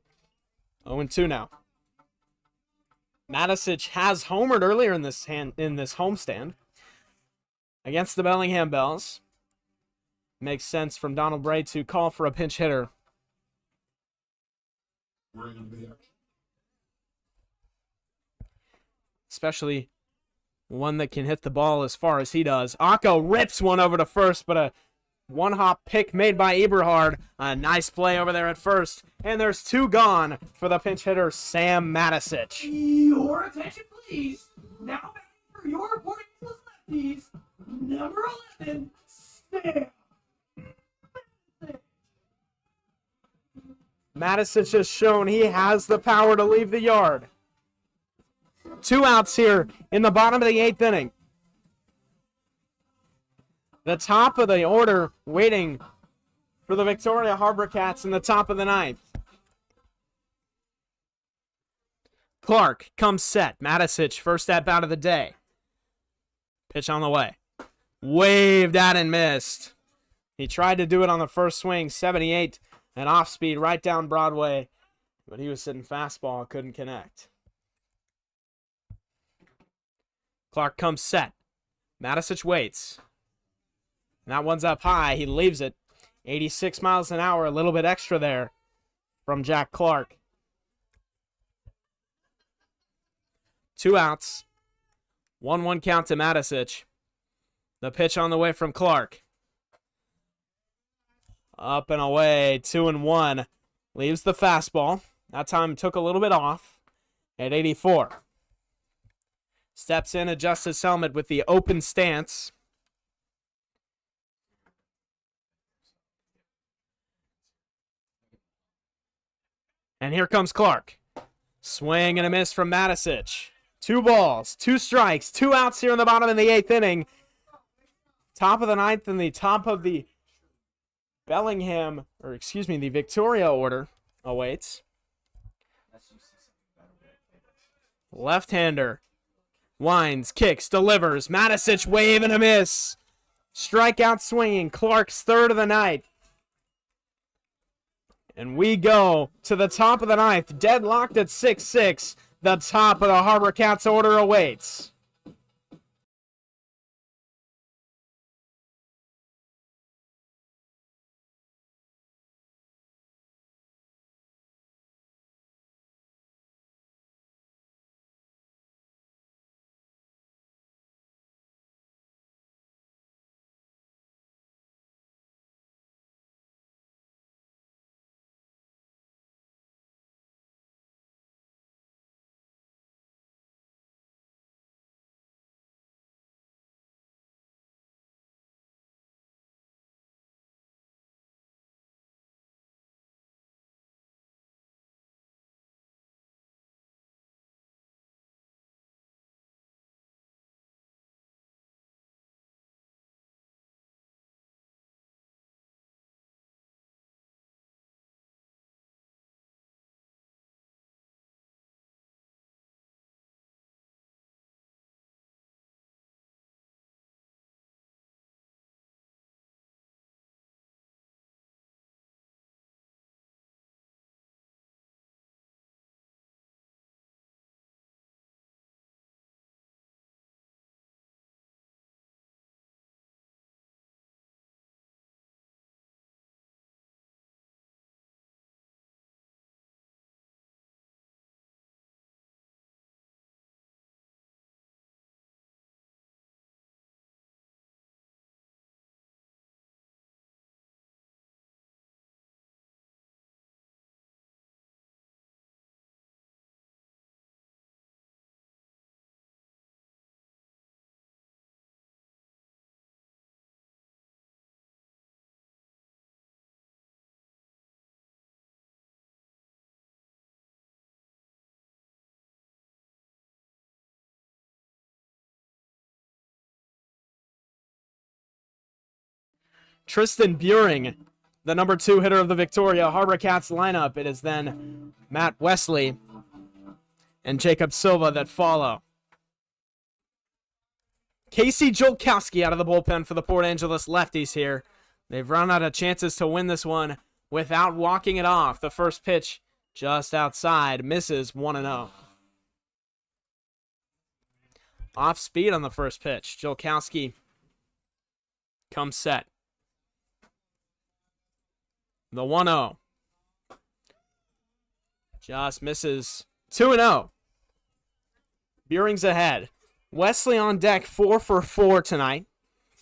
S1: 0-2 now. Matisich has homered earlier in this homestand against the Bellingham Bells. Makes sense from Donald Bray to call for a pinch hitter. Especially one that can hit the ball as far as he does. Akko rips one over to first, but a one-hop pick made by Eberhard. A nice play over there at first. And there's 2 gone for the pinch hitter, Sam Matisich.
S2: Your attention, please. Now back for your Port Angeles Lefties. Number 11, Sam
S1: Matisich has shown he has the power to leave the yard. 2 outs here in the bottom of the 8th inning. The top of the order waiting for the Victoria Harbourcats in the top of the 9th. Clark comes set. Matisich, first at bat of the day. Pitch on the way. Waved at and missed. He tried to do it on the first swing, 78, and off speed right down Broadway, but he was sitting fastball, couldn't connect. Clark comes set. Matisich waits. And that one's up high. He leaves it. 86 miles an hour, a little bit extra there from Jack Clark. 2 outs. 1-1 count to Matisich. The pitch on the way from Clark. Up and away, 2-1. Leaves the fastball. That time took a little bit off at 84. Steps in, adjusts his helmet with the open stance. And here comes Clark. Swing and a miss from Matisich. 2 balls, 2 strikes, 2 outs here in the bottom of the 8th inning. Top of the 9th and the top of the the Victoria order awaits. Left-hander. Winds, kicks, delivers. Matisich wave and a miss. Strikeout swinging. Clark's 3rd of the night. And we go to the top of the 9th. Deadlocked at 6-6. The top of the Harbourcats order awaits. Tristan Buring, the number 2 hitter of the Victoria Harbourcats lineup. It is then Matt Wesley and Jacob Silva that follow. Casey Jolkowski out of the bullpen for the Port Angeles Lefties here. They've run out of chances to win this one without walking it off. The first pitch just outside, misses 1-0. Off speed on the first pitch. Jolkowski comes set. The 1-0. Just misses 2-0. Buring's ahead. Wesley on deck, 4 for 4 tonight.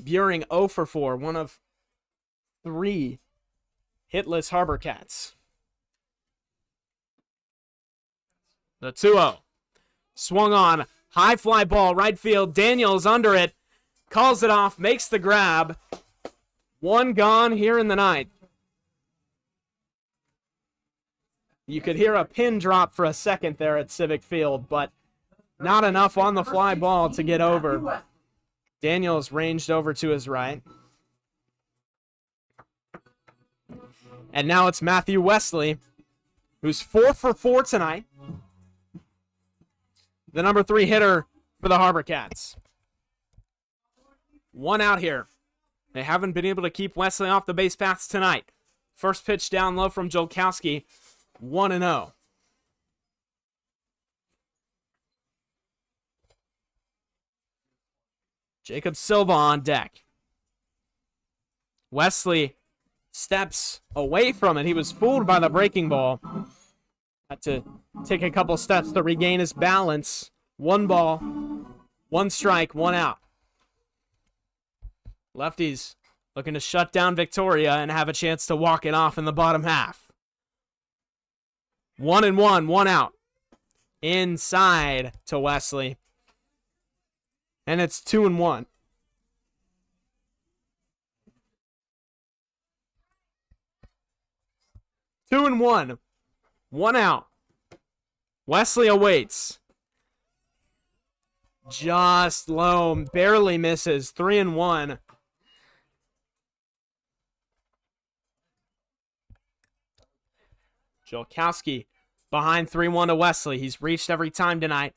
S1: Buring 0 for 4, one of 3 hitless Harbourcats. The 2-0. Swung on. High fly ball, right field. Daniels under it. Calls it off, makes the grab. 1 gone here in the ninth. You could hear a pin drop for a second there at Civic Field, but not enough on the fly ball to get over. Daniels ranged over to his right. And now it's Matthew Wesley, who's 4 for 4 tonight. The number 3 hitter for the Harbourcats. 1 out here. They haven't been able to keep Wesley off the base paths tonight. First pitch down low from Jolkowski. 1-0. Jacob Silva on deck. Wesley steps away from it. He was fooled by the breaking ball. Had to take a couple steps to regain his balance. 1 ball, 1 strike, 1 out. Lefties looking to shut down Victoria and have a chance to walk it off in the bottom half. 1-1, 1 out. Inside to Wesley. And it's 2-1. Two and one. 1 out. Wesley awaits. Just low. Barely misses. 3-1. Jolkowski behind 3-1 to Wesley. He's reached every time tonight.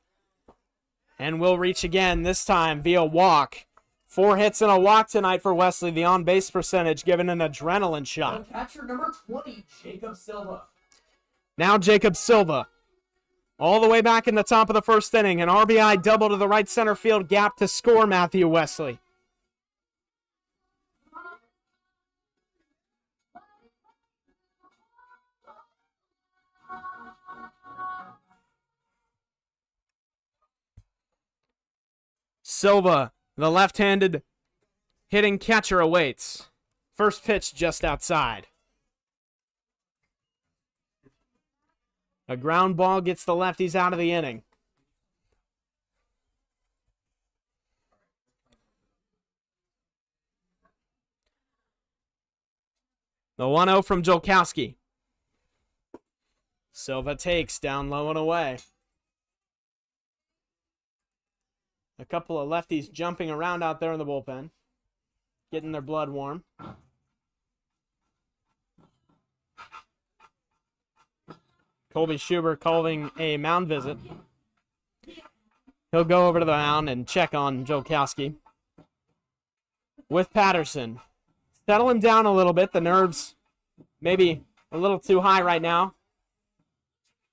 S1: And will reach again, this time via walk. 4 hits and a walk tonight for Wesley. The on-base percentage given an adrenaline shot.
S2: Catcher number 20, Jacob Silva.
S1: Now Jacob Silva. All the way back in the top of the first inning. An RBI double to the right center field gap to score Matthew Wesley. Silva, the left-handed hitting catcher, awaits. First pitch just outside. A ground ball gets the lefties out of the inning. The 1-0 from Jolkowski. Silva takes down low and away. A couple of lefties jumping around out there in the bullpen, getting their blood warm. Colby Schubert calling a mound visit. He'll go over to the mound and check on Jolkowski. With Patterson. Settling down a little bit. The nerves maybe a little too high right now.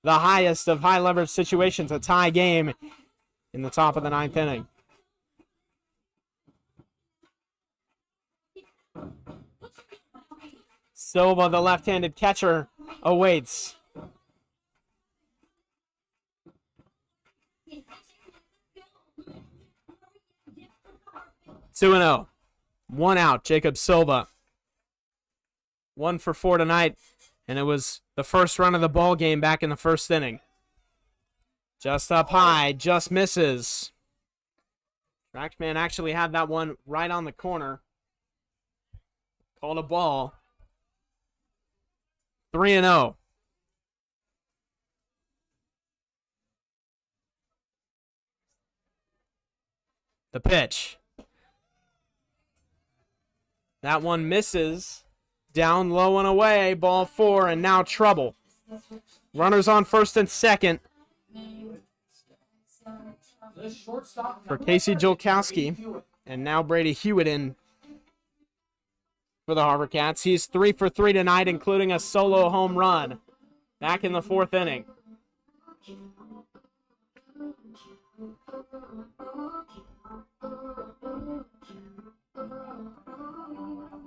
S1: The highest of high leverage situations, a tie game in the top of the 9th inning. Silva, the left-handed catcher, awaits. Two and 0. 1 out, Jacob Silva. 1 for 4 tonight, and it was the first run of the ball game back in the first inning. Just up high, just misses. Trackman actually had that one right on the corner. Called a ball. 3-0. The pitch. That one misses. Down low and away. Ball 4, and now trouble. Runners on first and second for Casey Jolkowski. And now Brady Hewitt in for the Harbourcats. He's 3 for 3 tonight, including a solo home run back in the 4th inning.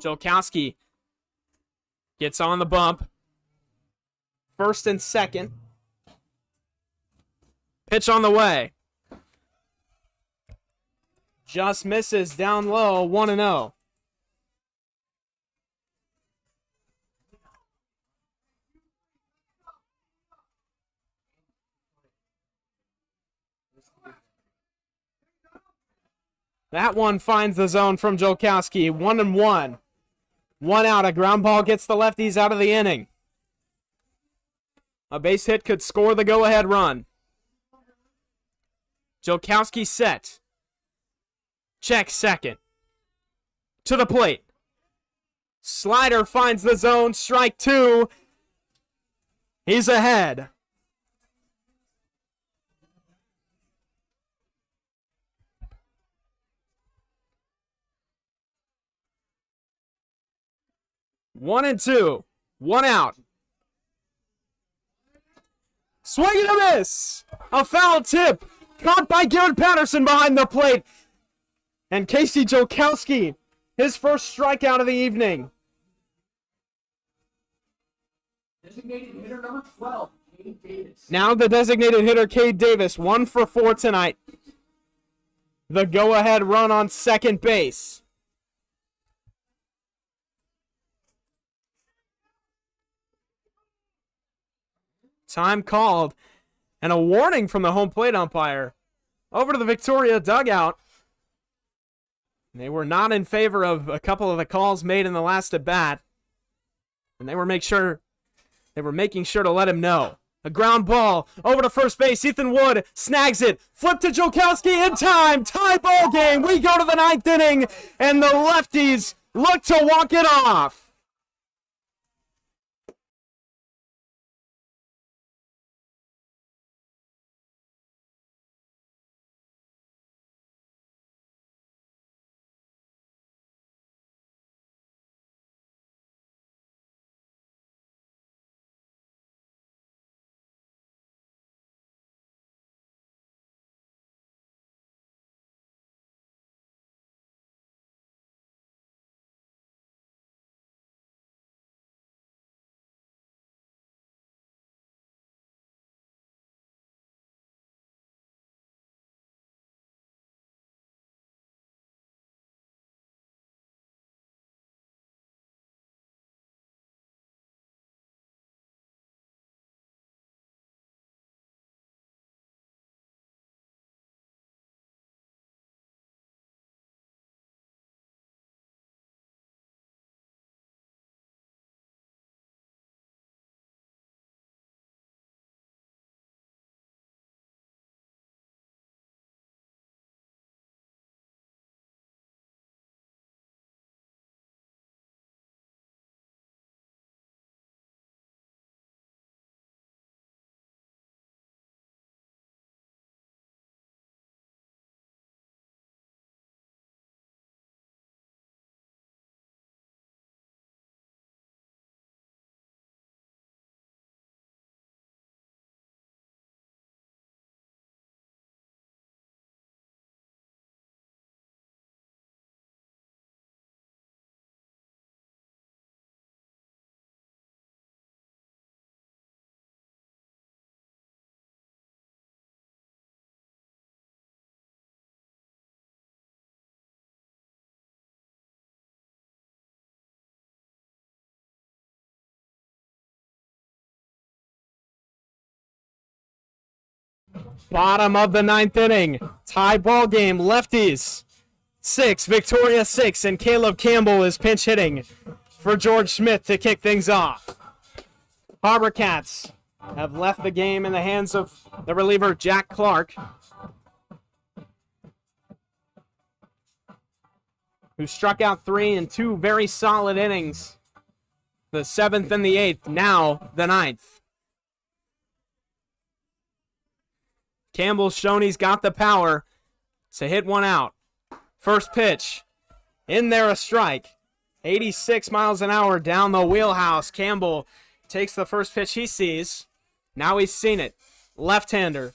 S1: Jolkowski gets on the bump. First and second. Pitch on the way. Just misses down low, 1-0. That one finds the zone from Jolkowski. 1-1. 1 out. A ground ball gets the Lefties out of the inning. A base hit could score the go-ahead run. Jolkowski set. Check second. To the plate. Slider finds the zone. Strike 2. He's ahead. One and 2. 1 out. Swing and a miss. A foul tip. Caught by Garrett Patterson behind the plate. And Casey Jolkowski, his first strikeout of the evening.
S2: Designated hitter number 12, Cade Davis.
S1: Now the designated hitter, Cade Davis, 1 for 4 tonight. The go-ahead run on second base. Time called, and a warning from the home plate umpire. Over to the Victoria dugout. They were not in favor of a couple of the calls made in the last at-bat, and they were making sure to let him know. A ground ball over to first base. Ethan Wood snags it. Flip to Jolkowski in time. Tie ball game. We go to the 9th inning, and the Lefties look to walk it off. Bottom of the 9th inning. Tie ball game. Lefties 6, Victoria 6, and Caleb Campbell is pinch hitting for George Smith to kick things off. Harbourcats have left the game in the hands of the reliever Jack Clark. who struck out 3 in 2 very solid innings. The 7th and the 8th, now the 9th. Campbell's shown he's got the power to hit one out. First pitch, in there a strike. 86 miles an hour down the wheelhouse. Campbell takes the first pitch he sees. Now he's seen it. Left-hander.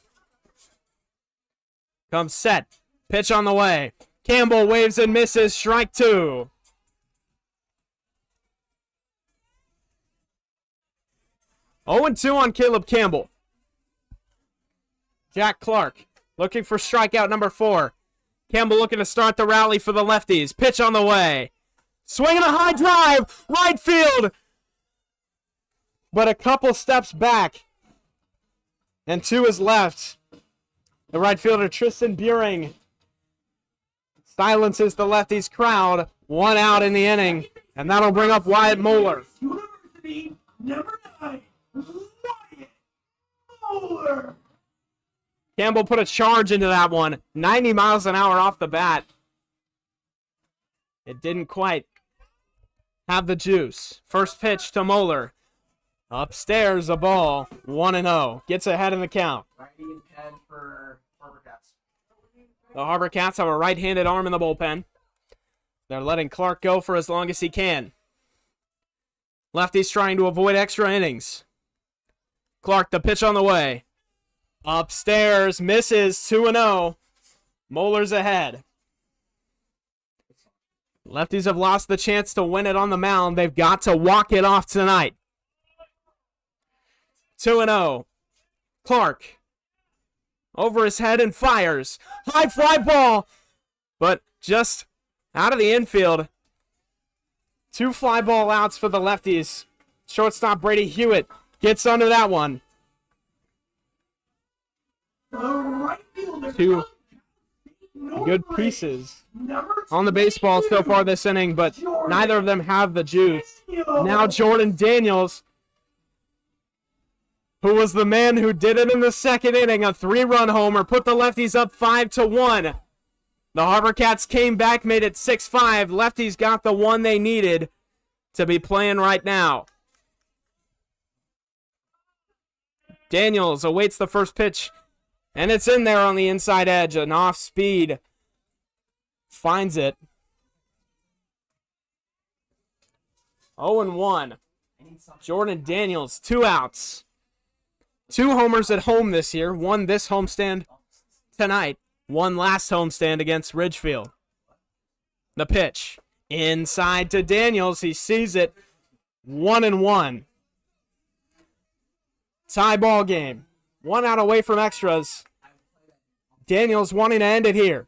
S1: Comes set. Pitch on the way. Campbell waves and misses. Strike 2. Oh and 2 on Caleb Campbell. Jack Clark looking for strikeout number 4. Campbell looking to start the rally for the lefties. Pitch on the way. Swinging a high drive. Right field. But a couple steps back. And 2 is left. The right fielder, Tristan Buring, silences the lefties crowd. 1 out in the inning. And that'll bring up Wyatt Moeller.
S2: University, number 9, Wyatt Moeller.
S1: Campbell put a charge into that one. 90 miles an hour off the bat. It didn't quite have the juice. First pitch to Moeller. Upstairs, a ball. 1-0. Gets ahead in the count.
S2: Righty and pen for Harbourcats.
S1: The Harbourcats have a right-handed arm in the bullpen. They're letting Clark go for as long as he can. Lefties trying to avoid extra innings. Clark, the pitch on the way. Upstairs, misses, 2-0. Moeller's ahead. Lefties have lost the chance to win it on the mound. They've got to walk it off tonight. 2-0. Clark. Over his head and fires. High fly ball. But just out of the infield. 2 fly ball outs for the lefties. Shortstop Brady Hewitt gets under that one.
S2: The right fielder.
S1: 2 good pieces on the baseball so far this inning, but neither of them have the juice. Now Jordan Daniels, who was the man who did it in the second inning, a 3-run homer, put the lefties up 5-1. The Harbourcats came back, made it 6-5. Lefties got the one they needed to be playing right now. Daniels awaits the first pitch, and it's in there on the inside edge. An off speed finds it. 0-1. Jordan Daniels, 2 outs. 2 homers at home this year. 1 this homestand tonight. 1 last homestand against Ridgefield. The pitch. Inside to Daniels. He sees it. 1-1. Tie ball game. 1 out away from extras. Daniels wanting to end it here.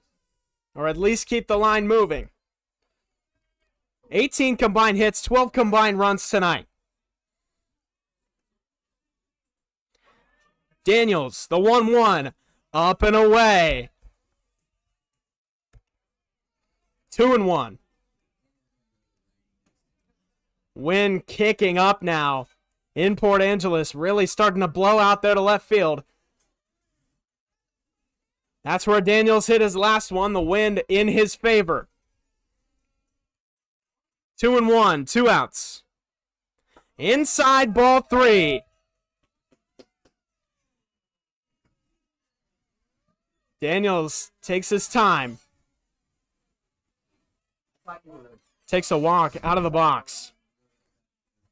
S1: Or at least keep the line moving. 18 combined hits, 12 combined runs tonight. Daniels, the 1-1. Up and away. 2-1. Wind kicking up now in Port Angeles. Really starting to blow out there to left field. That's where Daniels hit his last one. The wind in his favor. 2-1. 2 outs. Inside ball 3. Daniels takes his time. Takes a walk out of the box.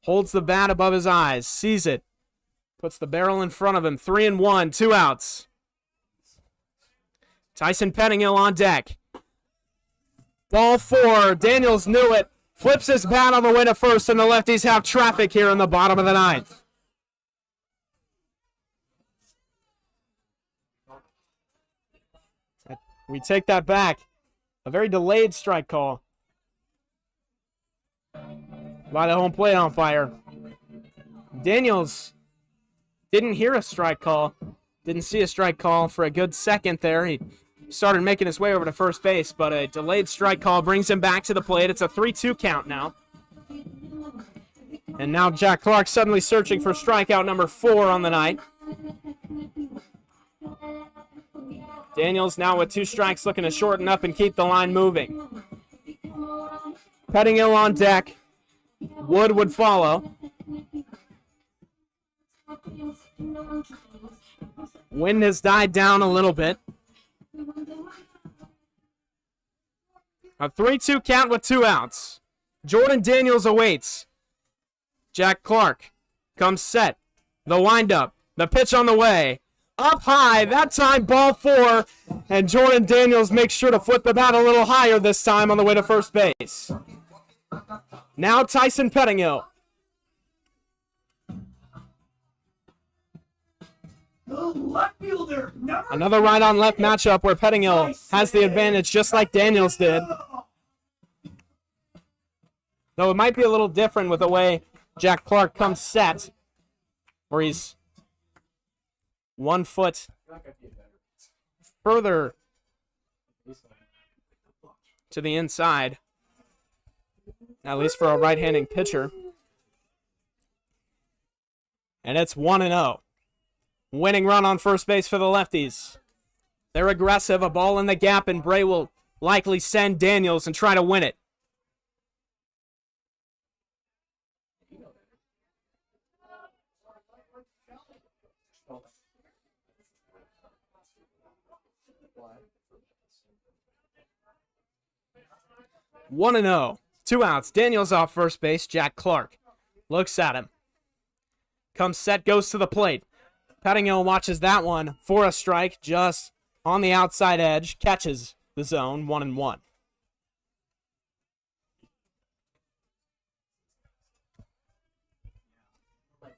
S1: Holds the bat above his eyes. Sees it. Puts the barrel in front of him. 3-1. 2 outs. Tyson Pettingill on deck. Ball 4. Daniels knew it. Flips his bat on the way to first, and the lefties have traffic here in the bottom of the 9th. We take that back. A very delayed strike call by the home plate umpire. Daniels didn't hear a strike call. Didn't see a strike call for a good second there. He started making his way over to first base, but a delayed strike call brings him back to the plate. It's a 3-2 count now. And now Jack Clark suddenly searching for strikeout number 4 on the night. Daniels now with 2 strikes looking to shorten up and keep the line moving. Pettingill on deck. Wood would follow. Wind has died down a little bit. A 3-2 count with 2 outs. Jordan Daniels awaits. Jack Clark comes set. The windup. The pitch on the way. Up high. That time ball 4. And Jordan Daniels makes sure to flip the bat a little higher this time on the way to first base. Now Tyson Pettingill.
S2: The left fielder,
S1: Another right-on-left matchup where Pettingill has the advantage just like Daniels did. Though it might be a little different with the way Jack Clark comes set, where he's 1 foot further to the inside, at least for a right-handed pitcher. And it's 1-0. Winning run on first base for the Lefties. They're aggressive, a ball in the gap, and Bray will likely send Daniels and try to win it. One and 0. 2 outs. Daniels off first base. Jack Clark looks at him. Comes set, goes to the plate. Pettingill watches that one for a strike, just on the outside edge, catches the zone, 1-1.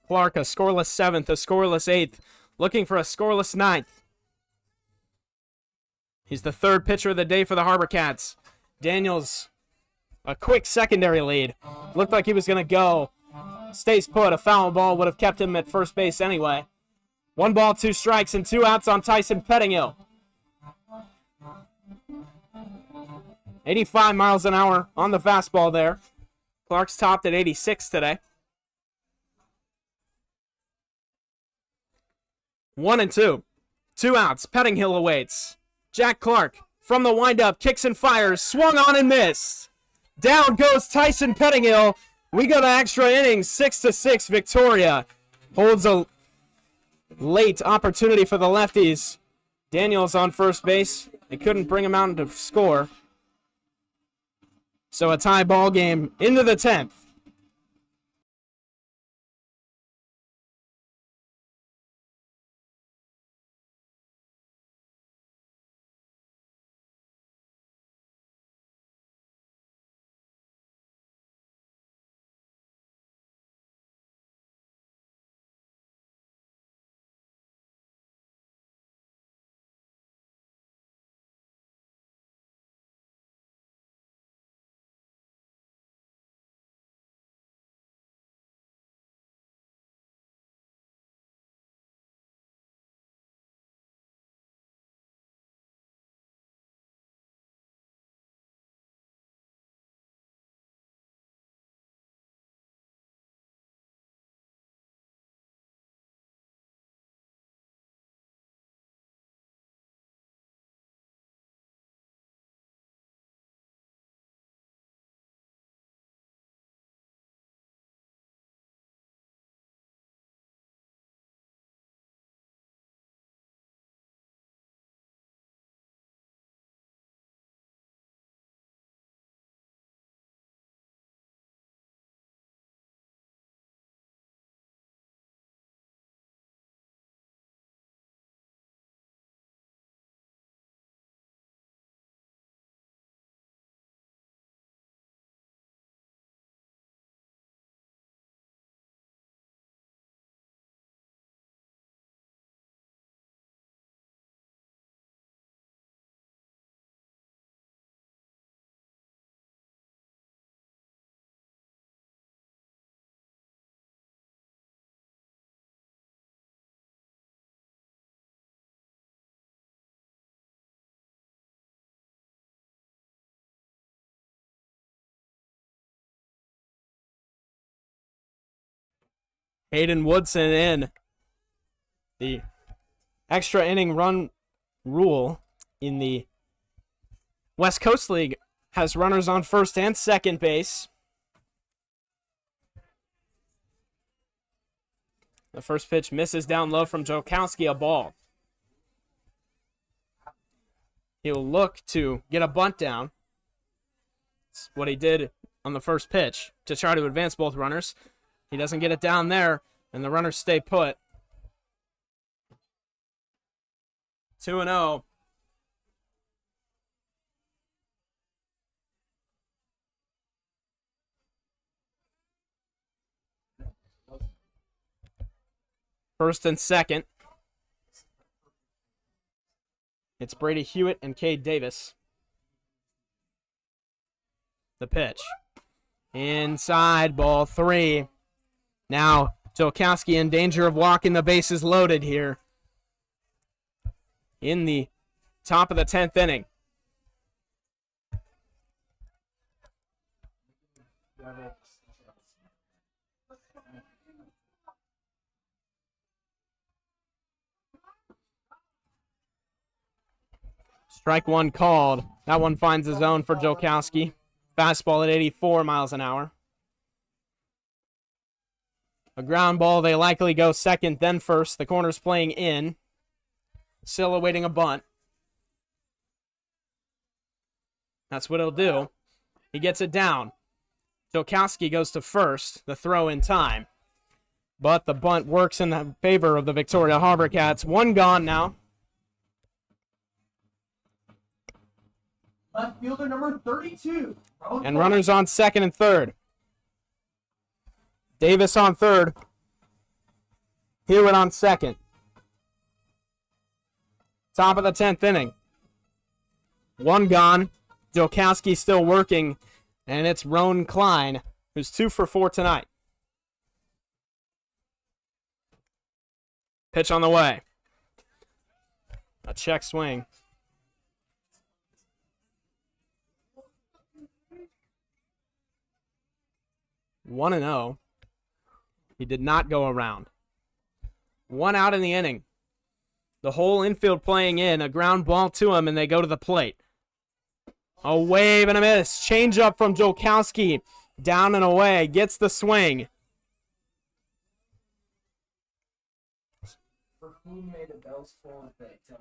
S1: Clark, a scoreless 7th, a scoreless 8th, looking for a scoreless 9th. He's the 3rd pitcher of the day for the Harbourcats. Daniels, a quick secondary lead. Looked like he was going to go. Stays put. A foul ball would have kept him at first base anyway. 1 ball, 2 strikes, and 2 outs on Tyson Pettingill. 85 miles an hour on the fastball there. Clark's topped at 86 today. 1-2. 2 outs. Pettingill awaits. Jack Clark from the windup, kicks and fires, swung on and missed. Down goes Tyson Pettingill. We go to extra innings, 6-6 Victoria. Holds a late opportunity for the Lefties. Daniels on first base. They couldn't bring him out to score. So a tie ball game into the 10th. Hayden Woodson in. The extra inning run rule in the West Coast League has runners on first and second base. The first pitch misses down low from Jokowski, a ball. He'll look to get a bunt down. That's what he did on the first pitch to try to advance both runners. He doesn't get it down there, and the runners stay put. 2-0. First and second. It's Brady Hewitt and Cade Davis. The pitch. Inside, ball 3. Now, Jokowski in danger of walking. The bases loaded here in the top of the 10th inning. Strike one called. That one finds the zone for Jokowski. Fastball at 84 miles an hour. A ground ball, they likely go second, then first. The corner's playing in. Still awaiting a bunt. That's what he'll do. He gets it down. Jokowski goes to first, the throw in time. But the bunt works in the favor of the Victoria Harbourcats. One gone now.
S2: Left fielder number 32.
S1: And runners on second and third. Davis on third. Hewitt on second. Top of the 10th inning. One gone. Jokowski still working. And it's Roan Klein, who's 2 for 4 tonight. Pitch on the way. A check swing. 1-0. He did not go around. 1 out in the inning. The whole infield playing in. A ground ball to him, and they go to the plate. A wave and a miss. Change up from Jokowski. Down and away. Gets the swing.
S2: For whom may the bells fall at that time?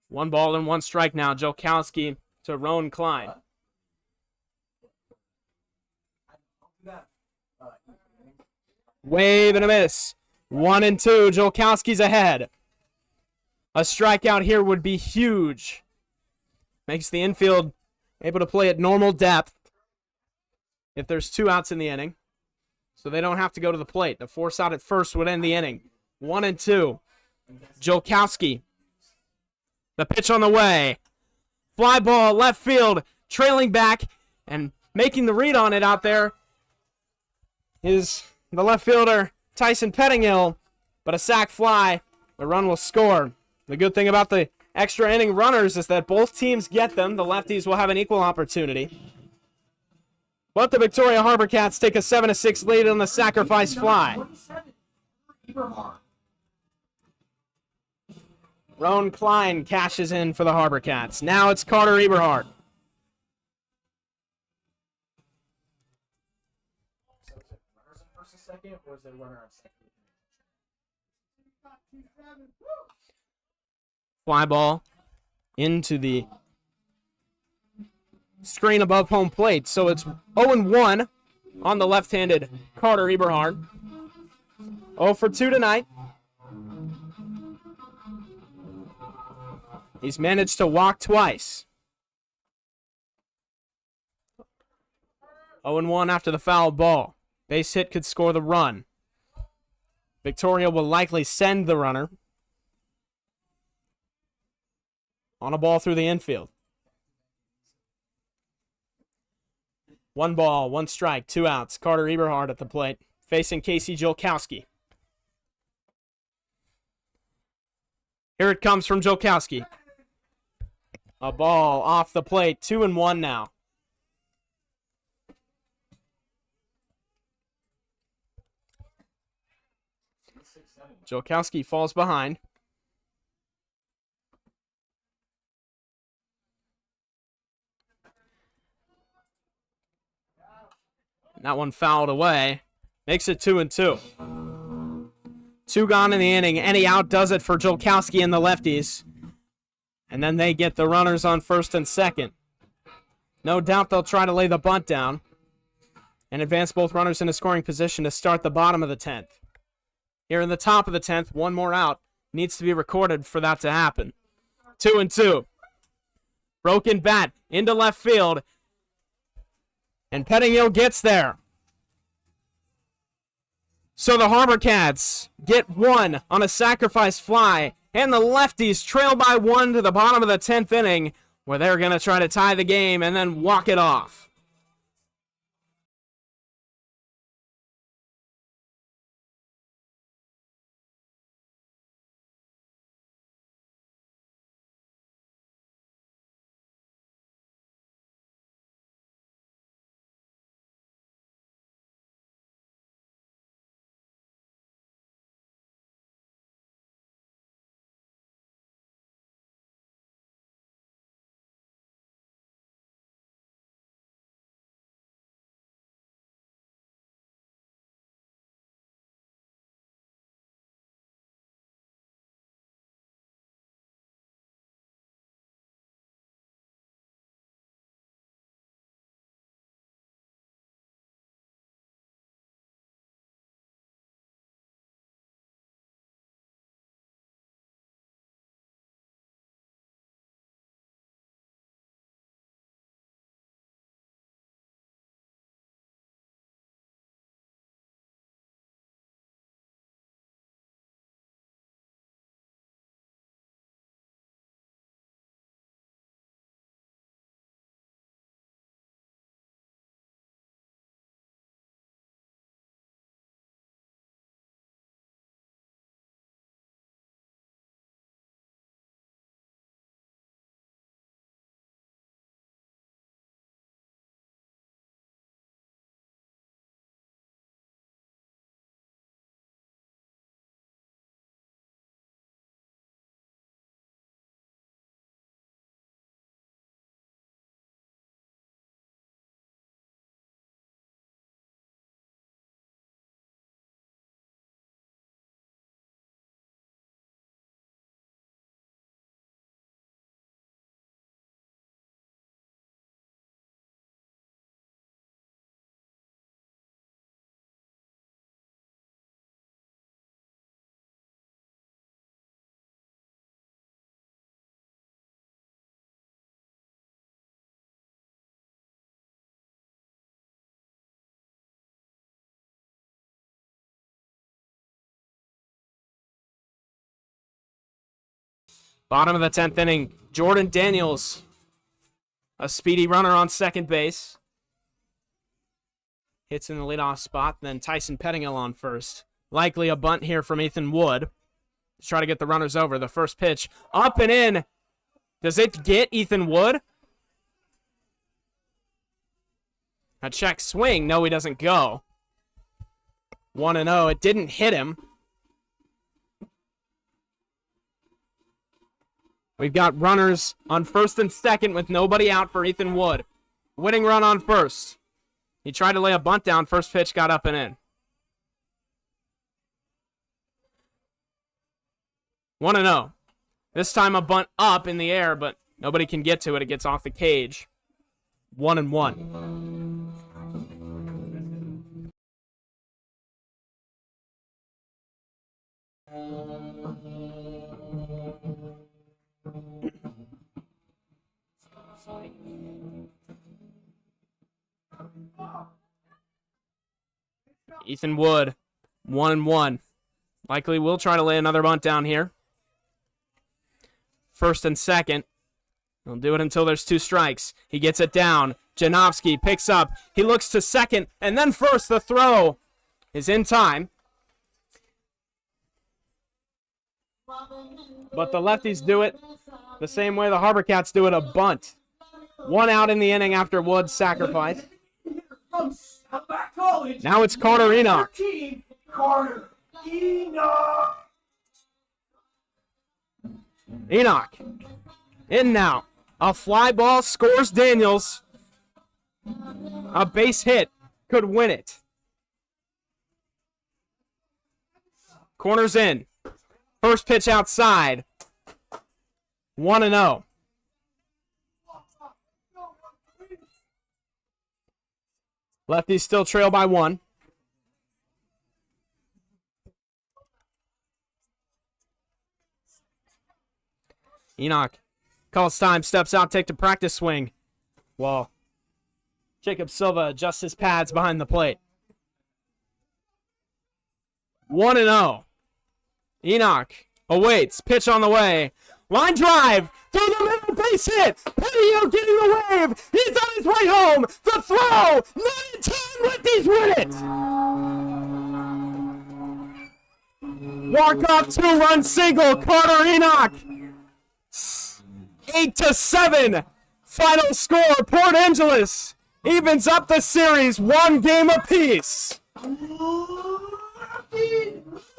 S1: 1 ball and 1 strike now. Jokowski to Roan Klein. Wave and a miss. 1-2. Jokowski's ahead. A strikeout here would be huge. Makes the infield able to play at normal depth if there's 2 outs in the inning. So they don't have to go to the plate. The force out at first would end the inning. 1-2. Jokowski. The pitch on the way. Fly ball left field. Trailing back and making the read on it out there is the left fielder, Tyson Pettingill, but a sac fly. The run will score. The good thing about the extra inning runners is that both teams get them. The lefties will have an equal opportunity. But the Victoria Harbourcats take a 7-6 lead on the sacrifice fly.
S2: 27, Eberhard.
S1: Roan Klein cashes in for the Harbourcats. Now it's Carter Eberhard.
S2: Second, or is there runner on second?
S1: Fly ball into the screen above home plate. So it's 0-1 on the left-handed Carter Eberhard. 0 for 2 tonight. He's managed to walk twice. 0-1 after the foul ball. Base hit could score the run. Victoria will likely send the runner on a ball through the infield. 1 ball, 1 strike, 2 outs. Carter Eberhard at the plate, facing Casey Jokowski. Here it comes from Jokowski. A ball off the plate, 2-1 now. Jokowski falls behind. That one fouled away. Makes it 2-2. 2 gone in the inning. Any out does it for Jolkowski and the Lefties. And then they get the runners on first and second. No doubt they'll try to lay the bunt down and advance both runners into scoring position to start the bottom of the 10th. Here in the top of the 10th, one more out needs to be recorded for that to happen. 2-2. Broken bat into left field. And Pettingill gets there. So the Harbourcats get 1 on a sacrifice fly. And the Lefties trail by 1 to the bottom of the 10th inning, where they're going to try to tie the game and then walk it off. Bottom of the 10th inning, Jordan Daniels, a speedy runner on second base. Hits in the leadoff spot, then Tyson Pettingill on first. Likely a bunt here from Ethan Wood to try to get the runners over. The first pitch, up and in. Does it get Ethan Wood? A check swing. No, he doesn't go. 1-0. It didn't hit him. We've got runners on first and second with nobody out for Ethan Wood. Winning run on first. He tried to lay a bunt down. First pitch got up and in. 1-0. This time a bunt up in the air, but nobody can get to it. It gets off the cage. 1-1. Ethan Wood, 1-1. Likely will try to lay another bunt down here. First and second. He'll do it until there's 2 strikes. He gets it down. Janowski picks up. He looks to second, and then first. The throw is in time. But the Lefties do it the same way the Harbourcats do it, a bunt. 1 out in the inning after Wood's sacrifice. Now it's Carter Enoch.
S2: Carter Enoch.
S1: Enoch in now. A fly ball scores Daniels. A base hit could win it. Corners in. First pitch outside. 1-0. Lefties still trail by 1. Enoch calls time, steps out, take the practice swing. Well, Jacob Silva adjusts his pads behind the plate. 1-0. Enoch awaits, pitch on the way. Line drive, through the middle, base hit. Petio getting the wave. He's on his way home. The throw, not in time. Lefties win it. Walk-off 2-run single, Carter Enoch. 8-7. Final score, Port Angeles evens up the series 1 game apiece.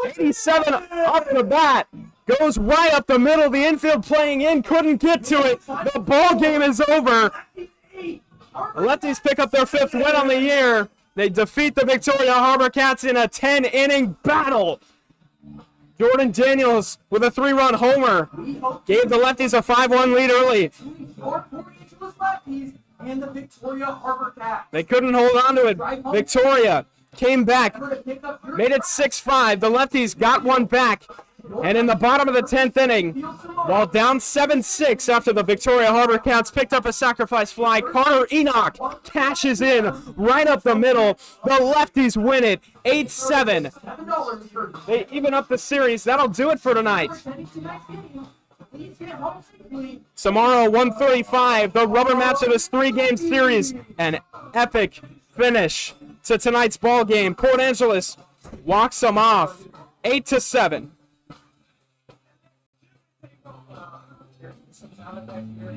S1: 87 up the bat. Goes right up the middle. The infield playing in. Couldn't get to it. The ball game is over. The Lefties pick up their 5th win on the year. They defeat the Victoria Harbourcats in a 10-inning battle. Jordan Daniels with a 3-run homer gave the Lefties a 5-1 lead early.
S2: And the Victoria Harbourcats.
S1: They couldn't hold on to it. Victoria came back, made it 6-5. The Lefties got one back. And in the bottom of the 10th inning, while down 7-6 after the Victoria Harbourcats picked up a sacrifice fly, Carter Enoch cashes in right up the middle. The Lefties win it 8-7. They even up the series. That'll do it for tonight. Tomorrow, 1:35, the rubber match of this 3-game series. An epic finish to tonight's ball game. Port Angeles walks them off 8-7.
S2: Sound effect here.